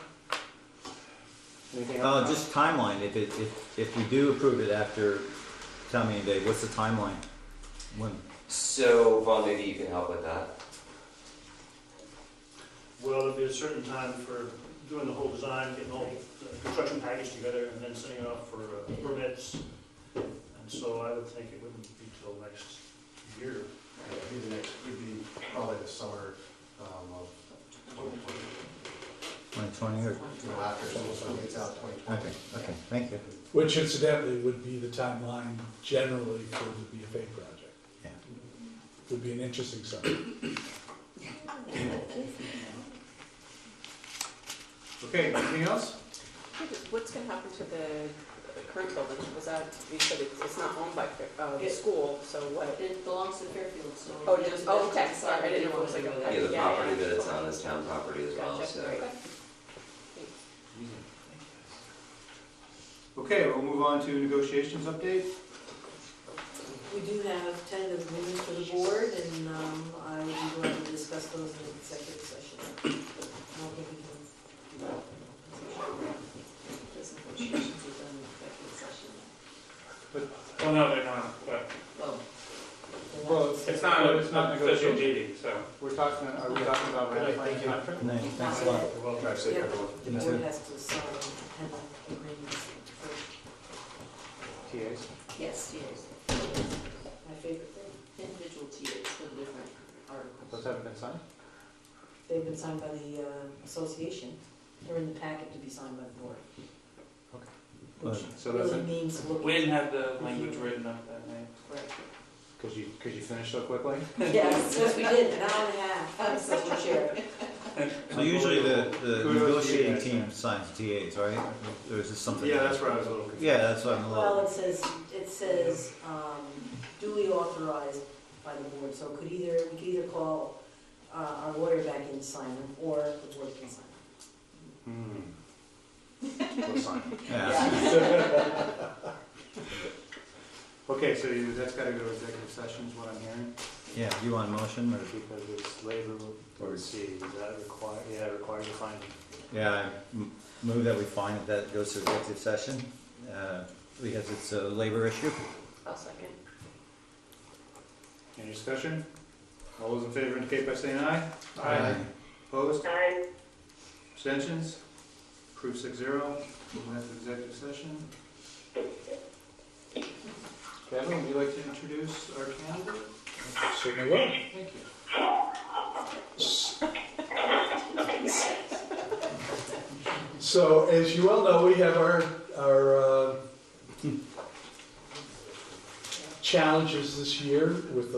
Anything else? Just timeline. If we do approve it after town meeting day, what's the timeline? When? So, Vaughn, maybe you can help with that. Well, there'll be a certain time for doing the whole design, getting the whole construction package together, and then sending it off for permits. And so I would think it wouldn't be till next year. It'd be probably the summer of 2020. 2020 or? After school gets out, 2020. Okay, thank you. Which incidentally would be the timeline generally for the BFA project. Yeah. Would be an interesting summer. Okay, anything else? What's going to happen to the current building? Was that, you said it's not owned by the school, so what? It belongs to Fairfield, so. Oh, just, oh, okay, sorry, I didn't know it was like a. Yeah, the property that it's on is town property as well, Gotcha, so. okay. Okay, we'll move on to negotiations update. We do have tentative agreements for the board, and I would be glad to discuss those in executive session. I don't think we can. Those negotiations are done in executive session. Well, no, they're not, but Well, it's not official negotiation. meeting, so. Are we talking about ratifying the contract? No, thanks a lot. You're welcome. Drive safe, everyone. The board has to sign tentative agreements first. TAs? Yes, TAs. My favorite thing, individual TAs for the different articles. Those haven't been signed? They've been signed by the association. They're in the packet to be signed by the board. Okay. So that's Really it? means looking. We didn't have the language written up that night. Correct. Because you finished so quickly? Yes, yes, we did, an hour and a half, Mr. Chair. So usually the Kudos to negotiating you guys. team signs TAs, right? Or is this something? Yeah, that's where I was a little confused. Yeah, that's what I'm a Well, little. it says duly authorized by the board, so we could either call our lawyer back in to sign them, or the board can sign them. We'll sign. Yeah. Okay, so that's gotta go to executive session is what I'm hearing? Yeah, you want a motion or? Because it's labor or C, does that require, yeah, it requires a finding. Yeah, I move that we find that goes to executive session, because it's a labor issue. I'll second. Any discussion? All those in favor indicate by saying aye. Aye. Opposed? Aye. Abstentions? Approved 6-0. Moving on to executive session. Kevin, would you like to introduce our candidate? Certainly will. Thank you. So, as you all know, we have our challenges this year with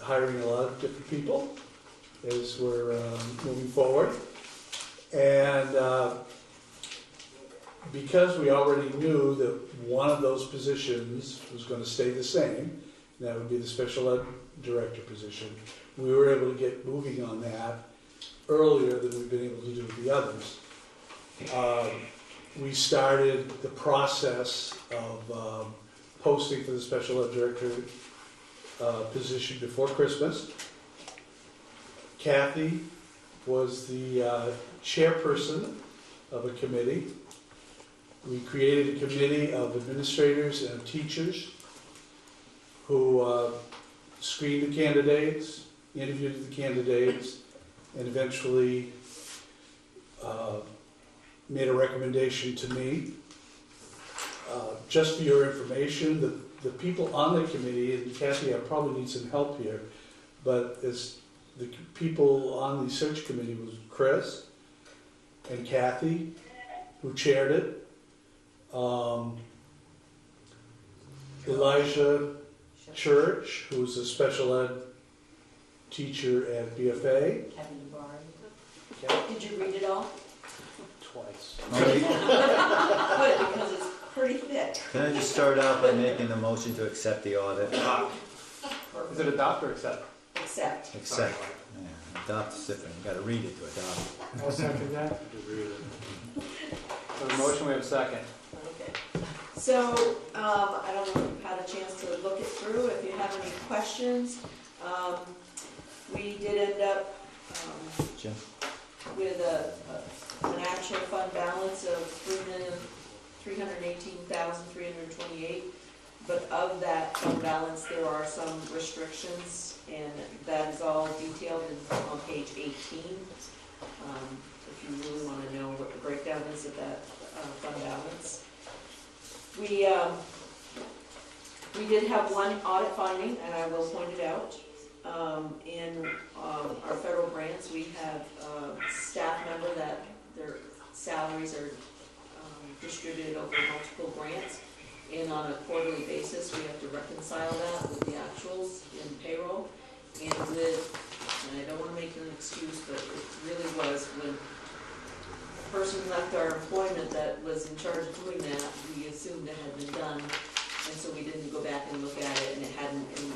hiring a lot of different people as we're moving forward. And because we already knew that one of those positions was going to stay the same, that would be the special ed director position, we were able to get moving on that earlier than we've been able to do with the others. We started the process of posting for the special ed director position before Christmas. Kathy was the chairperson of a committee We created a committee of administrators and of teachers who screened the candidates, interviewed the candidates, and eventually made a recommendation to me. Just for your information, the people on the committee, and Kathy, I probably need some help here, but as the people on the search committee was Chris and Kathy, who chaired it, Elijah Church, who's a special ed teacher at BFA. Did you read it all? Twice. Good, because it's pretty thick. Can I just start out by making the motion to accept the audit? Is it adopt or accept? Accept. Accept. Yeah, adopt is different. You gotta read it to adopt. I'll second that. So the motion, we have a second. Okay. So, I don't know if you've had a chance to look it through. If you have any questions, we did end up Jim? with an actual fund balance of $318,328. But of that fund balance, there are some restrictions, and that is all detailed on page 18. If you really want to know what the breakdown is of that fund balance. We did have one audit finding, and I will point it out. In our federal grants, we have a staff member that their salaries are distributed over multiple grants. And on a quarterly basis, we have to reconcile that with the actuals in payroll. And I don't want to make an excuse, but it really was when the person left our employment that was in charge of doing that, we assumed it had been done. And so we didn't go back and look at it, and it hadn't, and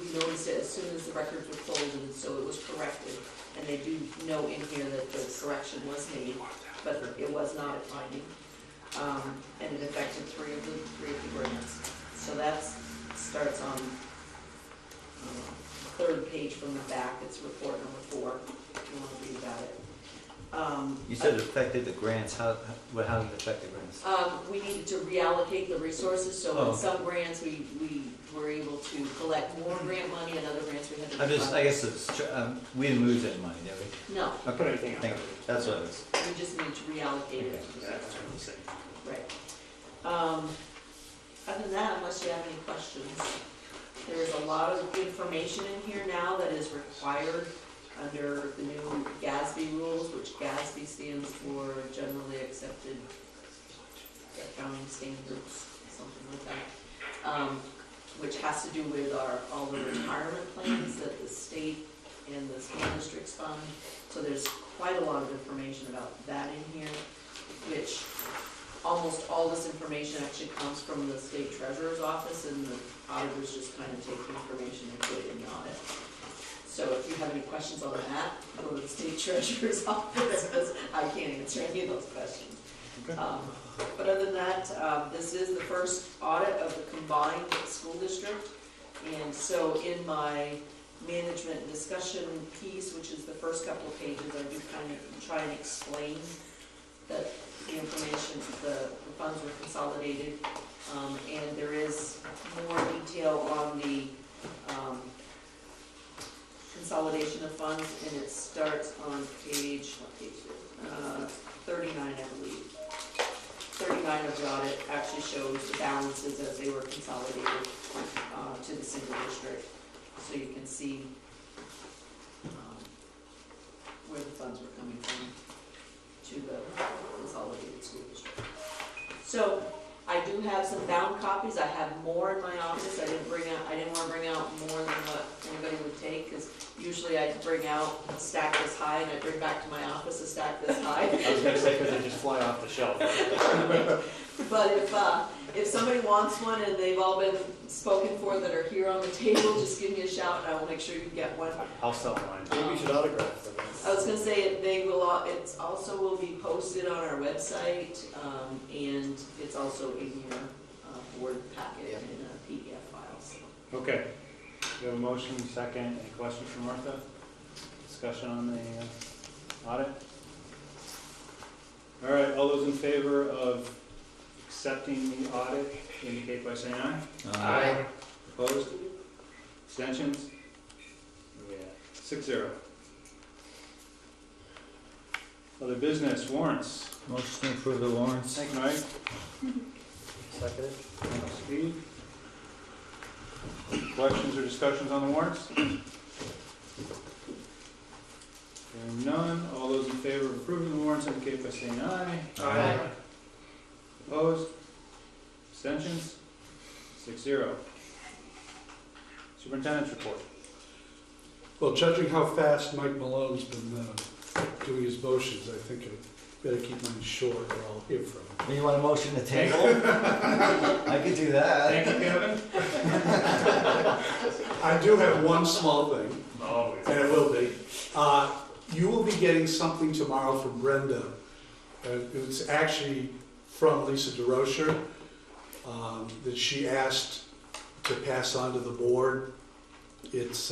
we noticed it as soon as the records were folded, and so it was corrected. And they do note in here that the correction was made, but it was not a finding. And it affected three of the grants. So that starts on the third page from the back. It's report number 4, if you want to read about it. You said it affected the grants. How did it affect the grants? We needed to reallocate the resources, so in okay. some grants we were able to collect more grant money, and other grants we had to I guess we didn't lose any money, did we? No. Okay. Put anything Thank you. That's what it was. We just need to reallocate it. Right. Other than that, unless you have any questions, there is a lot of information in here now that is required under the new GASB rules, which GASB stands for Generally Accepted Accounting Standards, something like that, which has to do with all the retirement plans that the state and the school districts fund. So there's quite a lot of information about that in here, which almost all this information actually comes from the state treasurer's office, and the auditors just kind of take the information and put it in the audit. So if you have any questions on that, go to the state treasurer's office, because I can't answer any of those questions. Okay. But other than that, this is the first audit of the combined school district. And so in my management and discussion piece, which is the first couple of pages, I do kind of try and explain that the information, the funds were consolidated, and there is more detail on the consolidation of funds, and it starts on page 39, I believe. 39 of the audit actually shows the balances as they were consolidated to the single district, so you can see where the funds were coming from to the consolidated school district. So I do have some bound copies. I have more in my office. I didn't want to bring out more than what anybody would take, because usually I bring out a stack this high, and I bring back to my office a stack this high. I was going to say, because they just fly off the shelf. But if somebody wants one and they've all been spoken for that are here on the table, just give me a shout and I will make sure you get one. I'll sell mine. Maybe you should autograph them. I was going to say it also will be posted on our website, and it's also in your board packet in a PDF file. So. Okay. We have a motion, second. Any questions from Martha? Discussion on the audit? All right, all those in favor of accepting the audit indicate by saying aye. Aye. Opposed? Abstentions? Yeah, 6-0. Other business, warrants. Motion to approve the warrants. Thank you, Mike. Seconded. Steve. Questions or discussions on the warrants? Hearing none, all those in favor of approving the warrants indicate by saying aye. Aye. Opposed? Abstentions? 6-0. Superintendent's report. Well, judging how fast Mike Malone's been doing his motions, I think I better keep mine short or I'll hear from him. You want a motion to table? I could do that. Thank you, Kevin. I do have one small thing, Always. and it will be. You will be getting something tomorrow from Brenda. It's actually from Lisa DeRocher that she asked to pass on to the board. It's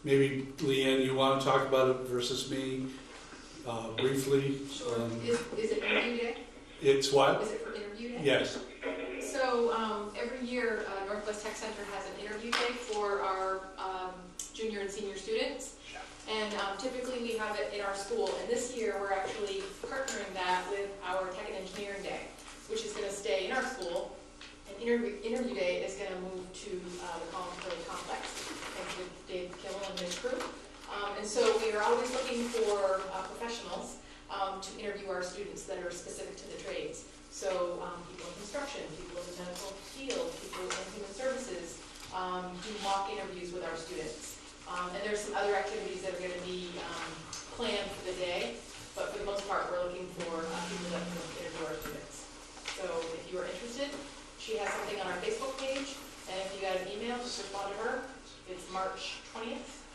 maybe, Leanne, you want to talk about it versus me briefly? Sure. Is it interview day? It's what? Is it for interview day? Yes. So every year, Northwest Tech Center has an interview day for our junior and senior students. And typically we have it in our school. And this year we're actually partnering that with our Tech and Engineering Day, which is going to stay in our school. And interview day is going to move to the Collins Village Complex, thanks to Dave Kimmel and his crew. And so we are always looking for professionals to interview our students that are specific to the trades. So people in construction, people in the medical field, people in human services do mock interviews with our students. And there's some other activities that are going to be planned for the day, but for the most part, we're looking for people that can interview our students. So if you are interested, she has something on our Facebook page, and if you got an email, just respond to her. It's March 20th,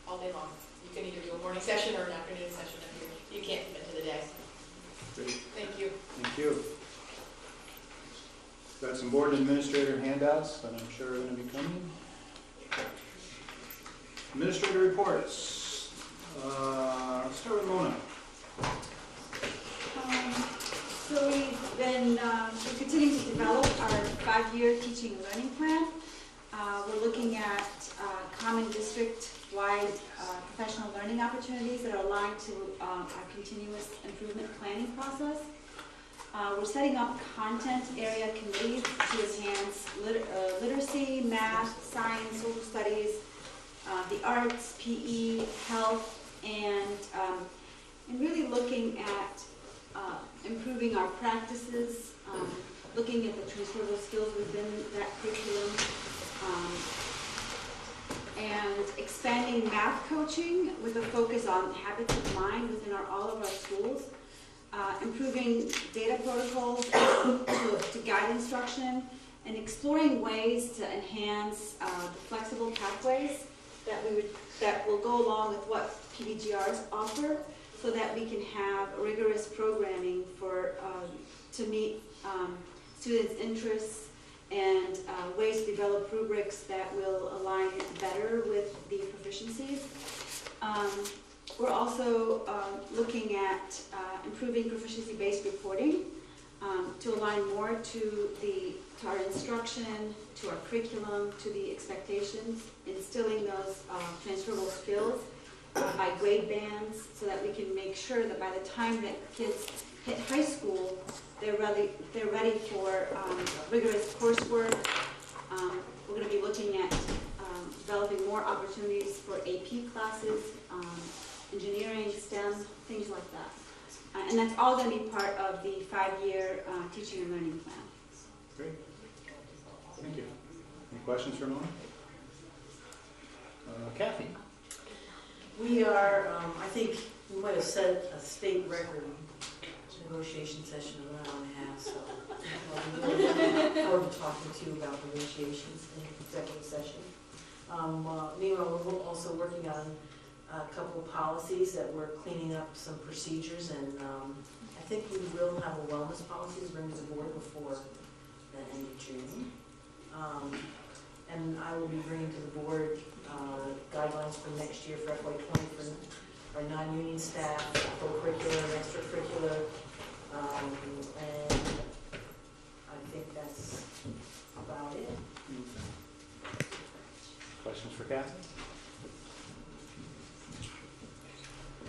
all day long. You can either do a morning session or an afternoon session if you can't commit to the day. Great. Thank you. Thank you. Got some board and administrator handouts that I'm sure are going to be coming. Administrator reports. Let's start with Mona. So we're continuing to develop our 5-year teaching and learning plan. We're looking at common district-wide professional learning opportunities that are aligned to our continuous improvement planning process. We're setting up content area committees to enhance literacy, math, science, social studies, the arts, PE, health, and really looking at improving our practices, looking at the transferable skills within that curriculum, and expanding math coaching with a focus on habits of mind within all of our schools, improving data protocols to guide instruction, and exploring ways to enhance the flexible pathways that will go along with what PBGRs offer, so that we can have rigorous programming to meet students' interests and ways to develop rubrics that will align better with the proficiencies. We're also looking at improving proficiency-based reporting to align more to our instruction, to our curriculum, to the expectations, instilling those transferable skills by grade bands, so that we can make sure that by the time that kids hit high school, they're ready for rigorous coursework. We're going to be looking at developing more opportunities for AP classes, engineering, STEM, things like that. And that's all going to be part of the 5-year teaching and learning plan. Great. Thank you. Any questions for Mona? Kathy? We are, I think we might have set a state record negotiation session of an hour and a half, so I'll be looking forward to talking to you about negotiations in executive session. Meanwhile, we're also working on a couple of policies that we're cleaning up, some procedures, and I think we will have a wellness policy to bring to the board before the end of June. And I will be bringing to the board guidelines for next year for FY20 for our non-union staff, co-curricular and extracurricular, and for Kathy.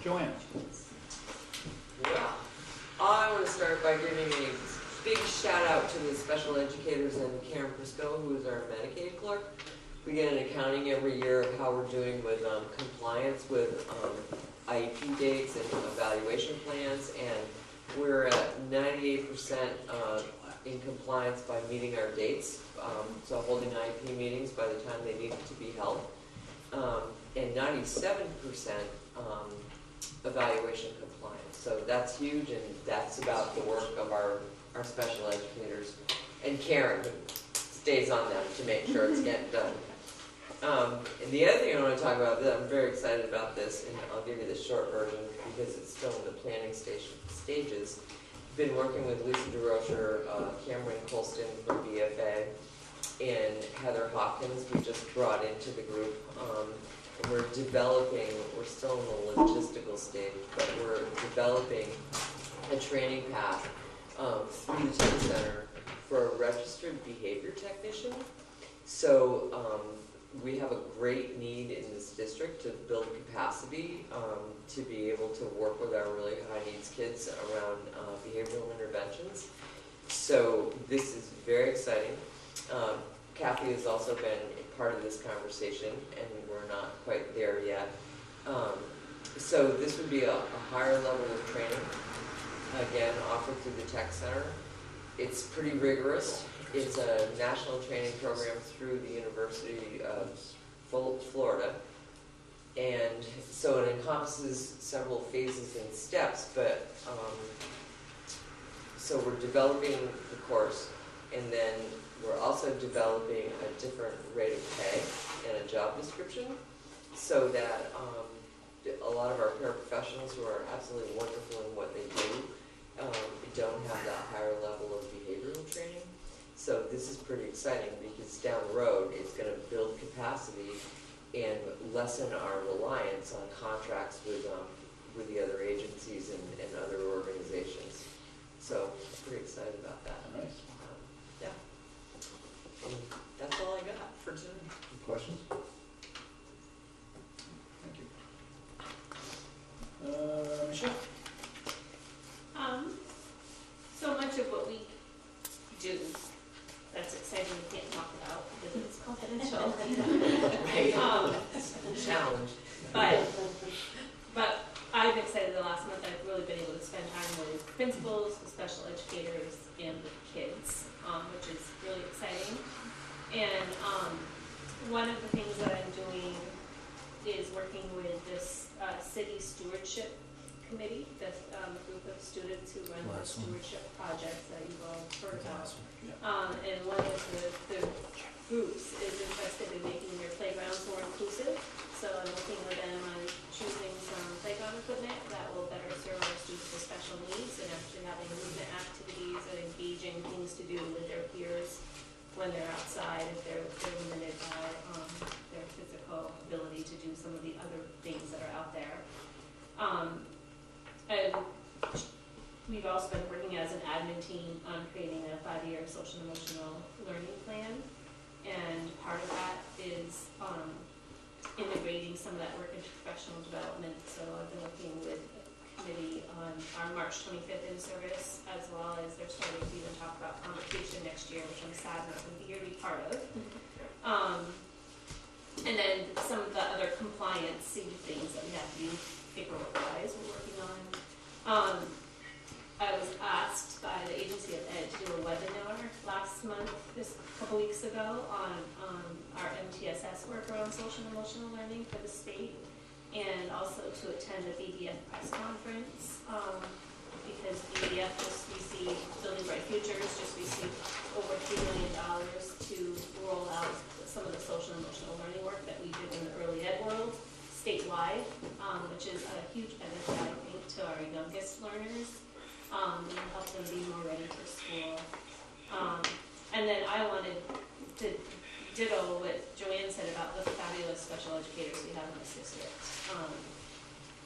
Joanne. Well, I want to start by giving a big shout out to the special educators and Karen Prisco, who is our Medicaid clerk. We get an accounting every year of how we're doing with compliance with IEP dates and evaluation plans, and we're at 98% in compliance by meeting our dates, so holding IEP meetings by the time they need to be held, and 97% evaluation compliance. So that's huge, and that's about the work of our special educators and Karen, who stays on them to make sure it's getting done. And the other thing I want to talk about, that I'm very excited about this, and I'll give you the short version because it's still in the planning stages. Been working with Lucy DeRocher, Cameron Colston from BFA, and Heather Hawkins we just brought into the group. We're still in the logistical stage, but we're developing a training path through the Tech Center for a registered behavior technician. So we have a great need in this district to build capacity to be able to work with our really high needs kids around behavioral interventions. So this is very exciting. Kathy has also been part of this conversation, and we're not quite there yet. So this would be a higher level of training, again, offered through the Tech Center. It's pretty rigorous. It's a national training program through the University of Florida. And so it encompasses several phases and steps, but so we're developing the course, and then we're also developing a different rate of pay and a job description so that a lot of our paraprofessionals who are absolutely wonderful in what they do don't have that higher level of behavioral training. So this is pretty exciting because down the road it's going to build capacity and lessen our reliance on contracts with the other agencies and other organizations. So pretty excited about that. Nice. Yeah. And that's all I got for today. Questions? Thank you. Michelle. So much of what we do that's exciting we can't talk about because it's confidential. Right. Challenge. But I've been excited the last month. I've really been able to spend time with principals, with special educators, and with kids, which is really exciting. And one of the things that I'm doing is working with this city stewardship committee, this group of students who run the stewardship projects that you've all heard about. And one of the groups is interested in making their playgrounds more inclusive. So I'm working with them on choosing some playground equipment that will better serve our students with special needs and actually having movement activities and engaging things to do with their peers when they're outside if they're limited by their physical ability to do some of the other things that are out there. And we've also been working as an admin team on creating a 5-year social and emotional learning plan. And part of that is integrating some of that work into professional development. So I've been working with a committee on our March 25th in-service, as well as they're starting to even talk about convocation next year, which I'm sad not going to be here to be part of. And then some of the other compliance things that we have to do paperwork-wise we're working on. I was asked by the Agency of Ed to do a webinar last month, a couple weeks ago, on our MTSS work around social and emotional learning for the state, and also to attend the BDF press conference, because BDF just received, Building Bright Futures just received over $3 million to roll out some of the social and emotional learning work that we did in the early ed world statewide, which is a huge benefit, I think, to our youngest learners. And help them be more ready for school. And then I wanted to ditto what Joanne said about the fabulous special educators we have in this district.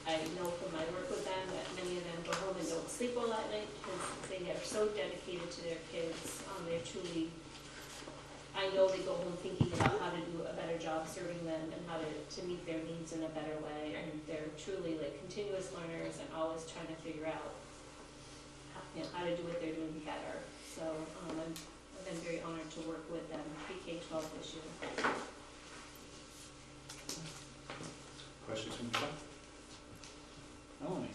I know from my work with them that many of them go home and don't sleep well at night because they are so dedicated to their kids. They're truly, I know they go home thinking about how to do a better job serving them and how to meet their needs in a better way. And they're truly like continuous learners and always trying to figure out how to do what they're doing better. So I've been very honored to work with them pre-K-12 this year. Questions from the club? Melanie?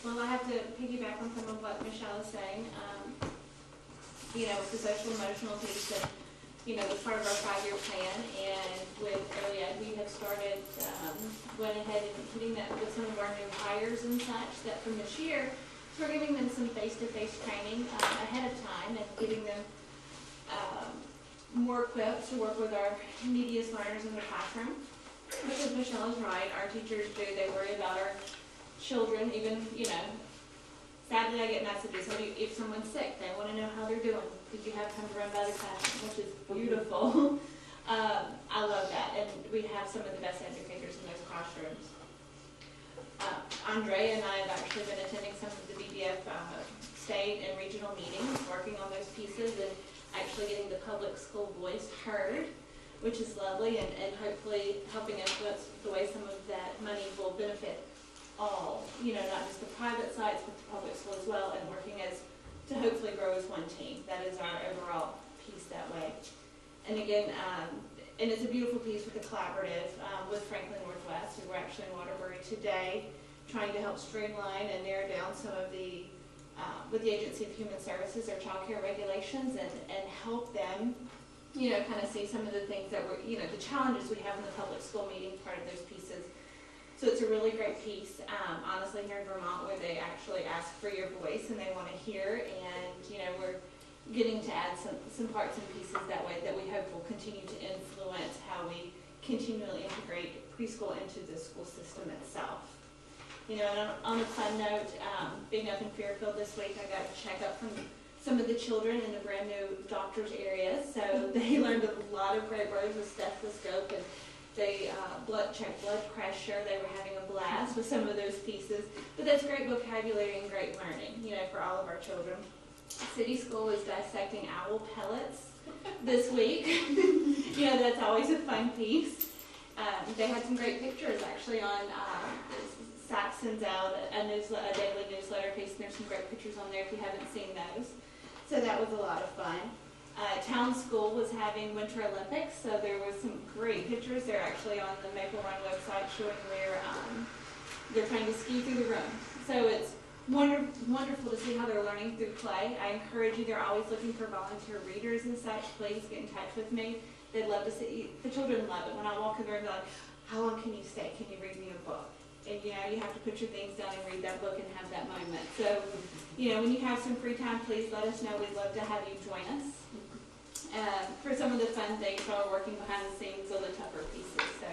Well, I have to piggyback on some of what Michelle is saying. With the social emotional piece that, was part of our 5-year plan, and with early ed, we have started, went ahead and hitting that with some of our new hires and such, that from this year, we're giving them some face-to-face training ahead of time and giving them more equipped to work with our neediest learners in the classroom. Because Michelle is right, our teachers they worry about our children, even, sadly I get messages, if someone's sick, they want to know how they're doing. Did you have time to run by the classroom, which is beautiful. I love that, and we have some of the best educators in those classrooms. Andrea and I have actually been attending some of the BBF state and regional meetings, working on those pieces and actually getting the public school voice heard, which is lovely, and hopefully helping influence the way some of that money will benefit all, not just the private sites, but the public school as well, and working to hopefully grow as one team. That is our overall piece that way. And again, and it's a beautiful piece with the collaborative with Franklin Northwest, and we're actually in Waterbury today, trying to help streamline and narrow down some of the, with the Agency of Human Services, their child care regulations, and help them, kind of see some of the things that we're, the challenges we have in the public school meeting, part of those pieces. So it's a really great piece, honestly, here in Vermont, where they actually ask for your voice and they want to hear, and, we're getting to add some parts and pieces that way that we hope will continue to influence how we continually integrate preschool into the school system itself. And on a fun note, being up in Fairfield this week, I got a checkup from some of the children in a brand new doctor's area, so they learned a lot of great words with stethoscope, and they checked blood pressure. They were having a blast with some of those pieces, but that's great vocabulary and great learning, for all of our children. City School is dissecting owl pellets this week. That's always a fun piece. They had some great pictures actually on SAC sends out a daily newsletter piece, and there's some great pictures on there if you haven't seen those. So that was a lot of fun. Town School was having Winter Olympics, so there was some great pictures. They're actually on the Maple Run website showing they're trying to ski through the room. So it's wonderful to see how they're learning through play. I encourage you, they're always looking for volunteer readers and such. Please get in touch with me. They'd love to see, the children love it. When I walk in the room, they're like, how long can you stay? Can you read me a book? And you have to put your things down and read that book and have that moment. So, when you have some free time, please let us know. We'd love to have you join us for some of the fun things while we're working behind the scenes on the tougher pieces. So,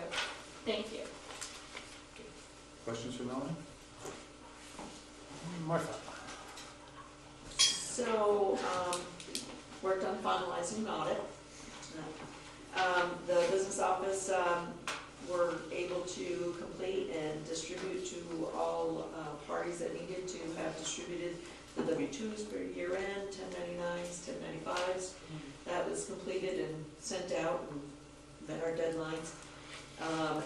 thank you. Questions for Melanie? Martha? So, worked on finalizing an audit. The business office were able to complete and distribute to all parties that needed to have distributed the W-2s for year-end, 1099s, 1095s. That was completed and sent out and met our deadlines.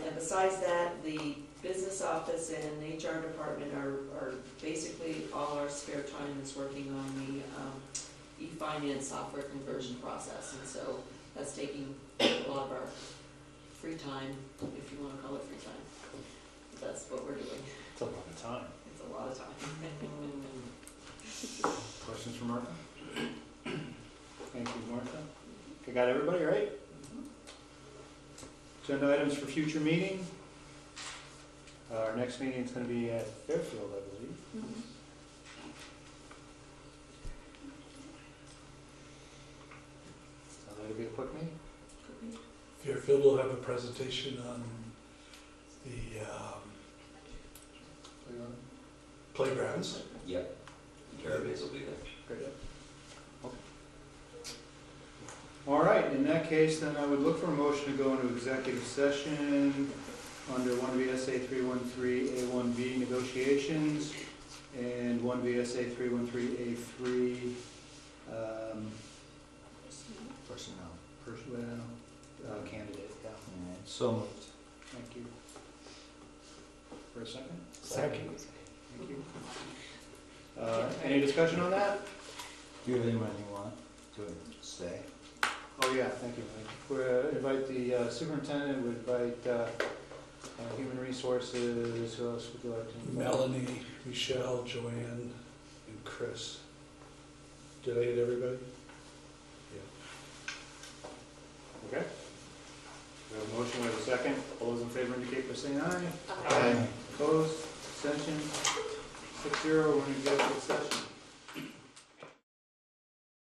And besides that, the business office and HR department are basically all our spare time is working on the e-finance software conversion process. And so that's taking a lot of our free time, if you want to call it free time. But that's what we're doing. It's a lot of time. It's a lot of time. Questions for Martha? Thank you, Martha. Okay, got everybody, right? Agenda items for future meeting. Our next meeting is going to be at Fairfield, I believe. So that'll be a quick meeting. Fairfield will have a presentation on the playgrounds. Yep. Jeremy's will be there. Great. Okay. All right, in that case, then I would look for a motion to go into executive session under 1 VSA 313A1B negotiations and 1 VSA 313A3 personnel. So moved. Thank you. For a second? Second. Thank you. Any discussion on that? Do you have anyone you want to stay? Oh, yeah, thank you. We'll invite the superintendent, we invite human resources, who else would you like to invite? Melanie, Michelle, Joanne, and Chris. Did I hit everybody? Okay. We have a motion, we have a second. All those in favor indicate by saying aye. Aye. Opposed, abstention, 6-0, we're in executive session.